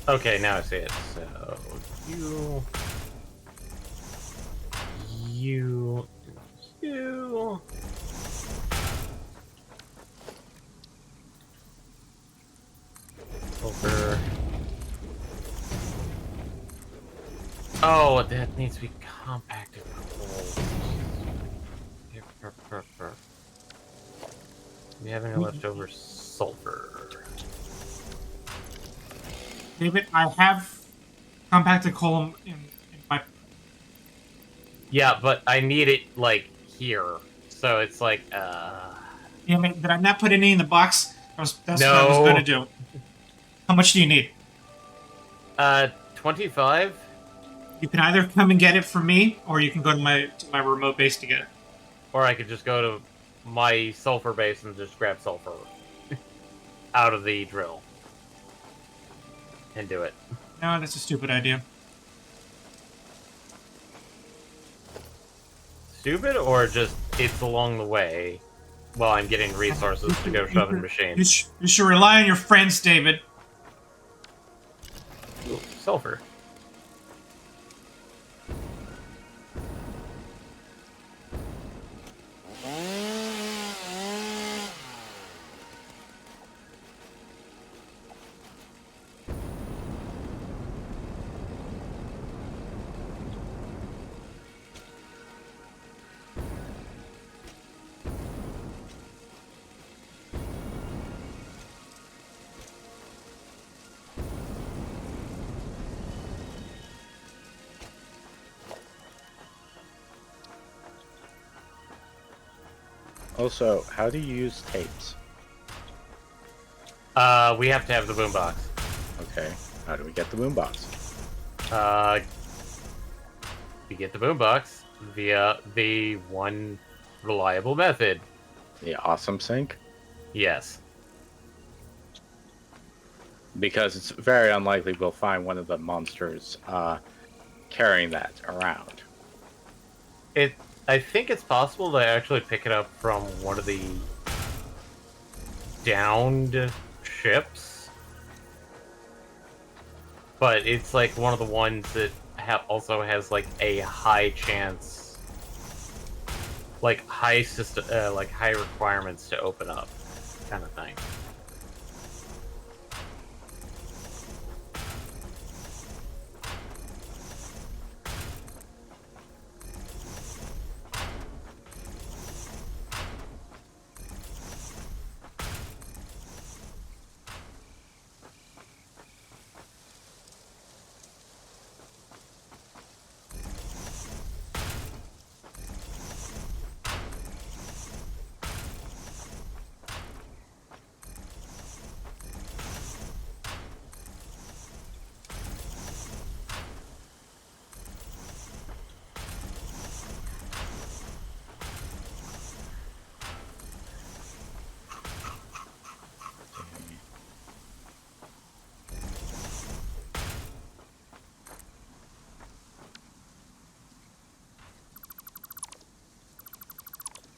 Okay, now I see it. So you, you, you. Over. Oh, that needs to be compacted coal. We have any leftover sulfur? David, I have compacted coal in my. Yeah, but I need it like here. So it's like Damn it! Did I not put any in the box? That's what I was no. gonna do. How much do you need? 25? You can either come and get it from me, or you can go to my remote base to get it. Or I could just go to my sulfur base and just grab sulfur out of the drill and do it. No, that's a stupid idea. Stupid, or just it's along the way while I'm getting resources to go shove in machines. You should rely on your friends, David. Ooh, sulfur. Also, how do you use tapes? We have to have the boombox. Okay, how do we get the boombox? We get the boombox via the one reliable method. The awesome sync? Yes. Because it's very unlikely we'll find one of the monsters carrying that around. I think it's possible to actually pick it up from one of the downed ships. But it's like one of the ones that also has like a high chance, like high system, like high requirements to open up, kind of thing.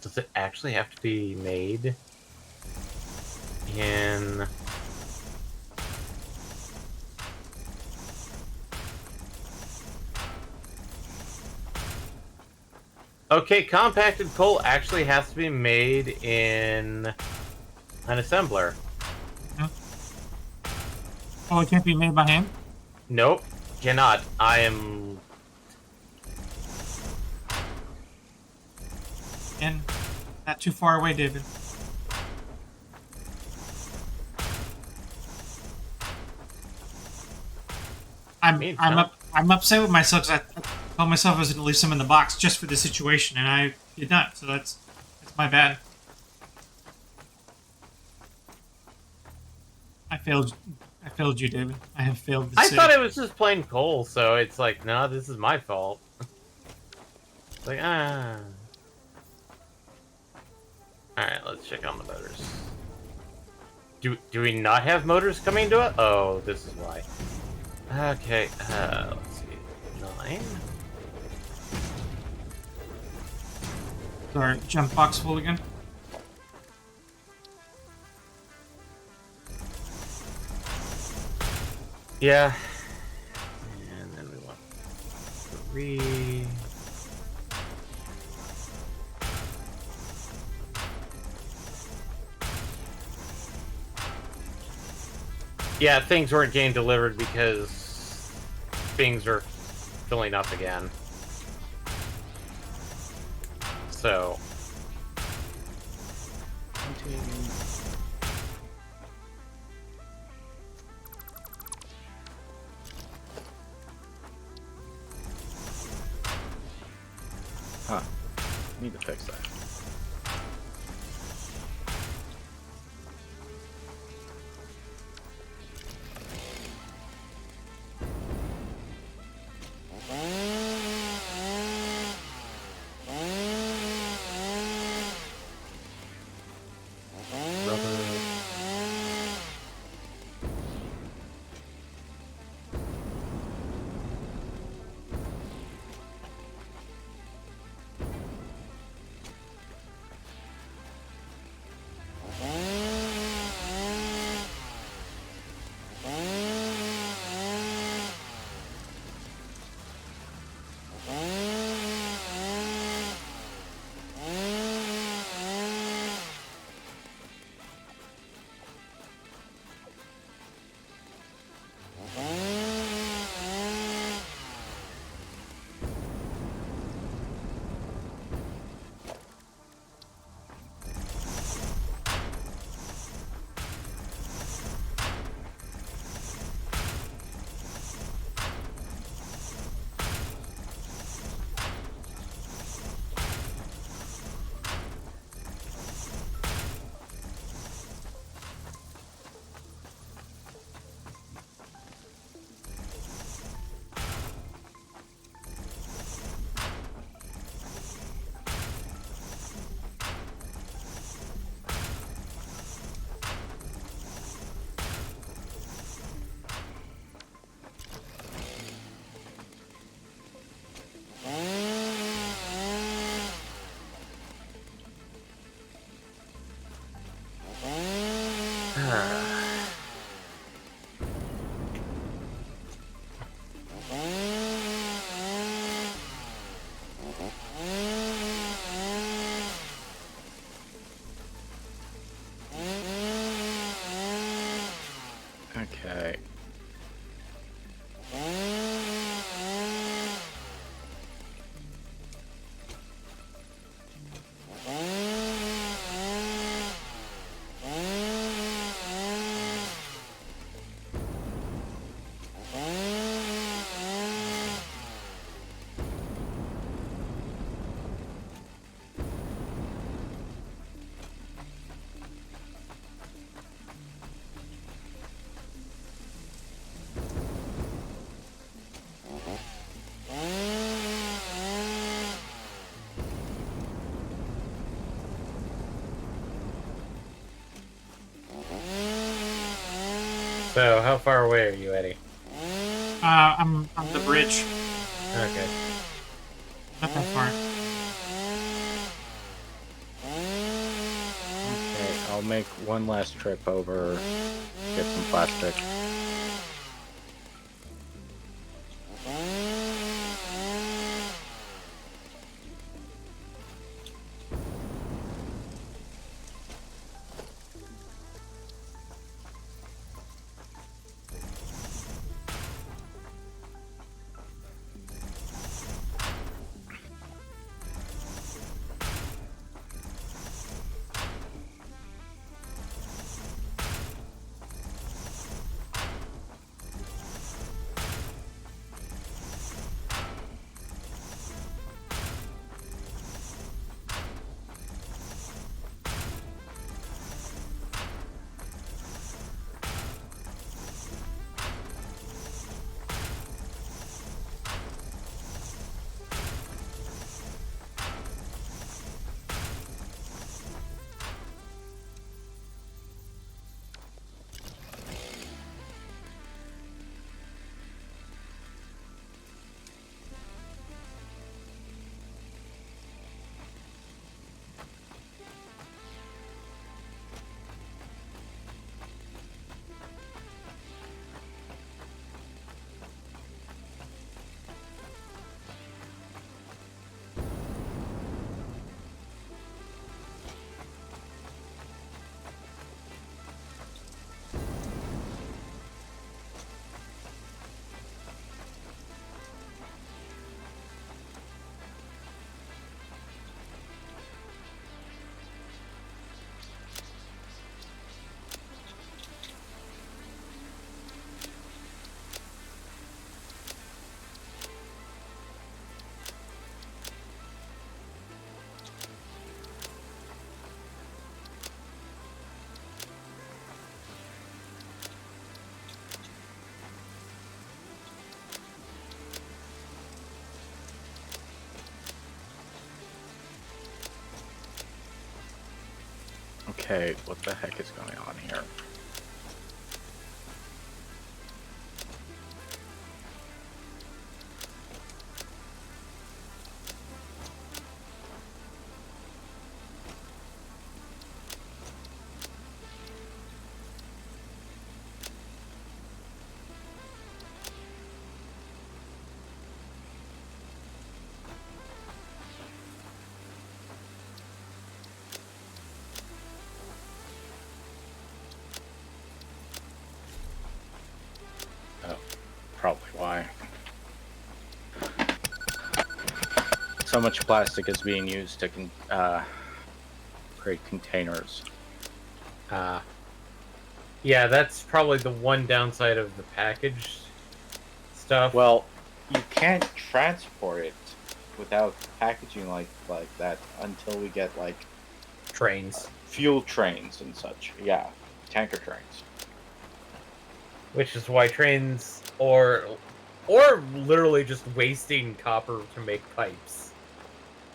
Does it actually have to be made in... Okay, compacted coal actually has to be made in an assembler. Oh, it can't be made by hand? Nope, cannot. I am... And not too far away, David. mean, Tom. I'm upset with myself because I told myself I was going to leave some in the box just for the situation, and I did not. So that's my bad. I failed you, David. I have failed the I city. thought it was just plain coal, so it's like, no, this is my fault. It's like, ah. Alright, let's check on the motors. Do we not have motors coming to it? Oh, this is why. Okay, let's see. 9. Sorry, jump box full again. Yeah. And then we want 3. Yeah, things weren't getting delivered because things are filling up again. So. Huh. Need to fix that. Okay. So, how far away are you, Eddie? I'm on the bridge. Okay. Not that far. I'll make one last trip over, get some plastic. Okay, what the heck is going on here? Probably why. So much plastic is being used to create containers. Yeah, that's probably the one downside of the packaged stuff. Well, you can't transport it without packaging like that until we get like trains. fuel trains and such. Yeah, tanker trains. Which is why trains or literally just wasting copper to make pipes.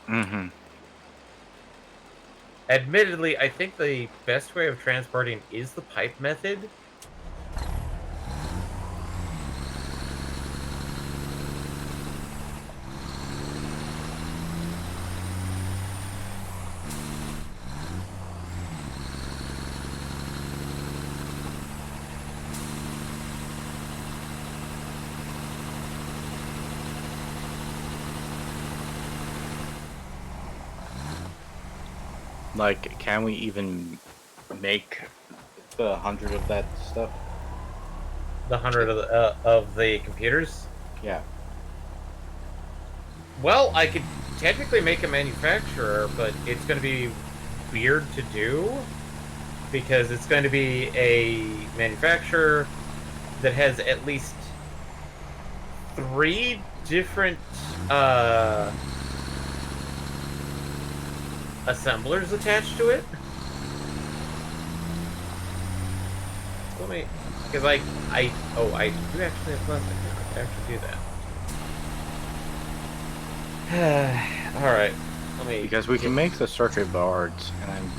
Mm-hmm. Admittedly, I think the best way of transporting is the pipe method. Like, can we even make The 100 of that stuff. The 100 of the computers. Yeah. Well, I could technically make a manufacturer, but it's going to be weird to do because it's going to be a manufacturer that has at least 3 different assemblers attached to it. Let me, because I do actually have plastic now. I can actually do that. All right, let me. because we can make the circuit boards, and I'm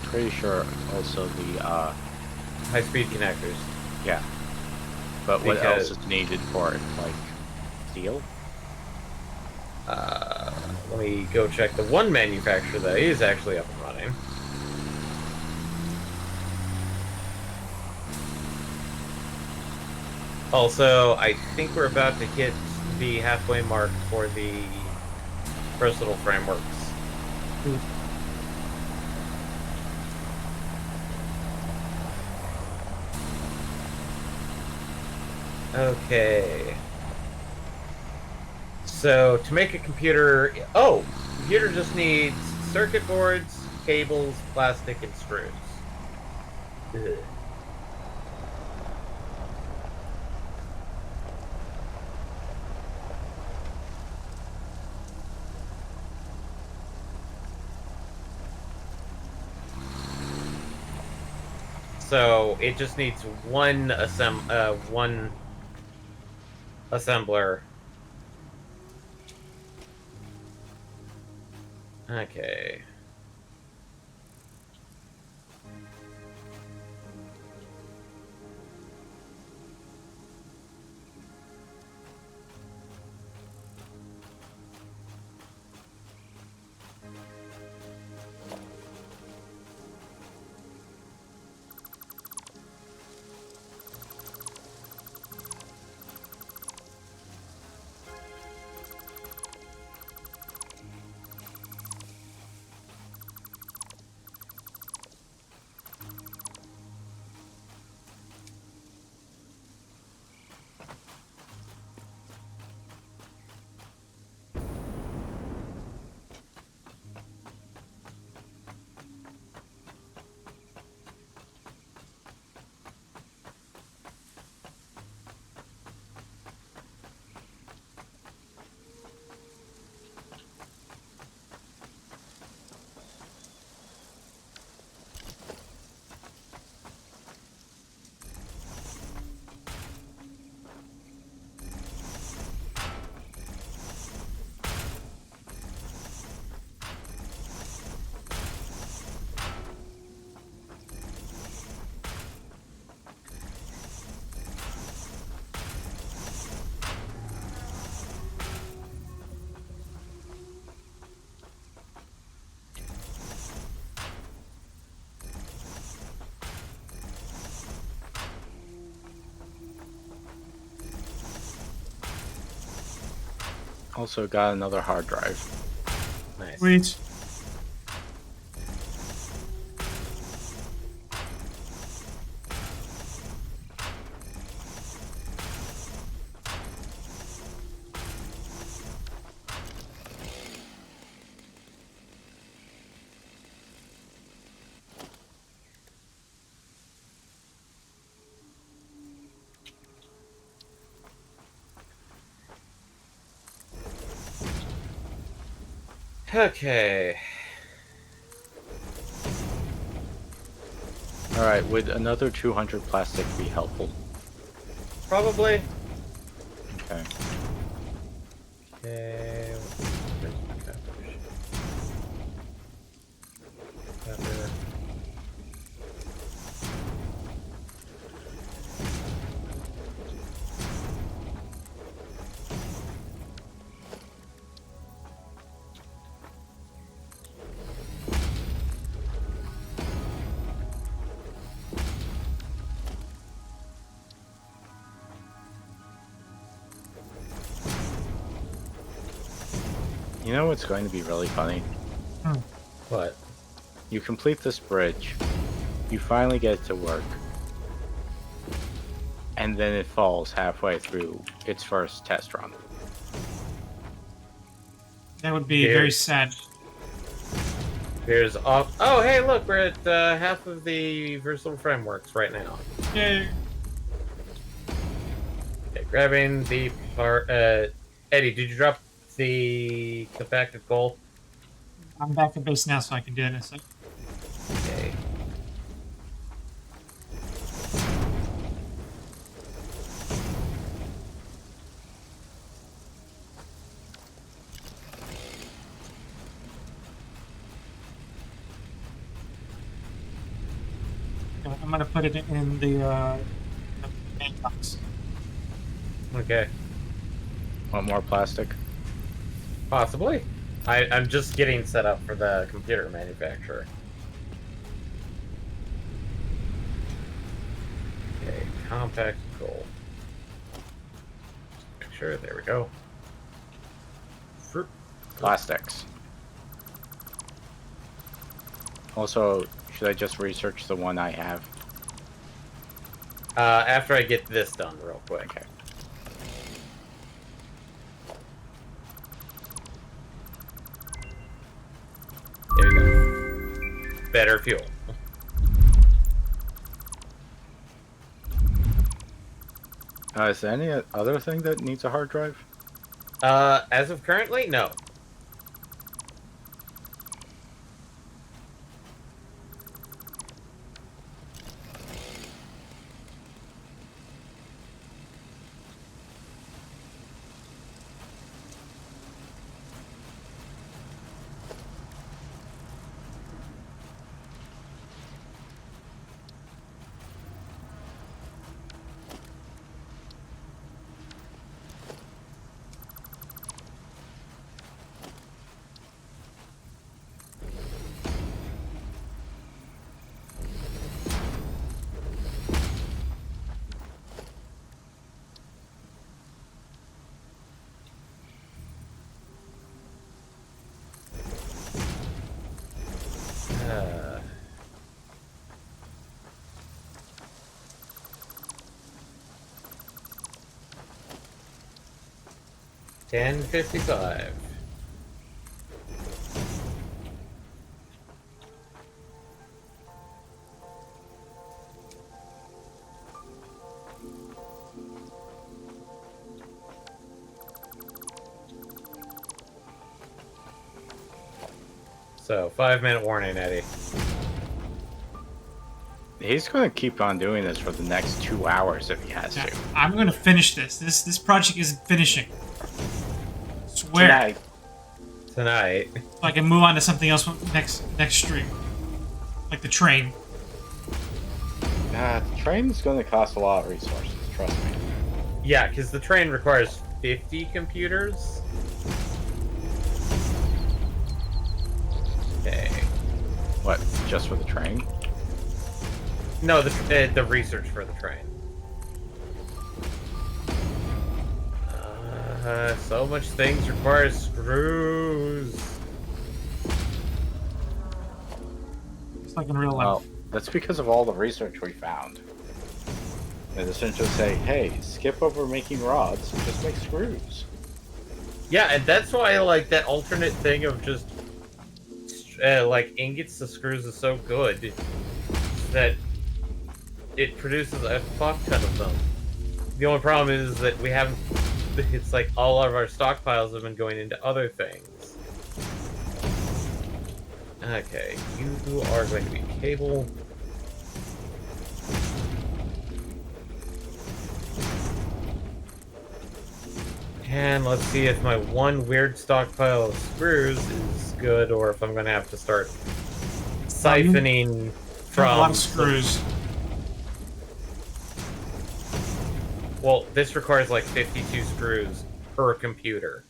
pretty sure also the high-speed connectors. yeah. But what Because- else is needed for it? Like steel? Let me go check the one manufacturer that is actually up and running. Also, I think we're about to hit the halfway mark for the versatile frameworks. Ooh. Okay. So to make a computer, oh, computer just needs circuit boards, cables, plastic, and screws. Ugh. So it just needs one assembler. Okay. Also got another hard drive. Nice. Sweet. Okay. Alright, would another 200 plastic be helpful? Probably. Okay. Okay. You know what's going to be really funny? What? You complete this bridge, you finally get it to work, and then it falls halfway through its first test run. That would be Here. very sad. Here's off. Oh, hey, look, we're at half of the versatile frameworks right now. Yay. Okay, grabbing the part. Eddie, did you drop the compacted coal? I'm back at base now, so I can do that in a sec. Okay. I'm gonna put it in the main box. Okay. Want more plastic? Possibly. I'm just getting set up for the computer manufacturer. Okay, compact coal. sure. There we go. Plastics. Also, should I just research the one I have? After I get this done real quick. Okay. There you go. Better fuel. Is there any other thing that needs a hard drive? As of currently, no. Uh, $10.55. So, 5-minute warning, Eddie. He's going to keep on doing this for the next 2 hours if he has Yeah, to. I'm gonna finish this. This project isn't finishing. Swear. Tonight. Tonight. So I can move on to something else next stream, like the train. The train's going to cost a lot of resources, trust me. Yeah, because the train requires 50 computers. Okay. What, just for the train? No, the research for the train. So much things require screws. It's like in real life. Well, that's because of all the research we found. They essentially say, hey, skip over making rods and just make screws. Yeah, and that's why like that alternate thing of just like ingots to screws is so good that it produces a fuck ton of them. The only problem is that we haven't. It's like all of our stockpiles have been going into other things. Okay, you are going to be cable. And let's see if my one weird stockpile of screws is good, or if I'm going to have to start siphoning from a lot of screws. Well, this requires like 52 screws per computer.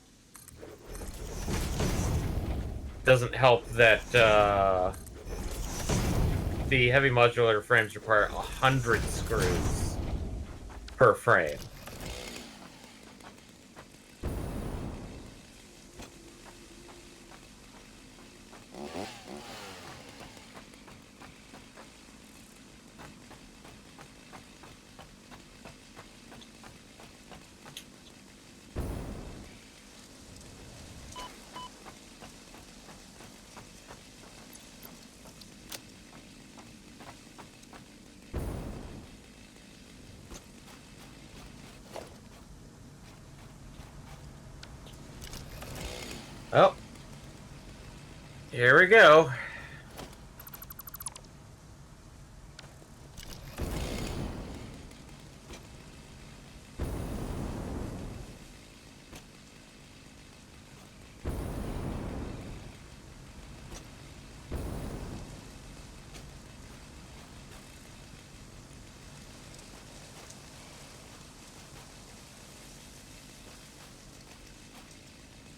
Doesn't help that the heavy modular frames require 100 screws per frame. Oh. Here we go.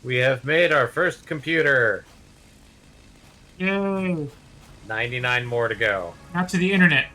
We have made our first computer. Yay! 99 more to go. Not to the internet.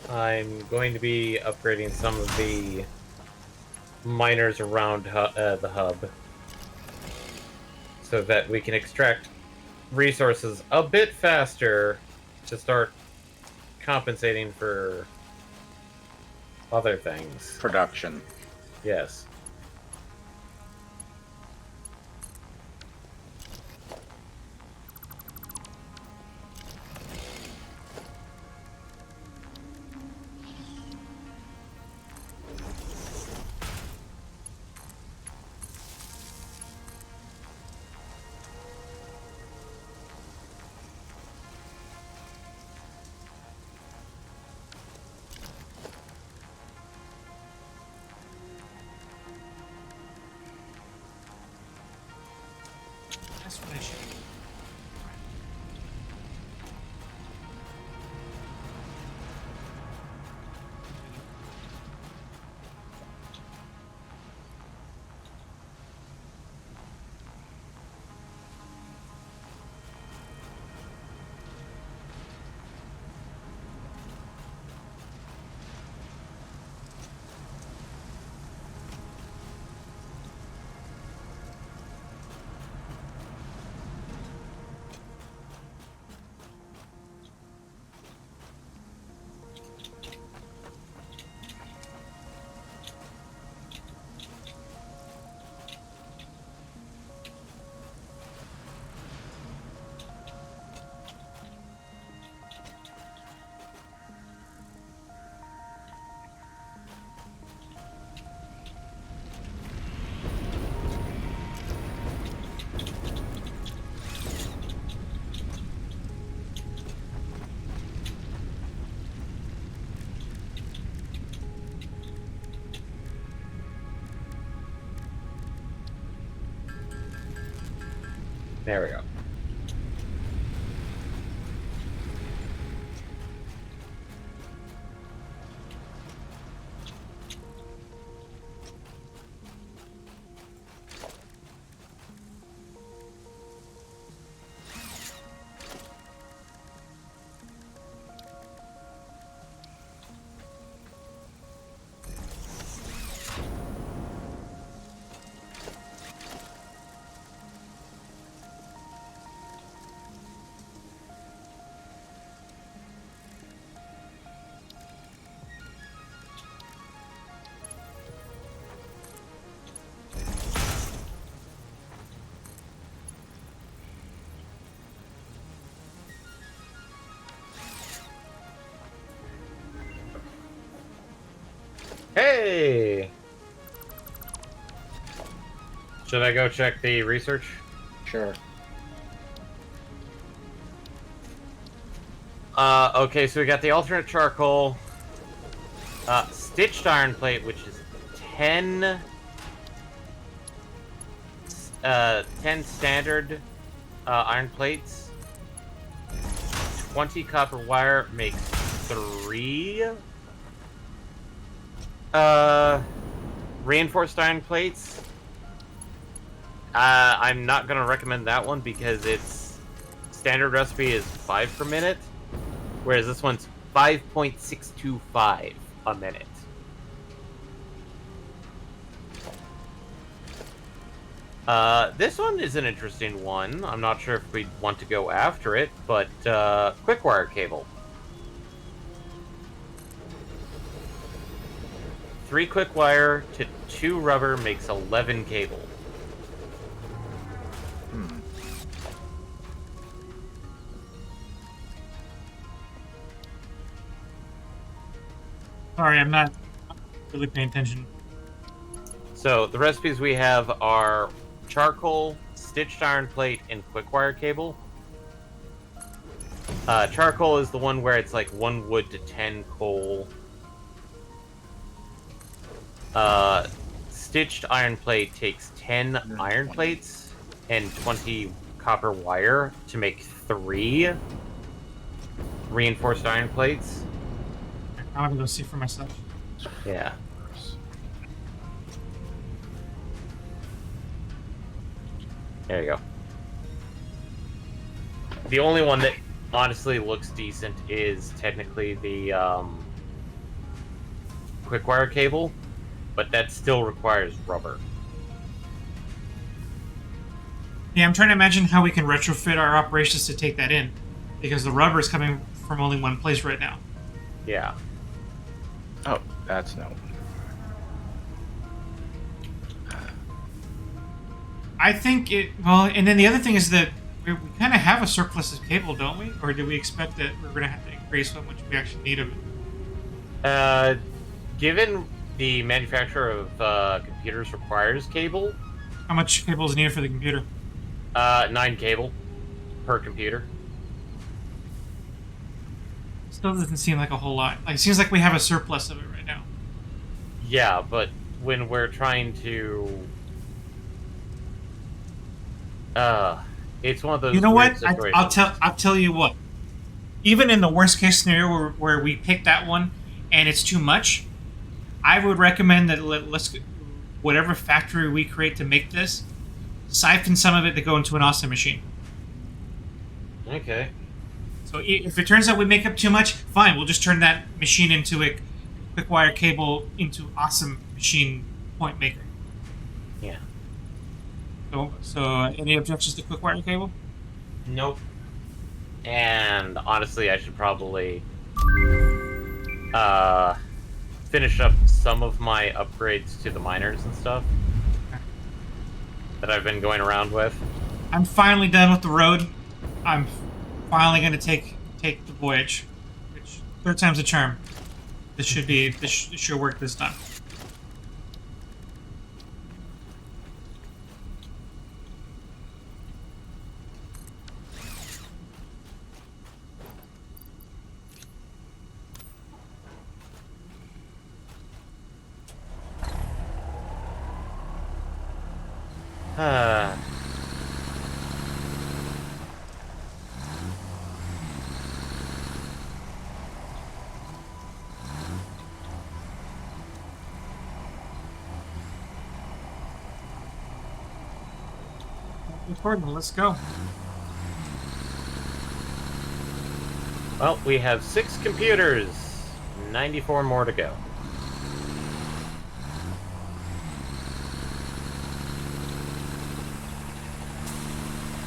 I'm going to be upgrading some of the miners around the hub so that we can extract resources a bit faster to start compensating for other things. Production. Yes. That's what I should. There we go. Hey! Should I go check the research? Sure. Okay, so we got the alternate charcoal, stitched iron plate, which is 10 standard iron plates. 20 copper wire makes 3 reinforced iron plates. I'm not gonna recommend that one because its standard recipe is 5 per minute, whereas this one's 5.625 a minute. This one is an interesting one. I'm not sure if we'd want to go after it, but quick wire cable. 3 quick wire to 2 rubber makes 11 cable. Sorry, I'm not really paying attention. So the recipes we have are charcoal, stitched iron plate, and quick wire cable. Charcoal is the one where it's like 1 wood to 10 coal. stitched iron plate takes 10 iron plates and 20 copper wire to make 3 reinforced iron plates. I'm gonna go see for myself. Yeah. There you go. The only one that honestly looks decent is technically the quick wire cable, but that still requires rubber. Yeah, I'm trying to imagine how we can retrofit our operations to take that in, because the rubber is coming from only one place right now. Yeah. Oh, that's no. I think it. Well, and then the other thing is that we kind of have a surplus of cable, don't we? Or do we expect that we're going to have to increase how much we actually need of it? Given the manufacturer of computers requires cable, How much cable is needed for the computer? 9 cable per computer. Still doesn't seem like a whole lot. Like, it seems like we have a surplus of it right now. Yeah, but when we're trying to, it's one of those. You know weird what? situations. I'll tell you what. Even in the worst case scenario where we pick that one and it's too much, I would recommend that let's whatever factory we create to make this, siphon some of it to go into an awesome machine. Okay. So if it turns out we make up too much, fine. We'll just turn that machine into a quick wire cable into awesome machine point maker. Yeah. So any objections to quick wire cable? Nope. And honestly, I should probably finish up some of my upgrades to the miners and stuff that I've been going around with. I'm finally done with the road. I'm finally going to take the voyage, which third time's a charm. This should work this time. Important. Let's go. Well, we have 6 computers, 94 more to go.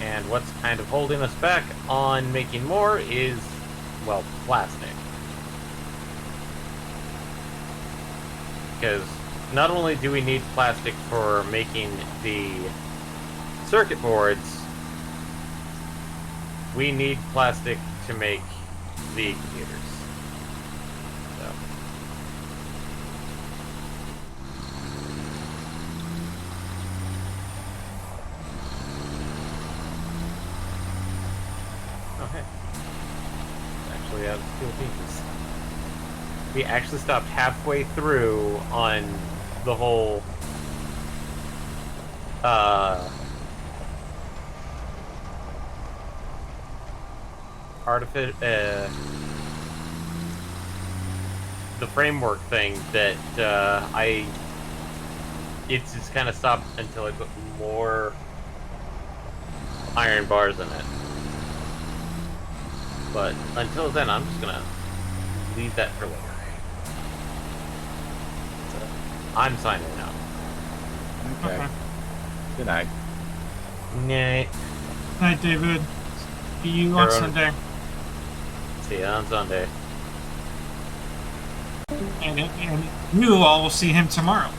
And what's kind of holding us back on making more is, well, plastic. Because not only do we need plastic for making the circuit boards, we need plastic to make the computers. So. Okay. Actually out of steel pieces. We actually stopped halfway through on the whole the framework thing that it's just kind of stopped until I put more iron bars in it. But until then, I'm just gonna leave that for later. So, I'm signing out. Okay. Good night. Night. Night, David. See you on Aaron. Sunday. See you on Sunday. And you all will see him tomorrow.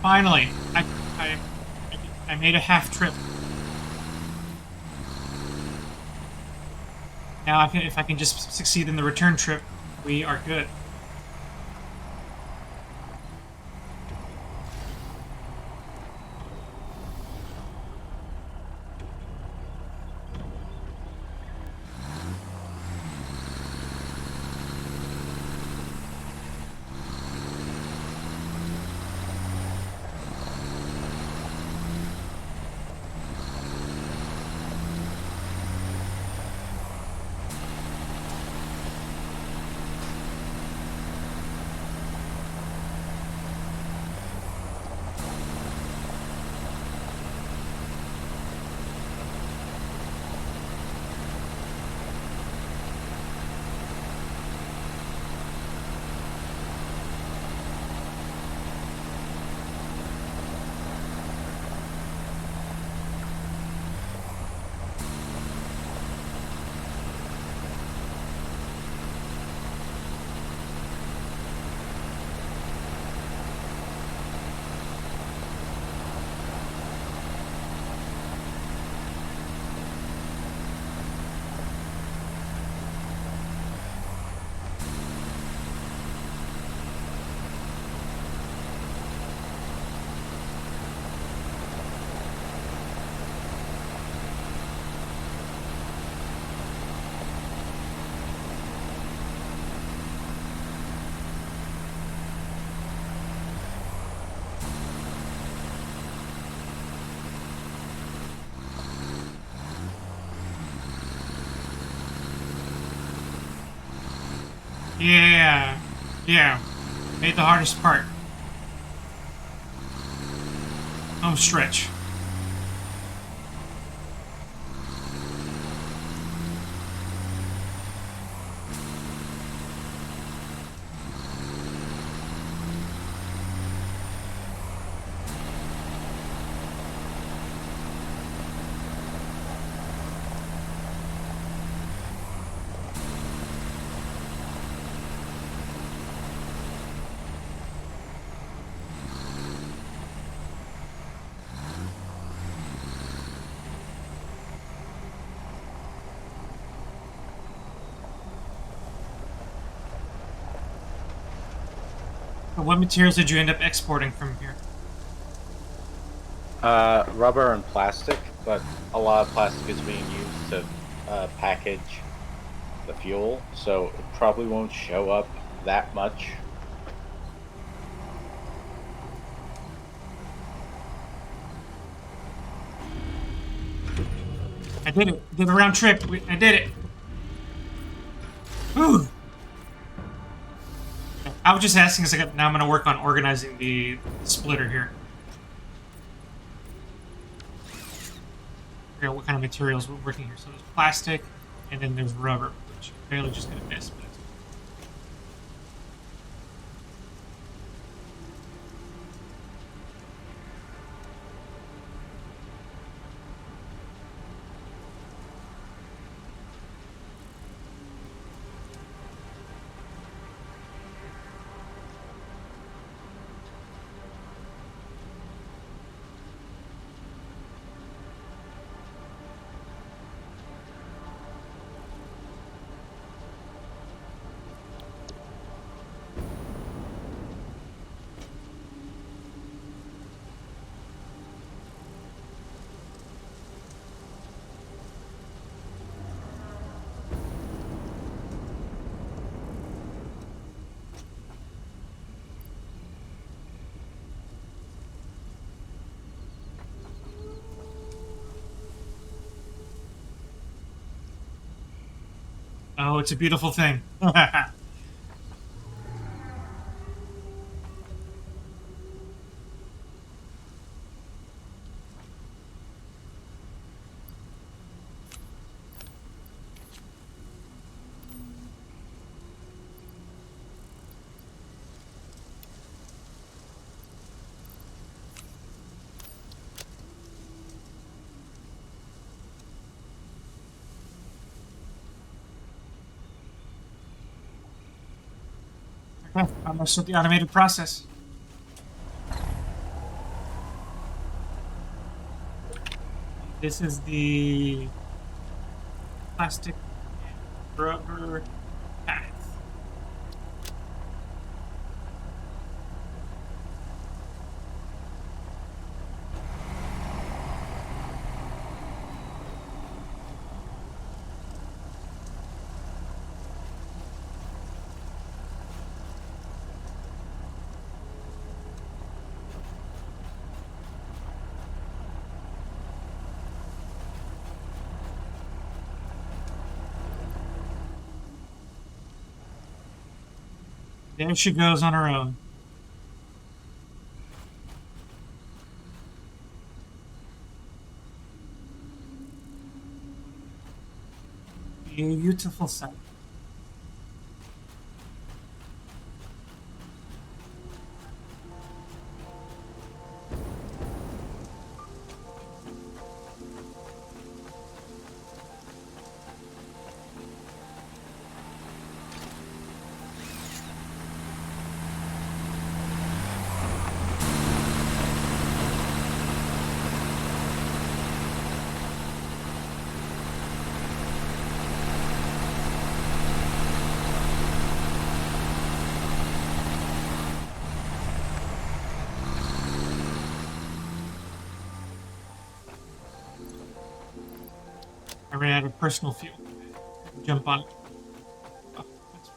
Finally, I, I made a half trip. Now, if I can just succeed in the return trip, we are good. Yeah, yeah. Made the hardest part. Home stretch. But what materials did you end up exporting from here? Rubber and plastic, but a lot of plastic is being used to package the fuel, so it probably won't show up that much. I did it. Did the round trip. I did it. Whew. I was just asking because now I'm going to work on organizing the splitter here. Figure out what kind of materials we're working here. So there's plastic, and then there's rubber, which I'm barely just going to miss. But it's oh, it's a beautiful thing. Okay, almost at the automated process. This is the plastic and rubber path. There she goes on her own. Beautiful sight. I ran out of personal fuel. Jump on it. Oh, that's-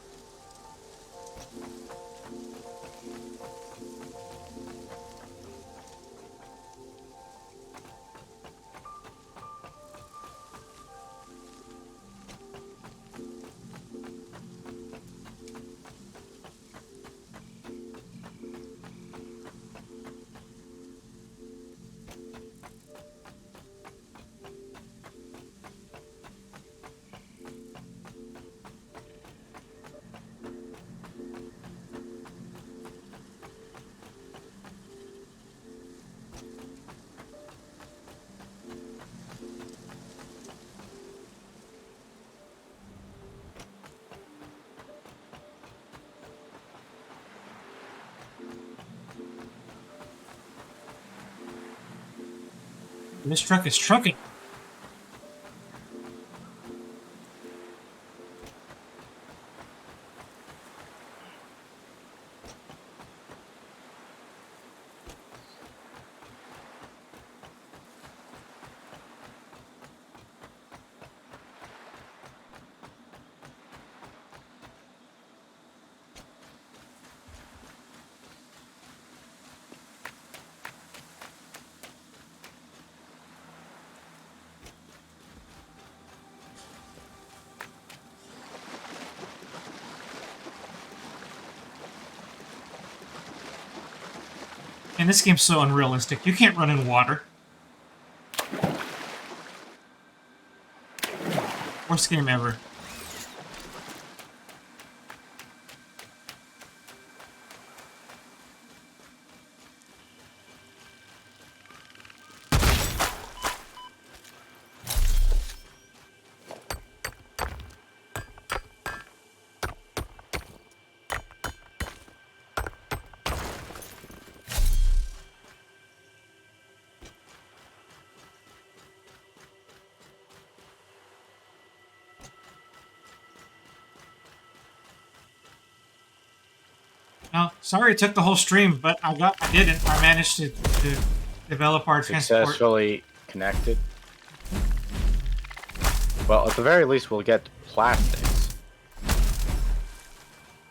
This truck is trucking. And this game's so unrealistic. You can't run in water. Worst game ever. No, sorry it took the whole stream, but I didn't. I managed to develop our transport. Successfully connected. Well, at the very least, we'll get plastics.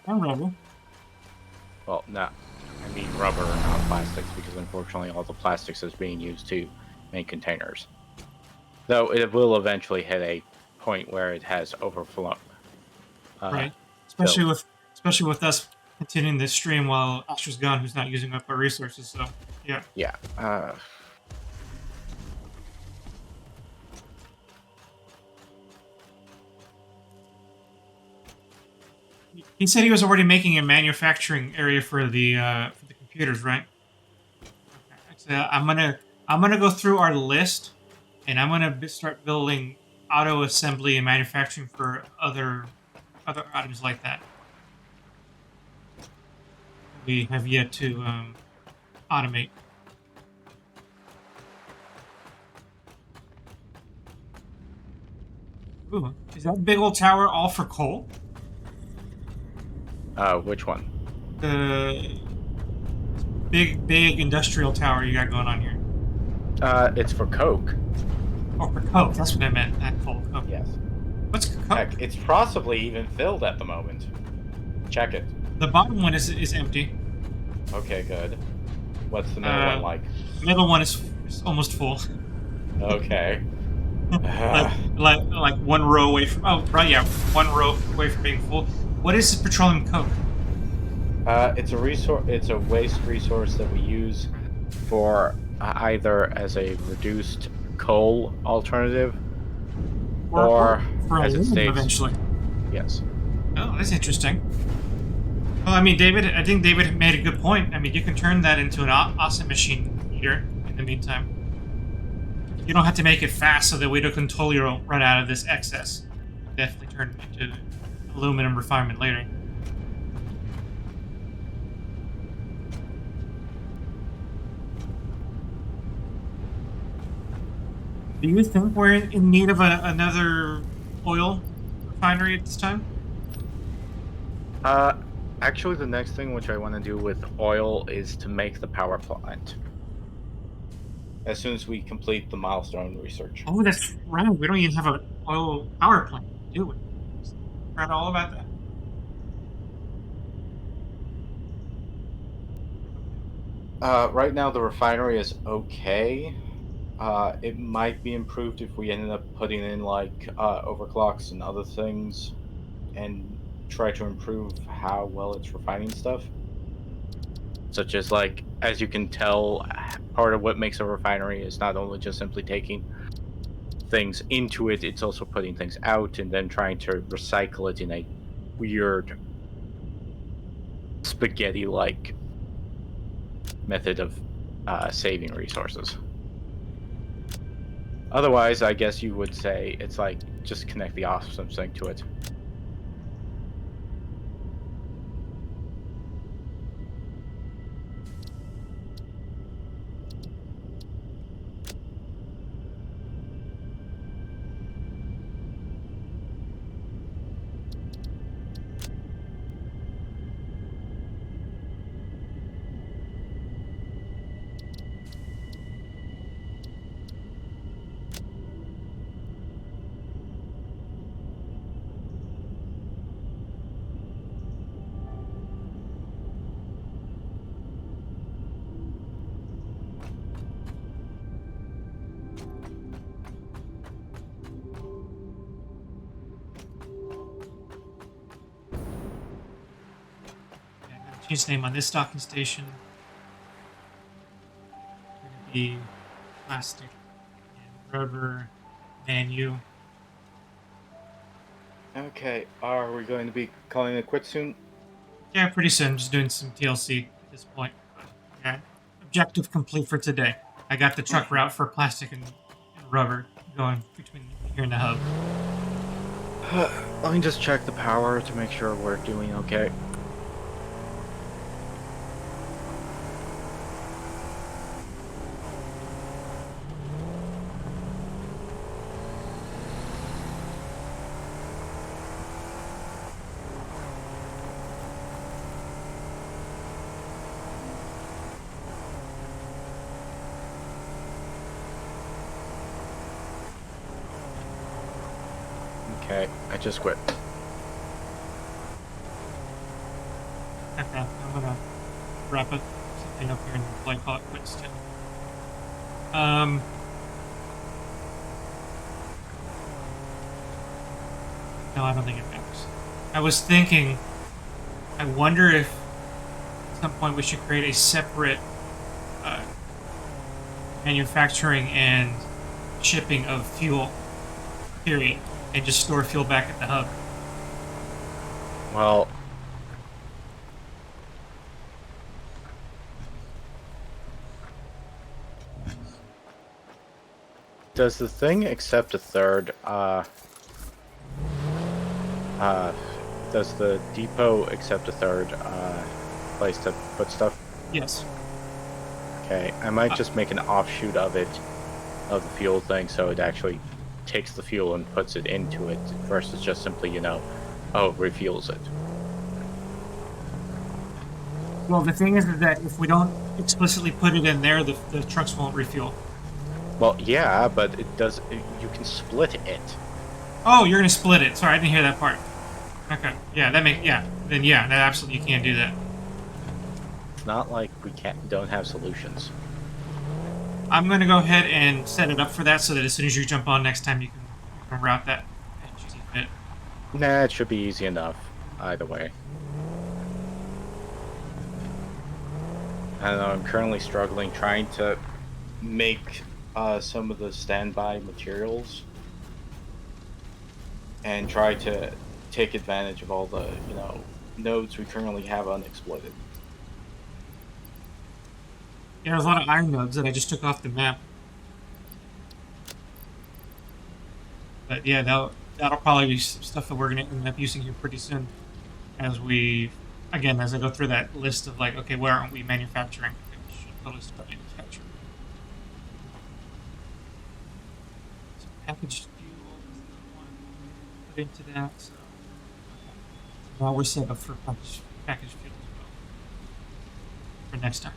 And rubber. Well, no, I mean rubber, not plastics, because unfortunately all the plastics is being used to make containers. Though it will eventually hit a point where it has overflown. Right. Especially so- with us continuing this stream while Astra's gone, who's not using up our resources. So yeah. Yeah. He said he was already making a manufacturing area for the computers, right? Okay. So I'm gonna go through our list, and I'm gonna start building auto assembly and manufacturing for other items like that. We have yet to automate. Ooh, is that big old tower all for coal? Which one? The big industrial tower you got going on here. It's for Coke. Oh, for coke. That's what I meant. Not coal. Coke. Yes. What's coke? Heck, it's possibly even filled at the moment. Check it. The bottom one is empty. Okay, good. What's the middle one like? The middle one is almost full. Okay. like one row away from. Oh, right, yeah, one row away from being full. What is petroleum coke? It's a resource. It's a waste resource that we use For either as a reduced coal alternative, or for as it aluminum states, eventually. yes. Oh, that's interesting. Well, I mean, I think David made a good point. I mean, you can turn that into an awesome machine heater in the meantime. You don't have to make it fast so that we can totally run out of this excess. Definitely turn it into aluminum refinement later. Do you think we're in need of another oil refinery at this time? Actually, the next thing which I want to do with oil is to make the power plant. as soon as we complete the milestone research. Oh, that's right. We don't even have an oil power plant, do we? Forgot all about that. Right now, the refinery is okay. It might be improved if we ended up putting in like overclocks and other things, and try to improve how well it's refining stuff. Such as, like, as you can tell, part of what makes a refinery is not only just simply taking things into it, it's also putting things out and then trying to recycle it in a weird spaghetti-like method of saving resources. Otherwise, I guess you would say it's like just connect the awesome thing to it. Yeah, I'm gonna change the name on this docking station. It's gonna be plastic and rubber manu. Okay, are we going to be calling it quits soon? Yeah, pretty soon. Just doing some TLC at this point. Yeah, objective complete for today. I got the truck route for plastic and rubber going between here and the hub. Let me just check the power to make sure we're doing okay. Okay, I just quit. Okay, I'm gonna wrap it something up here and play call it quits too. No, I don't think it matters. I was thinking, I wonder if at some point we should create a separate uh, manufacturing and shipping of fuel, period, and just store fuel back at the hub. Well, does the thing accept a third, does the depot accept a third, place to put stuff? Yes. Okay, I might just make an offshoot of it, of the fuel thing, so it actually takes the fuel and puts it into it versus just simply, refuels it. Well, the thing is that if we don't explicitly put it in there, the trucks won't refuel. Well, yeah, but it does. You can split it. Oh, you're gonna split it. Sorry, I didn't hear that part. Okay. Yeah, Then yeah, that absolutely you can't do that. It's not like we don't have solutions. I'm gonna go ahead and set it up for that so that as soon as you jump on next time, you can route that as you see fit. Nah, it should be easy enough. Either way. I don't know, I'm currently struggling trying to make some of the standby materials and try to take advantage of all the nodes we currently have unexploited. Yeah, there's a lot of iron nodes that I just took off the map. But yeah, that'll probably be some stuff that we're gonna end up using here pretty soon, as I go through that list of like, okay, where aren't we manufacturing? Okay, we should totally start manufacturing. So packaged fuel is the one put into that. So now we're set up for packaged fuel as well for next time.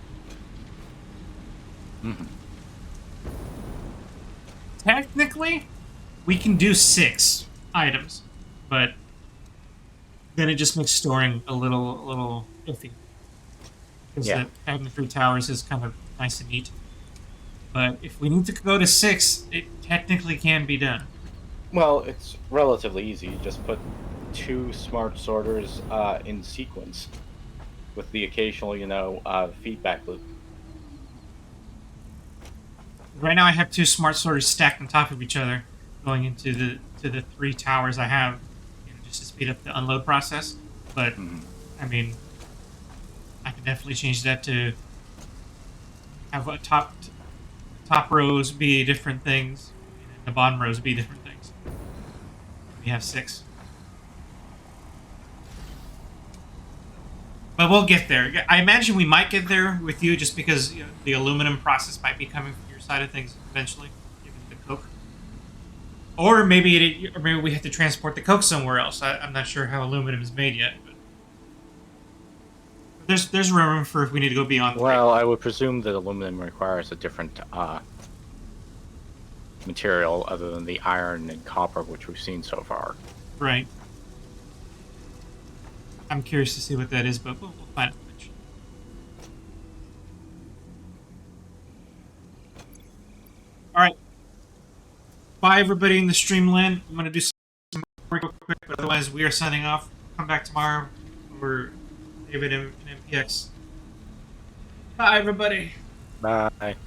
Mm-hmm. Technically, we can do 6 items, but then it just makes storing a little iffy. Because having the 3 towers is kind of nice and neat. But if we need to go to 6, it technically can be done. Well, it's relatively easy. You just put 2 smart sorters in sequence with the occasional, feedback loop. Right now, I have 2 smart sorters stacked on top of each other, going into the 3 towers I have, just to speed up the unload process. But I mean, I could definitely change that to have a top rows be different things, and the bottom rows be different things. We have 6. But we'll get there. I imagine we might get there with you just because the aluminum process might be coming from your side of things eventually, given the coke. Or maybe we have to transport the coke somewhere else. I'm not sure how aluminum is made yet. But there's room for if we need to go beyond. Well, I would presume that aluminum requires a different material other than the iron and copper, which we've seen so far. Right. I'm curious to see what that is, but we'll find out eventually. All right. Bye, everybody in the streamland. I'm going to do some work real quick, but otherwise we are signing off. Come back tomorrow for David and MPX. Bye, everybody. Bye.